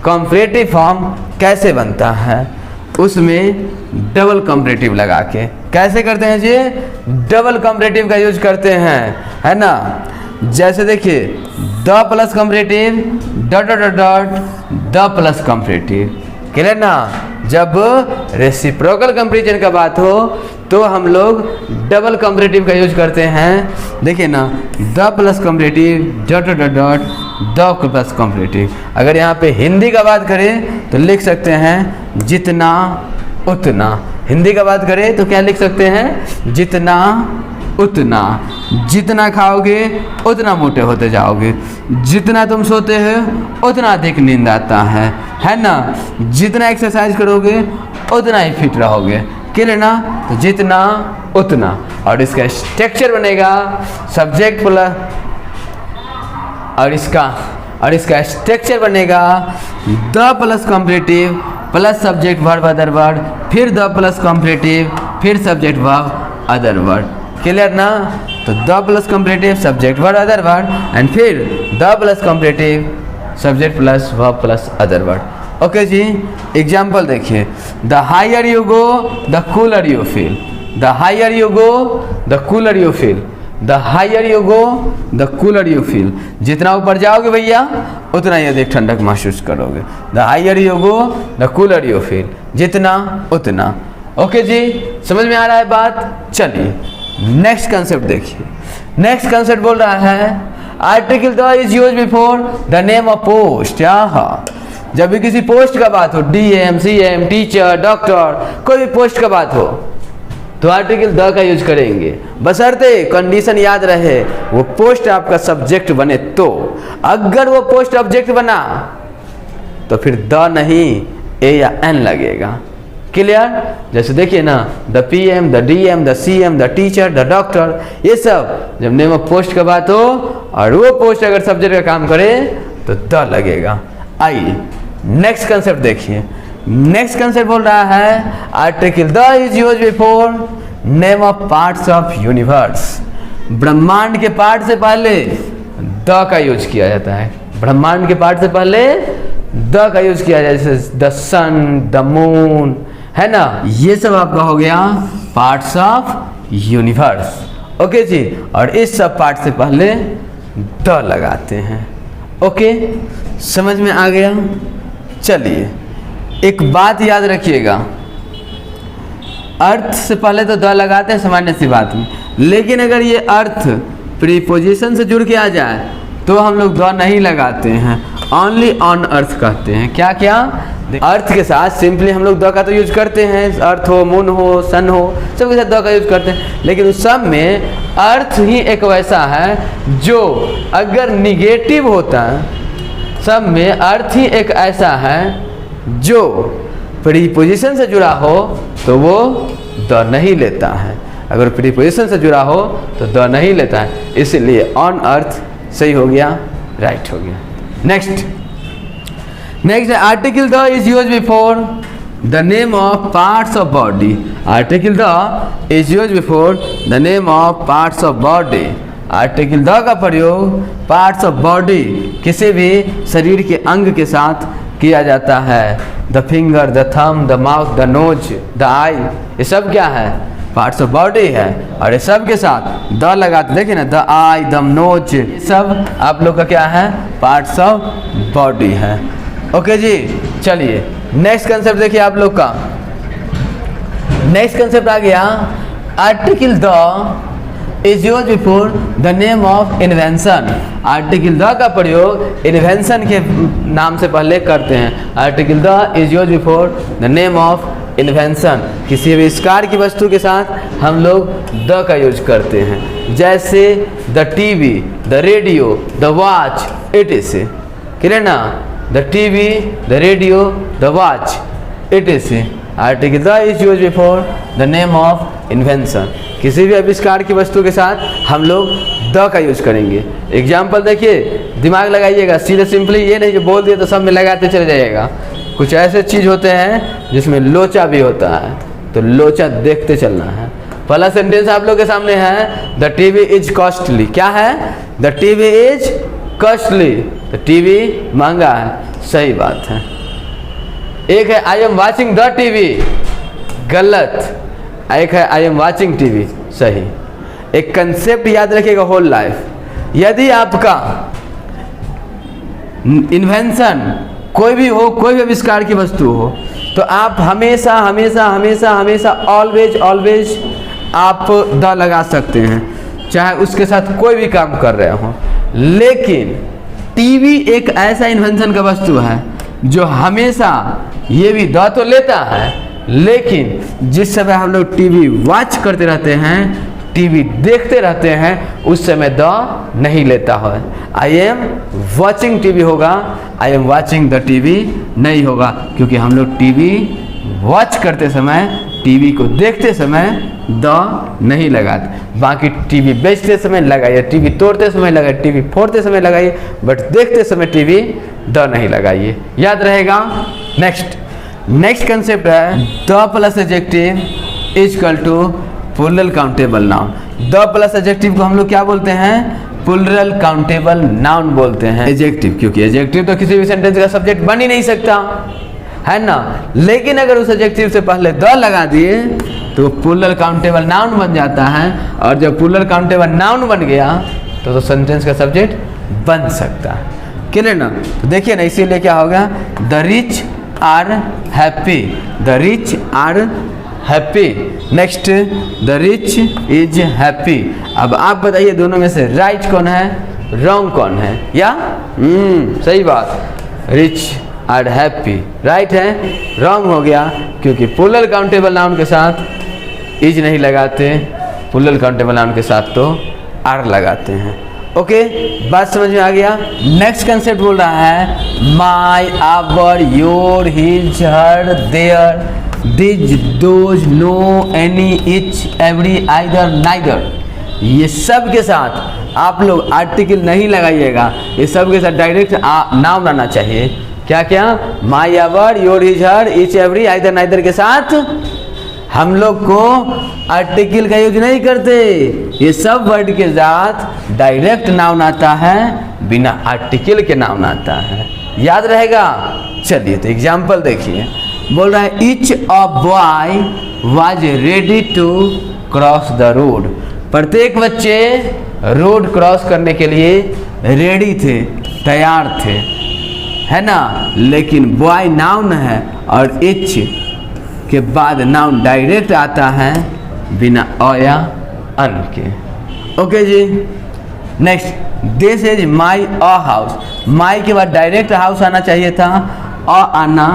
कंपैरेटिव फॉर्म कैसे बनता है, उसमें डबल कंपैरेटिव लगा के कैसे करते हैं जी, डबल कंपैरेटिव का यूज करते हैं, है ना। जैसे देखिए, the plus comparative dot dot dot the plus comparative, clear ना। जब रेसिप्रोकल कंपैरिजन का बात हो तो हम लोग डबल कंपैरेटिव का यूज करते हैं। देखिए ना, the plus comparative dot dot dot the plus comparative. अगर यहाँ पे हिंदी का बात करें तो लिख सकते हैं जितना उतना। हिंदी का बात करें तो क्या लिख सकते हैं, जितना उतना, जितना खाओगे उतना मोटे होते जाओगे, जितना तुम सोते हो उतना अधिक नींद आता है ना, जितना एक्सरसाइज करोगे उतना ही फिट रहोगे, क्लियर ना। तो जितना उतना, और इसका स्ट्रक्चर बनेगा सब्जेक्ट प्लस, और इसका स्ट्रक्चर बनेगा the plus comparative plus subject verb other word, फिर द प्लस कॉम्परेटिव, फिर subject verb other word, clear ना। तो the plus comparative subject verb other word and फिर the plus comparative subject plus verb plus other word. Okay जी, example देखिए, the higher you go the cooler you feel, the higher you go the cooler you feel, the higher you go the cooler you feel, जितना ऊपर जाओगे भैया उतना ही अधिक ठंडक महसूस करोगे। The higher you go the cooler you feel, जितना उतना। ओके जी, समझ में आ रहा है बात। चलिए नेक्स्ट कंसेप्ट देखिए। नेक्स्ट कंसेप्ट बोल रहा है article the is used before the name of post. जब भी किसी पोस्ट का बात हो, डीएम, सीएम, टीचर, डॉक्टर, कोई भी पोस्ट का बात हो तो आर्टिकल द का यूज करेंगे, बशर्ते कंडीशन याद रहे वो पोस्ट आपका सब्जेक्ट बने। तो अगर वो पोस्ट ऑब्जेक्ट बना तो फिर द नहीं ए या एन लगेगा, क्लियर। जैसे देखिए ना, the PM, the DM, the CM, the teacher, the doctor, ये सब जब नेम ऑफ पोस्ट का बात हो और वो पोस्ट अगर सब्जेक्ट का काम करे तो द लगेगा। आइए नेक्स्ट कंसेप्ट देखिए। नेक्स्ट कंसेप्ट बोल रहा है article the is used before name of parts of universe. ब्रह्मांड के पार्ट से पहले द का यूज किया जाता है, ब्रह्मांड के पार्ट से पहले द का यूज किया जाता है, जैसे द सन, द मून, है ना, ये सब आपका हो गया पार्ट्स ऑफ यूनिवर्स। ओके जी, और इस सब पार्ट से पहले द लगाते हैं। ओके, समझ में आ गया। चलिए एक बात याद रखिएगा, अर्थ से पहले तो द लगाते हैं सामान्य सी बात में, लेकिन अगर ये अर्थ प्रीपोजिशन से जुड़ के आ जाए तो हम लोग द नहीं लगाते हैं, ओनली ऑन अर्थ कहते हैं। क्या क्या, अर्थ के साथ सिंपली हम लोग द का तो यूज करते हैं, अर्थ हो, मून हो, सन हो, सबके साथ द का यूज करते हैं, लेकिन उस सब में अर्थ ही एक वैसा है जो अगर निगेटिव होता है, सब में अर्थ ही एक ऐसा है जो प्रीपोजिशन से जुड़ा हो तो वो द नहीं लेता है, अगर प्रीपोजिशन से जुड़ा हो तो द नहीं लेता है, इसलिए ऑन अर्थ सही हो गया, राइट हो गया। नेक्स्ट है article the is used before the name of parts of body. Article the is used before the name of parts of body. Article the का प्रयोग पार्ट्स ऑफ बॉडी, किसी भी शरीर के अंग के साथ किया जाता है। The finger, the thumb, the mouth, the nose, the eye, ये सब क्या है, पार्ट्स ऑफ बॉडी है, और ये सब के साथ द लगाते, देखिए ना, द आई, द नोज, सब आप लोग का क्या है, पार्ट्स ऑफ बॉडी है। ओके जी, चलिए नेक्स्ट कंसेप्ट देखिए आप लोग का। नेक्स्ट कंसेप्ट आ गया article the is used before the name of invention. Article the का प्रयोग इन्वेंशन के नाम से पहले करते हैं। Article the is used before the name of invention, किसी आविष्कार की वस्तु के साथ हम लोग द का यूज करते हैं, जैसे the TV, the radio, the watch, it is, clear ना, the TV, the radio, the watch, it is. Article the is used before the name of invention, किसी भी आविष्कार की वस्तु के साथ हम लोग द का यूज करेंगे। एग्जाम्पल देखिए, दिमाग लगाइएगा, सीधे सिंपली ये नहीं जो बोल दिए तो सब में लगाते चले जाइएगा। कुछ ऐसे चीज़ होते हैं जिसमें लोचा भी होता है, तो लोचा देखते चलना है। पहला सेंटेंस आप लोग के सामने है, द टीवी इज कॉस्टली। क्या है, द टीवी इज कॉस्टली, तो टीवी महंगा है, सही बात है। एक है I am watching the TV, गलत। एक है आई एम वॉचिंग टीवी, सही। एक कंसेप्ट याद रखिएगा होल लाइफ, यदि आपका इन्वेंशन कोई भी हो, कोई भी आविष्कार की वस्तु हो, तो आप हमेशा हमेशा हमेशा हमेशा ऑलवेज आप द लगा सकते हैं, चाहे उसके साथ कोई भी काम कर रहे हो। लेकिन टीवी एक ऐसा इन्वेंशन का वस्तु है जो हमेशा, ये भी द तो लेता है, लेकिन जिस समय हम लोग टीवी वॉच करते रहते हैं, टीवी देखते रहते हैं उस समय द नहीं लेता है। आई एम वॉचिंग टीवी होगा, I am watching the TV नहीं होगा, क्योंकि हम लोग टीवी वॉच करते समय, टीवी को देखते समय द नहीं लगाते। बाकी टीवी बेचते समय लगाइए, टीवी तोड़ते समय लगाइए, टीवी फोड़ते समय लगाइए, बट देखते समय टीवी द नहीं लगाइए। याद रहेगा। नेक्स्ट कंसेप्ट है the plus adjective is equal to plural countable noun. The plus adjective को हम लोग क्या बोलते हैं? प्लूरल काउंटेबल नाउन बोलते हैं। एडजेक्टिव, क्योंकि एडजेक्टिव तो किसी भी सेंटेंस का सब्जेक्ट बन ही नहीं सकता है ना, लेकिन अगर उस एडजेक्टिव से पहले द लगा दिए तो प्लूरल काउंटेबल नाउन बन जाता है, और जब प्लूरल काउंटेबल नाउन बन गया तो सेंटेंस का सब्जेक्ट बन सकता है। क्लियर ना? तो देखिए ना, इसीलिए क्या होगा, the rich are happy, the rich are happy. Next, the rich is happy. अब आप बताइए दोनों में से राइट कौन है, रॉन्ग कौन है? या सही बात, रिच आर हैप्पी राइट है, रॉन्ग हो गया क्योंकि प्लूरल काउंटेबल नाउन के साथ इज नहीं लगाते, प्लूरल काउंटेबल नाउन के साथ तो आर लगाते हैं। ओके, बात समझ में आ गया। नेक्स्ट कंसेप्ट बोल रहा है my, our, your, his, her, their, these, those, no, any, each, every, either, neither. ये सब के साथ आप लोग आर्टिकल नहीं लगाइएगा, ये सब के साथ डायरेक्ट नाउन आना चाहिए। क्या क्या? My, our, your, his, her, each, every, either, neither के साथ हम लोग को आर्टिकल का यूज नहीं करते, ये सब वर्ड के साथ डायरेक्ट नाउन आता है, बिना आर्टिकल के नाउन आता है। याद रहेगा। चलिए तो एग्जाम्पल देखिए, बोल रहा है each a boy was ready to cross the road. प्रत्येक बच्चे रोड क्रॉस करने के लिए रेडी थे, तैयार थे, है ना, लेकिन बॉय नाउन है और इच के बाद नाउन डायरेक्ट आता है बिना अ या अन के। ओके जी। Next, this is my a house. My के बाद डायरेक्ट हाउस आना चाहिए था, अ आना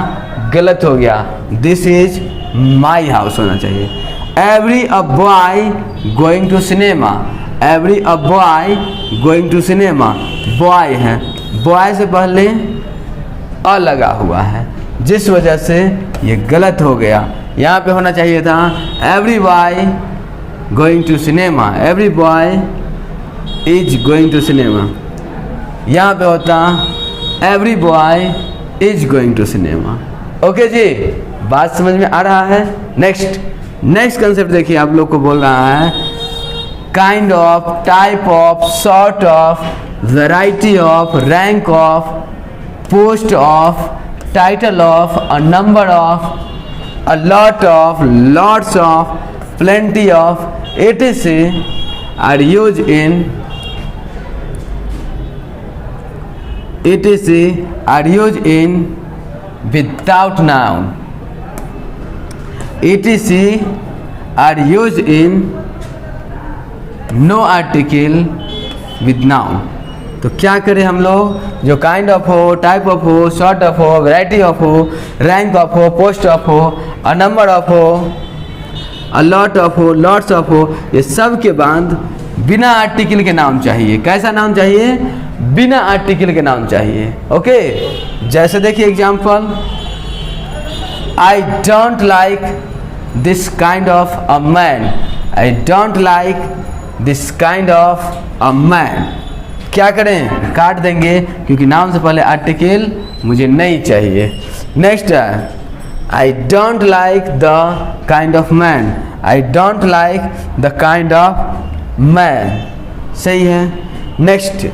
गलत हो गया, दिस इज माई हाउस होना चाहिए। Every a boy going to cinema, every a boy going to cinema, boy है, बॉय से पहले अ लगा हुआ है, जिस वजह से ये गलत हो गया। यहाँ पे होना चाहिए था every boy going to cinema, every boy is going to cinema. यहाँ पे होता every boy is going to cinema. Okay जी, बात समझ में आ रहा है। नेक्स्ट कंसेप्ट देखिए, आप लोग को बोल रहा है kind of, type of, sort of, variety of, rank of, post of, title of, a number of, a lot of, lots of, plenty of, etc. are used in, etc. are used in without noun, etc. are used in no article with noun। तो क्या करें हम लोग, जो kind of हो, type of हो, short of हो, variety of हो, रैंक ऑफ हो, पोस्ट ऑफ हो, अ नंबर ऑफ हो, अ लॉट ऑफ हो, लॉट्स ऑफ हो, ये सब के बाद बिना आर्टिकल के नाउन चाहिए। कैसा नाउन चाहिए? बिना आर्टिकल के नाउन चाहिए। ओके, जैसे देखिए example, I don't like this kind of a man, I don't like this kind of a man. क्या करें? काट देंगे, क्योंकि नाउन से पहले आर्टिकल मुझे नहीं चाहिए। नेक्स्ट है I don't like the kind of man, I don't like the kind of man. सही है। नेक्स्ट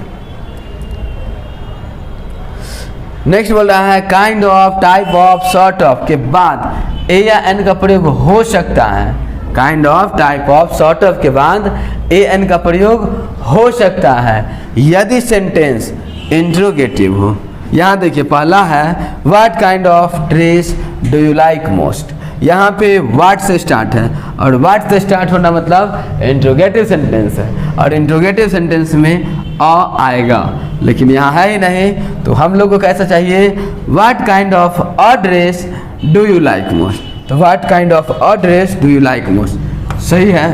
बोल रहा है kind of, type of, sort of के बाद ए या एन का प्रयोग हो सकता है। Kind of, type of, sort of के बाद ए एन का प्रयोग हो सकता है यदि सेंटेंस इंट्रोगेटिव हो। यहाँ देखिए, पहला है what kind of dress do you like most. यहाँ पे व्हाट से स्टार्ट है, और व्हाट से स्टार्ट होना मतलब इंट्रोगेटिव सेंटेंस है, और इंट्रोगेटिव सेंटेंस में अ आएगा, लेकिन यहाँ है ही नहीं, तो हम लोग को कैसा चाहिए? What kind of a dress do you like most. तो what kind of a dress do you like most सही है।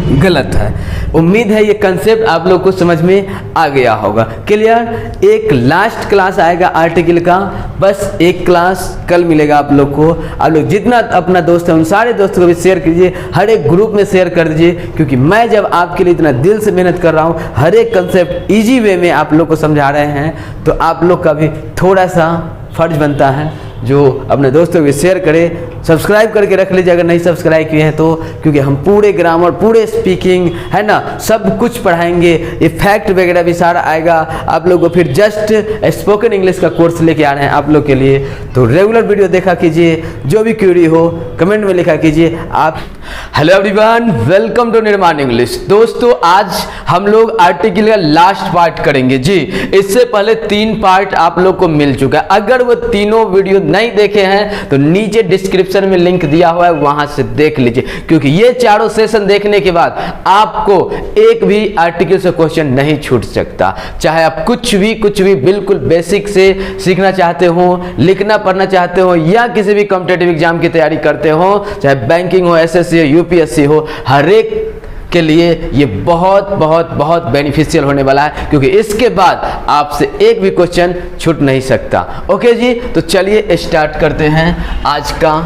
गलत है। उम्मीद है ये कंसेप्ट आप लोग को समझ में आ गया होगा। क्लियर। एक लास्ट क्लास आएगा आर्टिकल का, बस एक क्लास कल मिलेगा आप लोग को। आप लोग जितना अपना दोस्त है उन सारे दोस्तों को भी शेयर कीजिए, हर एक ग्रुप में शेयर कर दीजिए, क्योंकि मैं जब आपके लिए इतना दिल से मेहनत कर रहा हूँ, हर एक कंसेप्ट ईजी वे में आप लोग को समझा रहे हैं, तो आप लोग का भी थोड़ा सा फर्ज बनता है जो अपने दोस्तों को शेयर करें। सब्सक्राइब करके रख लीजिए अगर नहीं सब्सक्राइब किए हैं तो, क्योंकि हम पूरे ग्रामर, पूरे स्पीकिंग है ना, सब कुछ पढ़ाएंगे। इफेक्ट वगैरह भी सारा आएगा आप लोग को। फिर जस्ट स्पोकन इंग्लिश का कोर्स लेके आ रहे हैं आप लोग के लिए, तो रेगुलर वीडियो देखा कीजिए। जो भी क्वेरी हो कमेंट में लिखा कीजिए आप। हेलो एवरीवन, वेलकम टू निर्माण इंग्लिश। दोस्तों आज हम लोग आर्टिकल का लास्ट पार्ट करेंगे जी। इससे पहले 3 पार्ट आप लोग को मिल चुका है। अगर वो तीनों वीडियो नहीं देखे हैं तो नीचे डिस्क्रिप्शन में लिंक दिया हुआ है, वहां से देख लीजिए, क्योंकि ये चारों सेशन देखने के बाद आपको एक भी आर्टिकल से क्वेश्चन नहीं छूट सकता। चाहे आप कुछ भी बिल्कुल बेसिक से सीखना चाहते हो, लिखना पढ़ना चाहते हो, या किसी भी कॉम्पिटिटिव एग्जाम की तैयारी करते हो, चाहे बैंकिंग हो, एसएससी हो, यूपीएससी हो, हर एक के लिए ये बहुत बेनिफिशियल होने वाला है, क्योंकि इसके बाद आपसे एक भी क्वेश्चन छूट नहीं सकता। ओके जी, तो चलिए स्टार्ट करते हैं आज का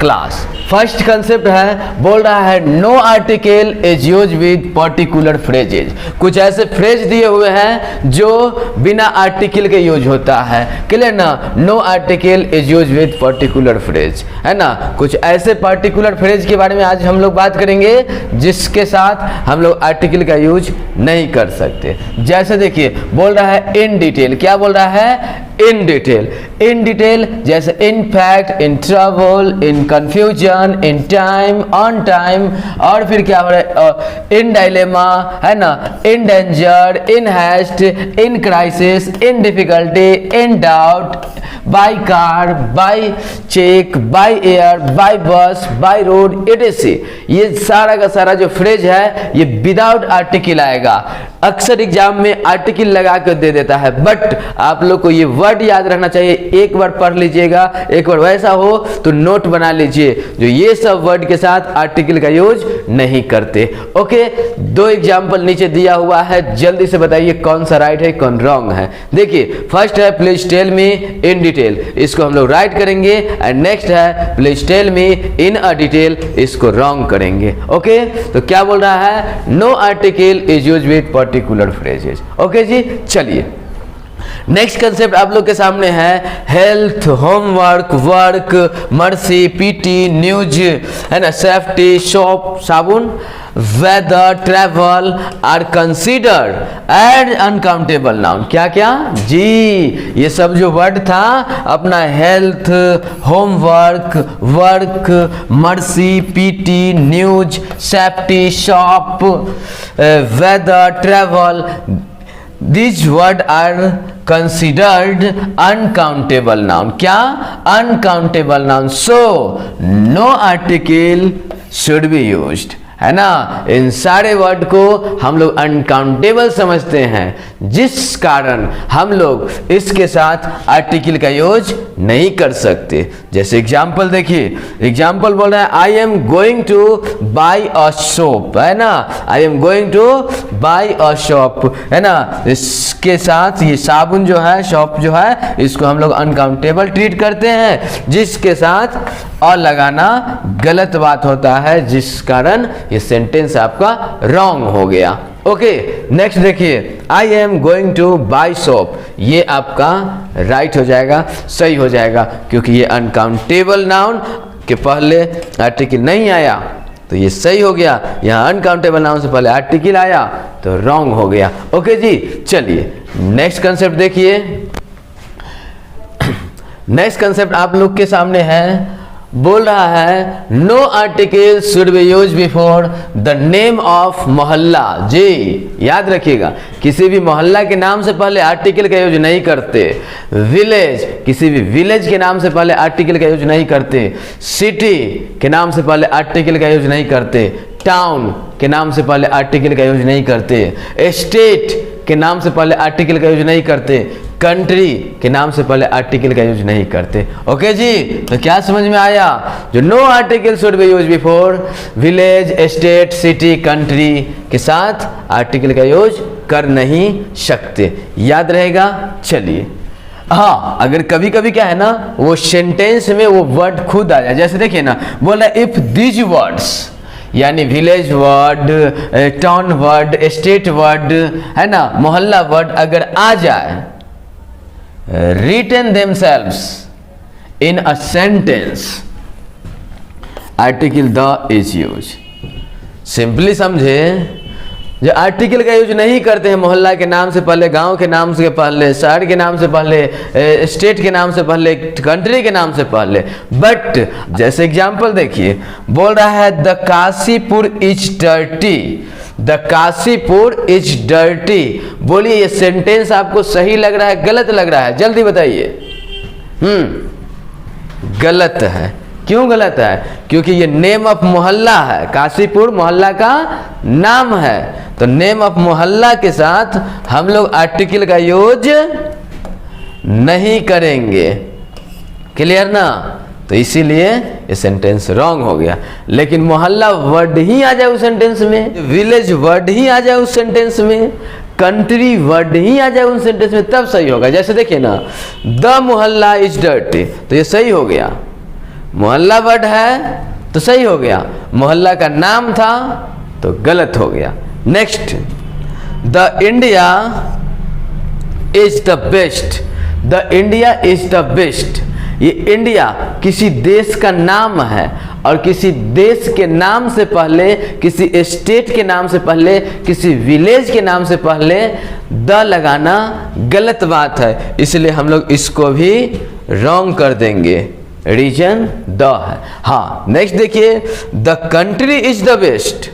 क्लास। फर्स्ट कंसेप्ट है, बोल रहा है no article is use with particular phrases. कुछ ऐसे फ्रेज दिए हुए हैं जो बिना आर्टिकल के यूज होता है। क्लियर ना। No article is use with particular phrase, है ना। कुछ ऐसे पर्टिकुलर फ्रेज के बारे में आज हम लोग बात करेंगे जिसके साथ हम लोग आर्टिकल का यूज नहीं कर सकते। जैसे देखिए, बोल रहा है इन डिटेल। क्या बोल रहा है? In detail. इन डिटेल जैसे in fact, in trouble, in confusion, in time, on time, और फिर क्या हो रहा है? इन डायलेमा, है ना, in danger, in haste, in crisis, in difficulty, in doubt, by car, by cheque, by air, by bus, by road, etc। ये सारा का सारा जो फ्रेज है ये विदाउट आर्टिकल आएगा। अक्सर एग्जाम में आर्टिकल लगा कर दे देता है, बट आप लोग को ये वर्ड याद रखना चाहिए। एक बार पढ़ लीजिएगा, एक बार वैसा हो तो नोट बना लीजिए, जो ये सब वर्ड के साथ आर्टिकल का यूज नहीं करते। ओके, 2 एग्जाम्पल नीचे दिया हुआ है, जल्दी से बताइए कौन सा राइट है कौन रॉन्ग है। देखिए, फर्स्ट है please tell me in detail, इसको हम लोग राइट करेंगे। एंड नेक्स्ट है please tell me in a detail, इसको रॉन्ग करेंगे। ओके, तो क्या बोल रहा है? No article is use with particular phrases. Okay जी, चलिए नेक्स्ट कंसेप्ट आप लोग के सामने है health, homework, work, mercy, PT, news, है ना, सेफ्टी, शॉप, साबुन, weather, travel are considered as uncountable noun. क्या क्या जी? ये सब जो वर्ड था अपना health, homework, work, mercy, PT, news, safety, shop, weather, travel, these word are considered uncountable noun। क्या? uncountable noun, so no article should be used, है ना। इन सारे वर्ड को हम लोग अनकाउंटेबल समझते हैं, जिस कारण हम लोग इसके साथ आर्टिकल का यूज नहीं कर सकते। जैसे एग्जाम्पल देखिए, एग्जाम्पल बोल रहा है I am going to buy a shop, है ना, I am going to buy a shop, है ना। इसके साथ ये साबुन जो है, शॉप जो है, इसको हम लोग अनकाउंटेबल ट्रीट करते हैं, जिसके साथ और लगाना गलत बात होता है, जिस कारण ये सेंटेंस आपका रॉन्ग हो गया। ओके, नेक्स्ट देखिए, I am going to buy shop, ये आपका राइट हो जाएगा, सही हो जाएगा, क्योंकि ये अनकाउंटेबल नाउन के पहले आर्टिकल नहीं आया तो ये सही हो गया। यहाँ अनकाउंटेबल नाउन से पहले आर्टिकल आया तो रॉन्ग हो गया। ओके जी, चलिए नेक्स्ट कंसेप्ट देखिए। नेक्स्ट कंसेप्ट आप लोग के सामने है, बोल रहा है no article should be use before the name of मोहल्ला। जी याद रखिएगा, किसी भी मोहल्ला के नाम से पहले आर्टिकल का यूज नहीं करते। विलेज, किसी भी विलेज के नाम से पहले आर्टिकल का यूज नहीं करते। सिटी के नाम से पहले आर्टिकल का यूज नहीं करते। टाउन के नाम से पहले आर्टिकल का यूज नहीं करते। स्टेट के नाम से पहले आर्टिकल का यूज नहीं करते। कंट्री के नाम से पहले आर्टिकल का यूज नहीं करते। ओके जी, तो क्या समझ में आया? जो no article should be use before village, state, city, country के साथ आर्टिकल का यूज कर नहीं सकते। याद रहेगा? चलिए, हाँ, अगर कभी कभी क्या है ना, वो सेंटेंस में वो वर्ड खुद आ जाए। जैसे देखिए ना, बोला इफ दिस वर्ड्स, यानी village word, town word, state word, है ना, मोहल्ला वर्ड अगर आ जाए, written themselves in a sentence, article the is use. Simply समझे, जो आर्टिकल का यूज नहीं करते हैं मोहल्ला के नाम से पहले, गांव के नाम से पहले, शहर के नाम से पहले, स्टेट के नाम से पहले, कंट्री के नाम से पहले। बट जैसे एग्जांपल देखिए, बोल रहा है the Kashipur is dirty, the Kashipur is dirty. बोलिए ये सेंटेंस आपको सही लग रहा है, गलत लग रहा है? जल्दी बताइए। गलत है। क्यों गलत है? क्योंकि ये नेम ऑफ मोहल्ला है, काशीपुर मोहल्ला का नाम है, तो नेम ऑफ मोहल्ला के साथ हम लोग आर्टिकल का यूज नहीं करेंगे। क्लियर ना? तो इसीलिए ये सेंटेंस रॉन्ग हो गया। लेकिन मोहल्ला वर्ड ही आ जाए उस सेंटेंस में, विलेज वर्ड ही आ जाए उस सेंटेंस में, कंट्री वर्ड ही आ जाए उस सेंटेंस में, तब सही होगा। जैसे देखिए ना, द मोहल्ला इज डर्टी, तो ये सही हो गया। मोहल्ला वर्ड है तो सही हो गया, मोहल्ला का नाम था तो गलत हो गया। Next, the India is the best, the India is the best. ये इंडिया किसी देश का नाम है, और किसी देश के नाम से पहले, किसी स्टेट के नाम से पहले, किसी विलेज के नाम से पहले द लगाना गलत बात है, इसलिए हम लोग इसको भी रॉन्ग कर देंगे। रीजन द है। हाँ, नेक्स्ट देखिए, the country is the best,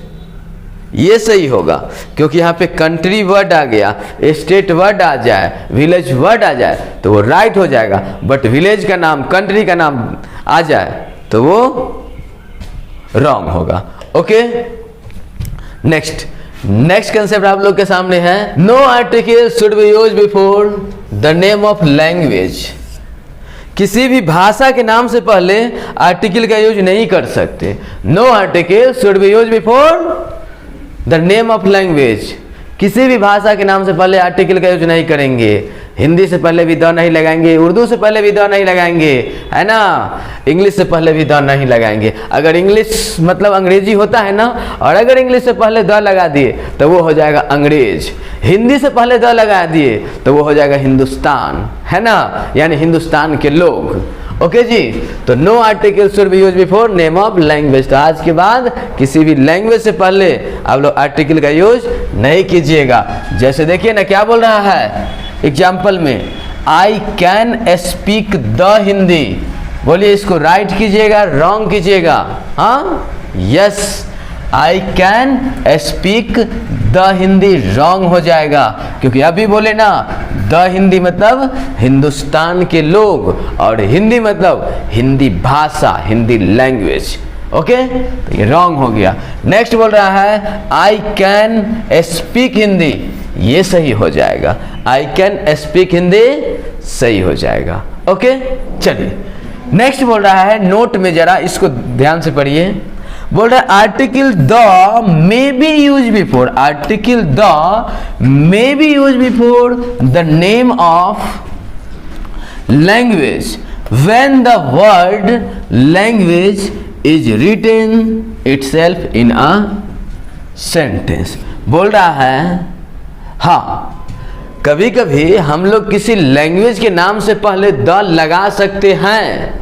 ये सही होगा, क्योंकि यहाँ पे कंट्री वर्ड आ गया, स्टेट वर्ड आ जाए, विलेज वर्ड आ जाए तो वो राइट हो जाएगा। बट विलेज का नाम, कंट्री का नाम आ जाए तो वो रॉन्ग होगा। ओके, नेक्स्ट कंसेप्ट आप लोग के सामने है, no article should be used before the name of language. किसी भी भाषा के नाम से पहले आर्टिकल का यूज नहीं कर सकते। No article should be used before the name of language. किसी भी भाषा के नाम से पहले आर्टिकल का यूज नहीं करेंगे। हिंदी से पहले भी द नहीं लगाएंगे, उर्दू से पहले भी द नहीं लगाएंगे, है ना, इंग्लिश से पहले भी द नहीं लगाएंगे। अगर इंग्लिश मतलब अंग्रेजी होता है ना, और अगर इंग्लिश से पहले द लगा दिए तो वो हो जाएगा अंग्रेज। हिंदी से पहले द लगा दिए तो वो हो जाएगा हिंदुस्तान, है ना, यानी हिंदुस्तान के लोग। ओके जी, तो no article should be used before name of language. तो आज के बाद किसी भी लैंग्वेज से पहले आप लोग आर्टिकल का यूज नहीं कीजिएगा। जैसे देखिए ना, क्या बोल रहा है एग्जाम्पल में, I can speak the Hindi. बोलिए इसको राइट कीजिएगा, रॉन्ग कीजिएगा? हाँ, yes, I can speak the Hindi wrong हो जाएगा, क्योंकि अभी बोले ना द हिंदी मतलब हिंदुस्तान के लोग, और हिंदी मतलब हिंदी भाषा, हिंदी लैंग्वेज। ओके, तो ये रॉन्ग हो गया। नेक्स्ट बोल रहा है आई कैन स्पीक हिंदी, ये सही हो जाएगा। आई कैन स्पीक हिंदी सही हो जाएगा। ओके, चलिए नेक्स्ट बोल रहा है, नोट में जरा इसको ध्यान से पढ़िए। बोल रहा है article the may be use before, article the may be use before the name of language when the word language is written itself in a sentence. बोल रहा है हाँ, कभी कभी हम लोग किसी लैंग्वेज के नाम से पहले द लगा सकते हैं।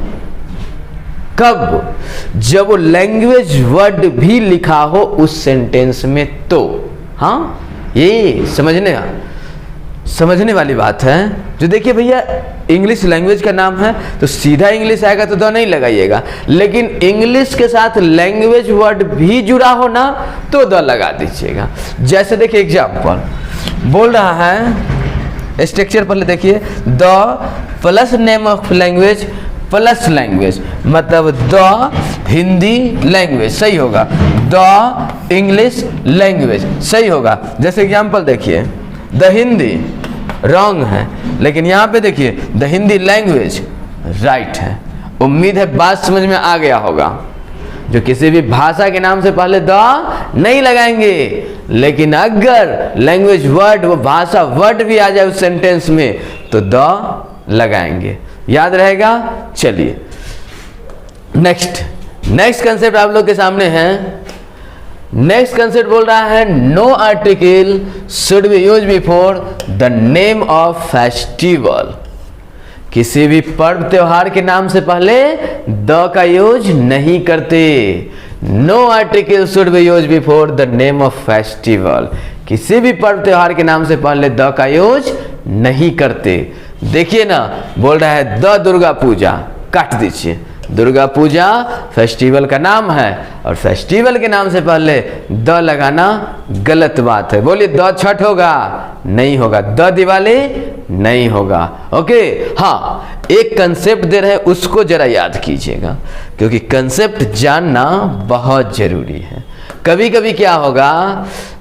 कब? जब वो लैंग्वेज वर्ड भी लिखा हो उस सेंटेंस में, तो हाँ, ये समझने वाली बात है। जो देखिए भैया, इंग्लिश लैंग्वेज का नाम है तो सीधा इंग्लिश आएगा तो द नहीं लगाइएगा, लेकिन इंग्लिश के साथ लैंग्वेज वर्ड भी जुड़ा हो ना तो द लगा दीजिएगा। जैसे देखिए एग्जाम्पल बोल रहा है, स्ट्रक्चर पहले देखिए, the plus name of language plus language, मतलब द हिंदी लैंग्वेज सही होगा, द इंग्लिश लैंग्वेज सही होगा। जैसे एग्जाम्पल देखिए, द हिंदी रॉन्ग है। लेकिन यहाँ पे देखिए द हिंदी लैंग्वेज राइट है। उम्मीद है बात समझ में आ गया होगा। जो किसी भी भाषा के नाम से पहले द नहीं लगाएंगे, लेकिन अगर लैंग्वेज वर्ड, वो भाषा वर्ड भी आ जाए उस सेंटेंस में तो द लगाएंगे। याद रहेगा। चलिए नेक्स्ट कंसेप्ट आप लोग के सामने है। नेक्स्ट कंसेप्ट बोल रहा है no article should be use before the name of festival. किसी भी पर्व त्योहार के नाम से पहले द का यूज नहीं करते। No article should be use before the name of festival. किसी भी पर्व त्योहार के नाम से पहले द का यूज नहीं करते। देखिए ना, बोल रहा है द दुर्गा पूजा, काट दीजिए। दुर्गा पूजा फेस्टिवल का नाम है और फेस्टिवल के नाम से पहले द लगाना गलत बात है। बोलिए द छठ होगा? नहीं होगा। द दिवाली? नहीं होगा। ओके। हाँ, एक कंसेप्ट दे रहे हैं, उसको जरा याद कीजिएगा, क्योंकि कंसेप्ट जानना बहुत जरूरी है। कभी कभी क्या होगा,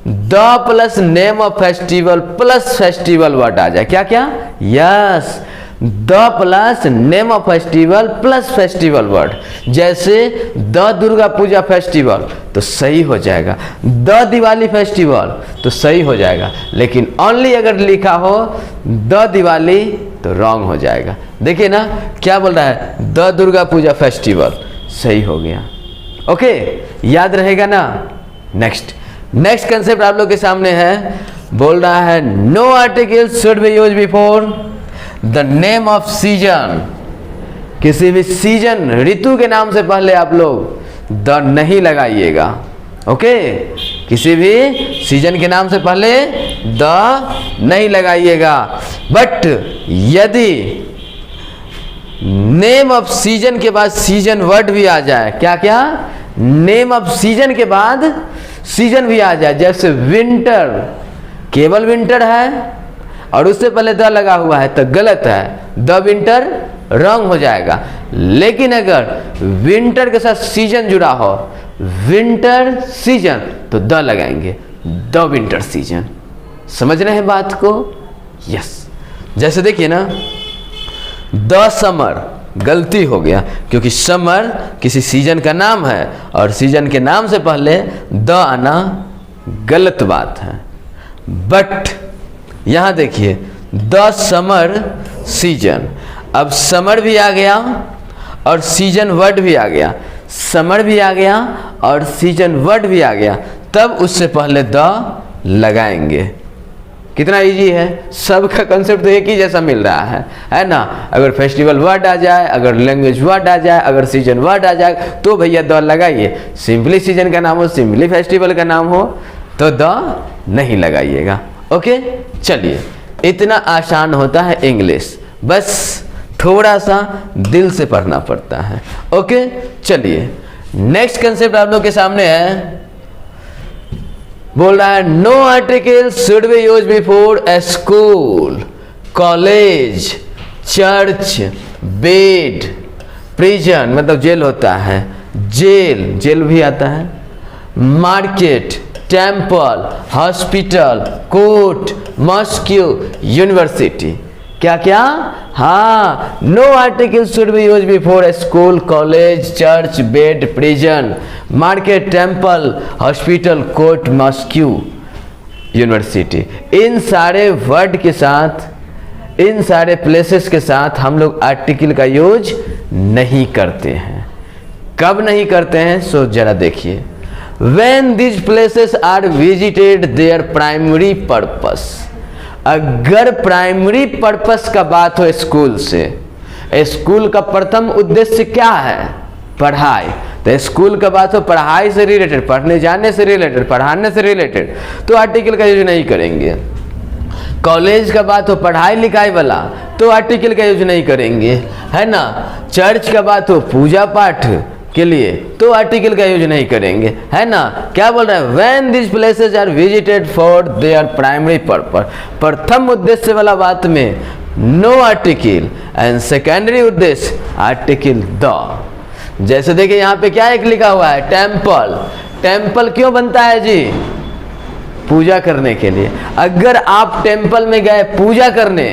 the plus name of festival plus festival word आ जाए। क्या क्या? Yes, the plus name of festival plus festival word. जैसे द दुर्गा पूजा फेस्टिवल तो सही हो जाएगा, द दिवाली फेस्टिवल तो सही हो जाएगा, लेकिन ओनली अगर लिखा हो द दिवाली तो रॉन्ग हो जाएगा। देखिए ना क्या बोल रहा है, द दुर्गा पूजा फेस्टिवल, सही हो गया। ओके, याद रहेगा ना। नेक्स्ट कंसेप्ट आप लोग के सामने है। बोल रहा है no article should be use before the name of season. किसी भी सीजन, ऋतु के नाम से पहले आप लोग द नहीं लगाइएगा। ओके, किसी भी सीजन के नाम से पहले द नहीं लगाइएगा। बट यदि नेम ऑफ सीजन के बाद सीजन वर्ड भी आ जाए, क्या क्या? नेम ऑफ सीजन के बाद सीजन भी आ जाए, जैसे विंटर, केवल विंटर है और उससे पहले द लगा हुआ है तो गलत है, द विंटर रॉन्ग हो जाएगा। लेकिन अगर विंटर के साथ सीजन जुड़ा हो, विंटर सीजन, तो द लगाएंगे, द विंटर सीजन। समझ रहे हैं बात को? यस। जैसे देखिए ना, द समर, गलती हो गया, क्योंकि समर किसी सीजन का नाम है और सीजन के नाम से पहले द आना गलत बात है। बट यहां देखिए द समर सीजन, अब समर भी आ गया और सीजन वर्ड भी आ गया, समर भी आ गया और सीजन वर्ड भी आ गया, तब उससे पहले द लगाएंगे। कितना इजी है, सबका कंसेप्ट तो एक ही जैसा मिल रहा है ना। अगर फेस्टिवल वर्ड आ जाए, अगर लैंग्वेज वर्ड आ जाए, अगर सीजन वर्ड आ जाए तो भैया द लगाइए। सिंपली सीजन का नाम हो, सिंपली फेस्टिवल का नाम हो तो द नहीं लगाइएगा। ओके, चलिए, इतना आसान होता है इंग्लिश, बस थोड़ा सा दिल से पढ़ना पड़ता है। ओके, चलिए नेक्स्ट कंसेप्ट आप लोग के सामने है। बोल रहा है no article should be use before a school, college, church, bed, prison मतलब जेल होता है, जेल भी आता है, market, temple, hospital, court, mosque, university. क्या क्या? हाँ, no article should be use before a school, college, church, bed, prison, market, temple, hospital, court, mosque, university. इन सारे वर्ड के साथ, इन सारे प्लेसेस के साथ हम लोग आर्टिकल का यूज नहीं करते हैं। कब नहीं करते हैं सो जरा देखिए। When these places are visited their primary purpose, अगर प्राइमरी पर्पस का बात हो स्कूल से, स्कूल का प्रथम उद्देश्य क्या है? पढ़ाई। तो स्कूल का बात हो पढ़ाई से रिलेटेड, पढ़ने जाने से रिलेटेड, पढ़ाने से रिलेटेड, तो आर्टिकल का यूज नहीं करेंगे। कॉलेज का बात हो पढ़ाई लिखाई वाला, तो आर्टिकल का यूज नहीं करेंगे, है ना। चर्च का बात हो पूजा पाठ के लिए, तो आर्टिकल का यूज नहीं करेंगे, है ना। क्या बोल रहा है? When these places are visited for their primary purpose, प्रथम उद्देश्य वाला बात में नो आर्टिकल एंड सेकेंडरी उद्देश्य आर्टिकल द। जैसे देखिए यहाँ पे क्या एक लिखा हुआ है, टेम्पल। टेम्पल क्यों बनता है जी? पूजा करने के लिए। अगर आप टेम्पल में गए पूजा करने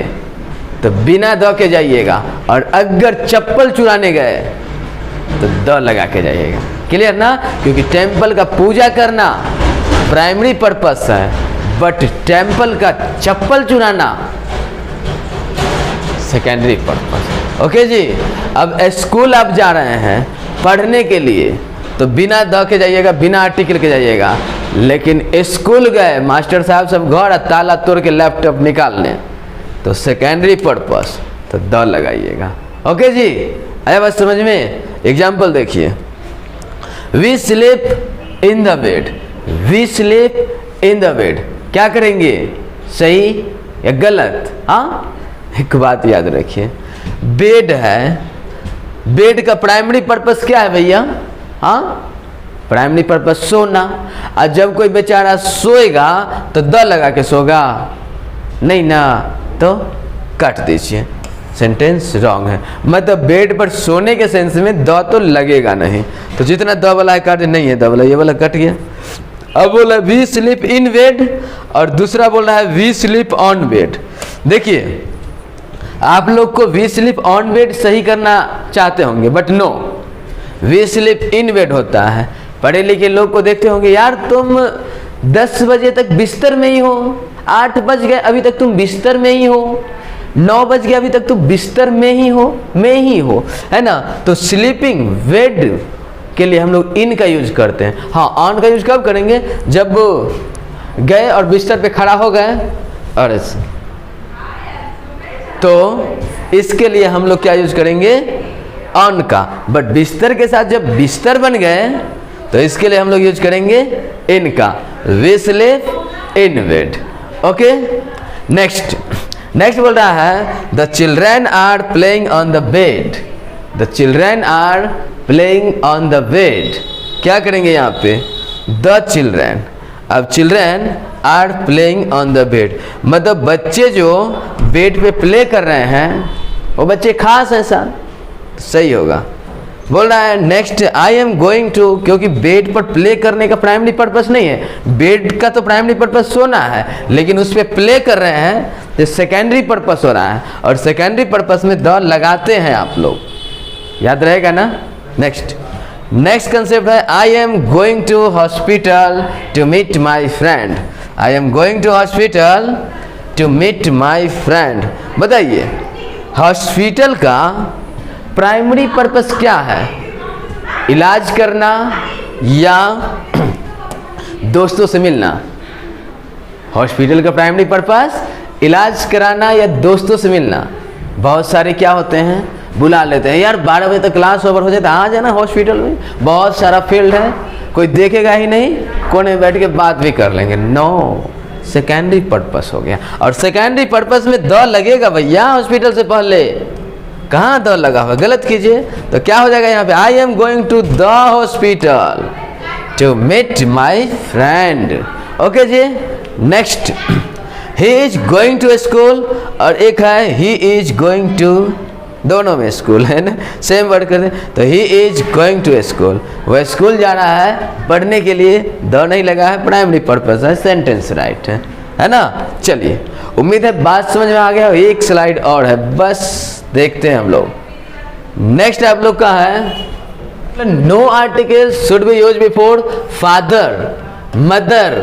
तो बिना द के जाइएगा, और अगर चप्पल चुराने गए तो द लगा के जाइएगा। क्लियर ना? क्योंकि टेम्पल का पूजा करना प्राइमरी पर्पस है, बट टेम्पल का चप्पल चुराना सेकेंडरी पर्पस। ओके जी। अब स्कूल आप जा रहे हैं पढ़ने के लिए तो बिना द के जाइएगा, बिना आर्टिकल के जाइएगा। लेकिन स्कूल गए, मास्टर साहब सब घर ताला तोड़ के लैपटॉप निकाल लें तो सेकेंडरी पर्पस, तो द लगाइएगा। ओके जी, आया बात समझ में? एग्जाम्पल देखिए, we sleep in the bed, we sleep in the bed, क्या करेंगे? सही या गलत? हाँ, एक बात याद रखिए, बेड है, बेड का प्राइमरी पर्पस क्या है भैया? हाँ, प्राइमरी पर्पस सोना। और जब कोई बेचारा सोएगा तो द लगा के सोगा? नहीं ना, तो काट दीजिए, सेंटेंस रॉन्ग है। मतलब बेड पर सोने के सेंस में द तो लगेगा नहीं, तो जितना द वाला है काट, नहीं है द वाला, ये वाला कट गया। अब बोला वी स्लीप इन बेड, और दूसरा बोल रहा है वी स्लीप ऑन बेड। देखिए, आप लोग को वी स्लीप ऑन बेड सही करना चाहते होंगे, but no, we sleep in bed होता है। पढ़े लिखे लोग को देखते होंगे, यार तुम 10 बजे तक बिस्तर में ही हो, 8 बज गए अभी तक तुम बिस्तर में ही हो, 9 बज गए अभी तक तुम बिस्तर में ही हो, है ना? तो स्लीपिंग बेड के लिए हम लोग इन का यूज करते हैं। हाँ, ऑन का यूज कब करेंगे? जब गए और बिस्तर पे खड़ा हो गए, और तो इसके लिए हम लोग क्या यूज करेंगे? ऑन का। बट बिस्तर के साथ जब बिस्तर बन गए तो इसके लिए हम लोग यूज करेंगे इन का, we sleep in bed. Okay, next बोल रहा है the children are playing on the bed, the children are playing on the bed. क्या करेंगे यहाँ पे? The children. अब children are playing on the bed, मतलब बच्चे जो बेड पे प्ले कर रहे हैं वो बच्चे खास हैं सर, सही होगा। बोल रहा है next, I am going to, क्योंकि बेड पर प्ले करने का प्राइमरी पर्पस नहीं है, बेड का तो प्राइमरी पर्पस सोना है, लेकिन उस पर प्ले कर रहे हैं तो सेकेंडरी पर्पस हो रहा है, और सेकेंडरी पर्पस में द लगाते हैं आप लोग, याद रहेगा ना? नेक्स्ट कंसेप्ट है I am going to hospital to meet my friend, I am going to hospital to meet my friend. बताइए, हॉस्पिटल का प्राइमरी पर्पस क्या है? इलाज करना या दोस्तों से मिलना? हॉस्पिटल का प्राइमरी पर्पस इलाज कराना या दोस्तों से मिलना। बहुत सारे क्या होते हैं, बुला लेते हैं, यार 12 बजे तक क्लास ओवर हो जाता है, आ जाना हॉस्पिटल में, बहुत सारा फील्ड है, कोई देखेगा ही नहीं, कोने में बैठ के बात भी कर लेंगे। नो, सेकेंडरी पर्पस हो गया। और सेकेंडरी पर्पस में द लगेगा भैया, हॉस्पिटल से पहले कहाँ द लगा हुआ? गलत कीजिए तो क्या हो जाएगा यहाँ पे? I am going to the hospital to meet my friend. Okay जी, next, he is going to school, और एक है ही इज गोइंग टू, दोनों में स्कूल है ना, सेम वर्ड कर दें तो he is going to school, वह स्कूल जा रहा है पढ़ने के लिए, द नहीं लगा है, प्राइमरी पर्पस है, सेंटेंस राइट है ना? चलिए, उम्मीद है बात समझ में आ गया। एक स्लाइड और है, बस देखते हैं हम लोग। नेक्स्ट आप लोग का है no article should be use before father, mother,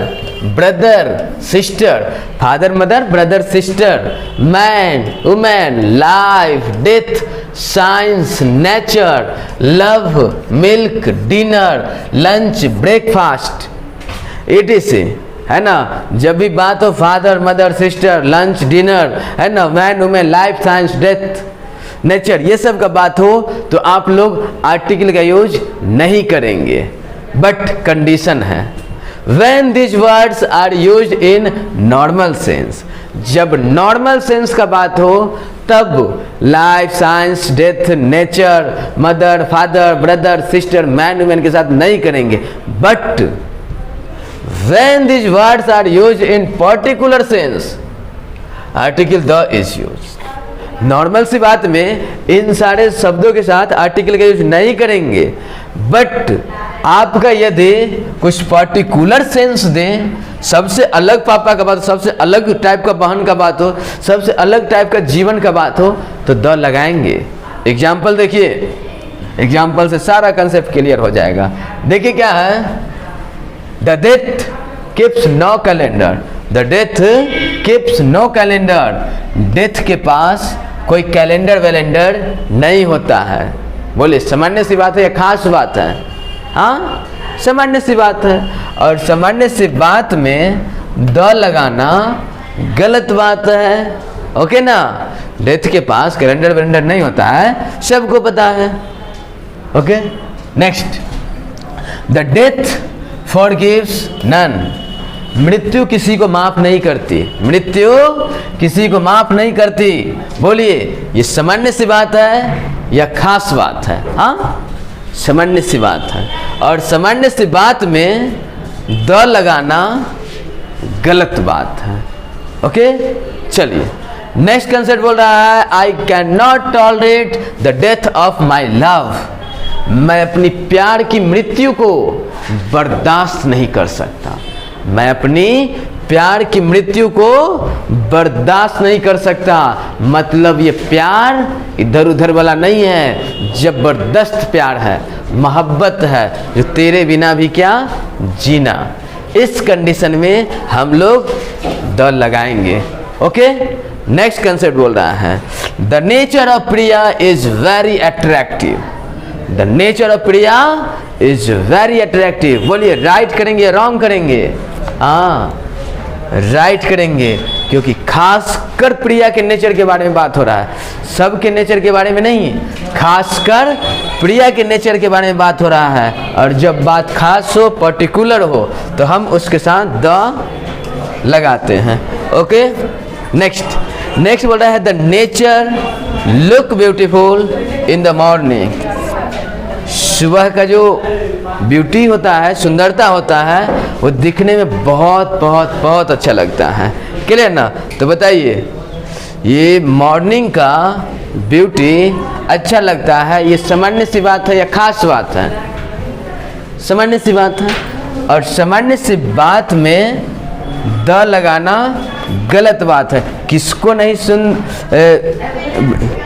brother, sister. Father, mother, brother, sister, man, women, life, death, science, nature, love, milk, dinner, lunch, breakfast, etc, है ना? जब भी बात हो father, mother, sister, lunch, dinner, है ना, man, women, life, science, death, nature, ये सब का बात हो तो आप लोग आर्टिकल का यूज नहीं करेंगे, बट कंडीशन है when these words are used in normal sense, जब नॉर्मल सेंस का बात हो तब life, science, death, nature, mother, father, brother, sister, man, women के साथ नहीं करेंगे। But when these words are used in particular sense, article the is use. Normal सी बात में इन सारे शब्दों के साथ आर्टिकल का यूज नहीं करेंगे, बट आपका यदि कुछ पर्टिकुलर सेंस दें सबसे अलग पापा का बात हो, सबसे अलग टाइप का बहन का बात हो, सबसे अलग टाइप का जीवन का बात हो, तो द लगाएंगे। एग्जाम्पल देखिए, एग्जाम्पल से सारा कंसेप्ट क्लियर हो जाएगा। देखिए क्या है, the death keeps no calendar, the death keeps no calendar, death के पास कोई कैलेंडर वैलेंडर नहीं होता है। बोलिए सामान्य सी बात है या खास बात है? हाँ, सामान्य सी बात है। और सामान्य सी बात में द लगाना गलत बात है। ओके ना, डेथ के पास कैलेंडर वैलेंडर नहीं होता है, सबको पता है। Okay, next, the death forgives none, मृत्यु किसी को माफ नहीं करती, मृत्यु किसी को माफ नहीं करती। बोलिए ये सामान्य सी बात है या खास बात है? हाँ, सामान्य सी बात है। और सामान्य सी बात में द लगाना गलत बात है। ओके, चलिए नेक्स्ट कंसेप्ट बोल रहा है, I can not tolerate the death of my love, मैं अपनी प्यार की मृत्यु को बर्दाश्त नहीं कर सकता, मैं अपनी प्यार की मृत्यु को बर्दाश्त नहीं कर सकता। मतलब ये प्यार इधर उधर वाला नहीं है, जबरदस्त प्यार है, मोहब्बत है, जो तेरे बिना भी क्या जीना। इस कंडीशन में हम लोग द लगाएंगे। ओके, नेक्स्ट कंसेप्ट बोल रहा है, the nature of Priya is very attractive, the nature of Priya is very attractive. बोलिए राइट करेंगे या रॉन्ग करेंगे? हाँ, राइट करेंगे, क्योंकि खासकर प्रिया के नेचर के बारे में बात हो रहा है, सबके नेचर के बारे में नहीं, खासकर प्रिया के नेचर के बारे में बात हो रहा है। और जब बात खास हो, पर्टिकुलर हो, तो हम उसके साथ द लगाते हैं। ओके, नेक्स्ट बोल रहा है, the nature look beautiful in the morning, सुबह का जो ब्यूटी होता है, सुंदरता होता है, वो दिखने में बहुत बहुत बहुत अच्छा लगता है। क्लियर ना? तो बताइए, ये मॉर्निंग का ब्यूटी अच्छा लगता है, ये सामान्य सी बात है या खास बात है? सामान्य सी बात है। और सामान्य सी बात में द लगाना गलत बात है। किसको नहीं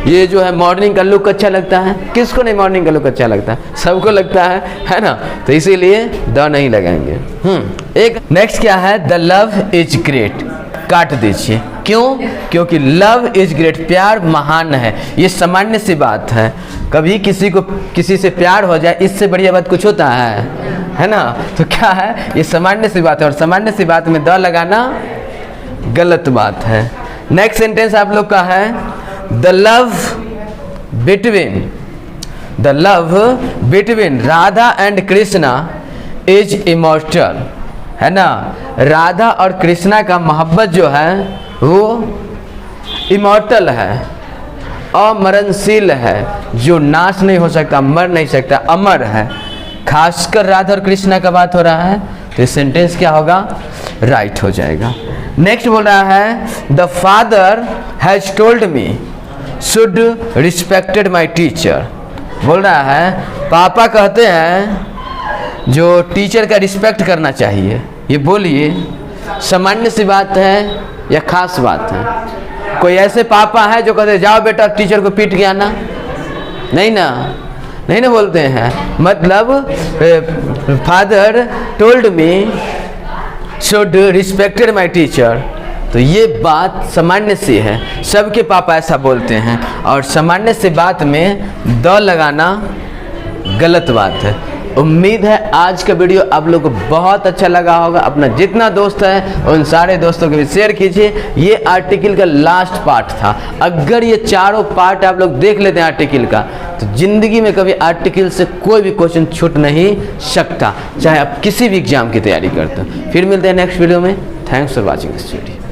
ये जो है मॉर्निंग का लुक अच्छा लगता है? किसको नहीं मॉर्निंग का लुक अच्छा लगता है? सबको लगता है ना? तो इसीलिए द नहीं लगाएंगे। एक नेक्स्ट क्या है, द लव इज ग्रेट, काट दीजिए। क्यों? क्योंकि लव इज ग्रेट, प्यार महान है। ये सामान्य सी बात है, कभी किसी को किसी से प्यार हो जाए, इससे बढ़िया बात कुछ होता है ना? तो क्या है, ये सामान्य सी बात है, और सामान्य सी बात में द लगाना गलत बात है। नेक्स्ट सेंटेंस आप लोग का है, the love between Radha and Krishna is immortal, है ना? राधा और कृष्णा का मोहब्बत जो है वो इमॉर्टल है, अमरणशील है, जो नाश नहीं हो सकता, मर नहीं सकता, अमर है। खासकर राधा और कृष्णा का बात हो रहा है, तो ये सेंटेंस क्या होगा? राइट हो जाएगा। नेक्स्ट बोल रहा है, the father has told me should respected my teacher. बोल रहा है, पापा कहते हैं जो टीचर का रिस्पेक्ट करना चाहिए। ये बोलिए सामान्य सी बात है या खास बात है? कोई ऐसे पापा है जो कहते जाओ बेटा टीचर को पीट के आना? नहीं ना, नहीं ना बोलते हैं। मतलब father told me should respected my teacher, तो ये बात सामान्य सी है, सबके पापा ऐसा बोलते हैं, और सामान्य सी बात में द लगाना गलत बात है। उम्मीद है आज का वीडियो आप लोग को बहुत अच्छा लगा होगा। अपना जितना दोस्त है उन सारे दोस्तों को भी शेयर कीजिए। ये आर्टिकल का लास्ट पार्ट था। अगर ये चारों पार्ट आप लोग देख लेते हैं आर्टिकल का, तो जिंदगी में कभी आर्टिकल से कोई भी क्वेश्चन छूट नहीं सकता, चाहे आप किसी भी एग्जाम की तैयारी करते हो। फिर मिलते हैं नेक्स्ट वीडियो में। Thanks for watching this video.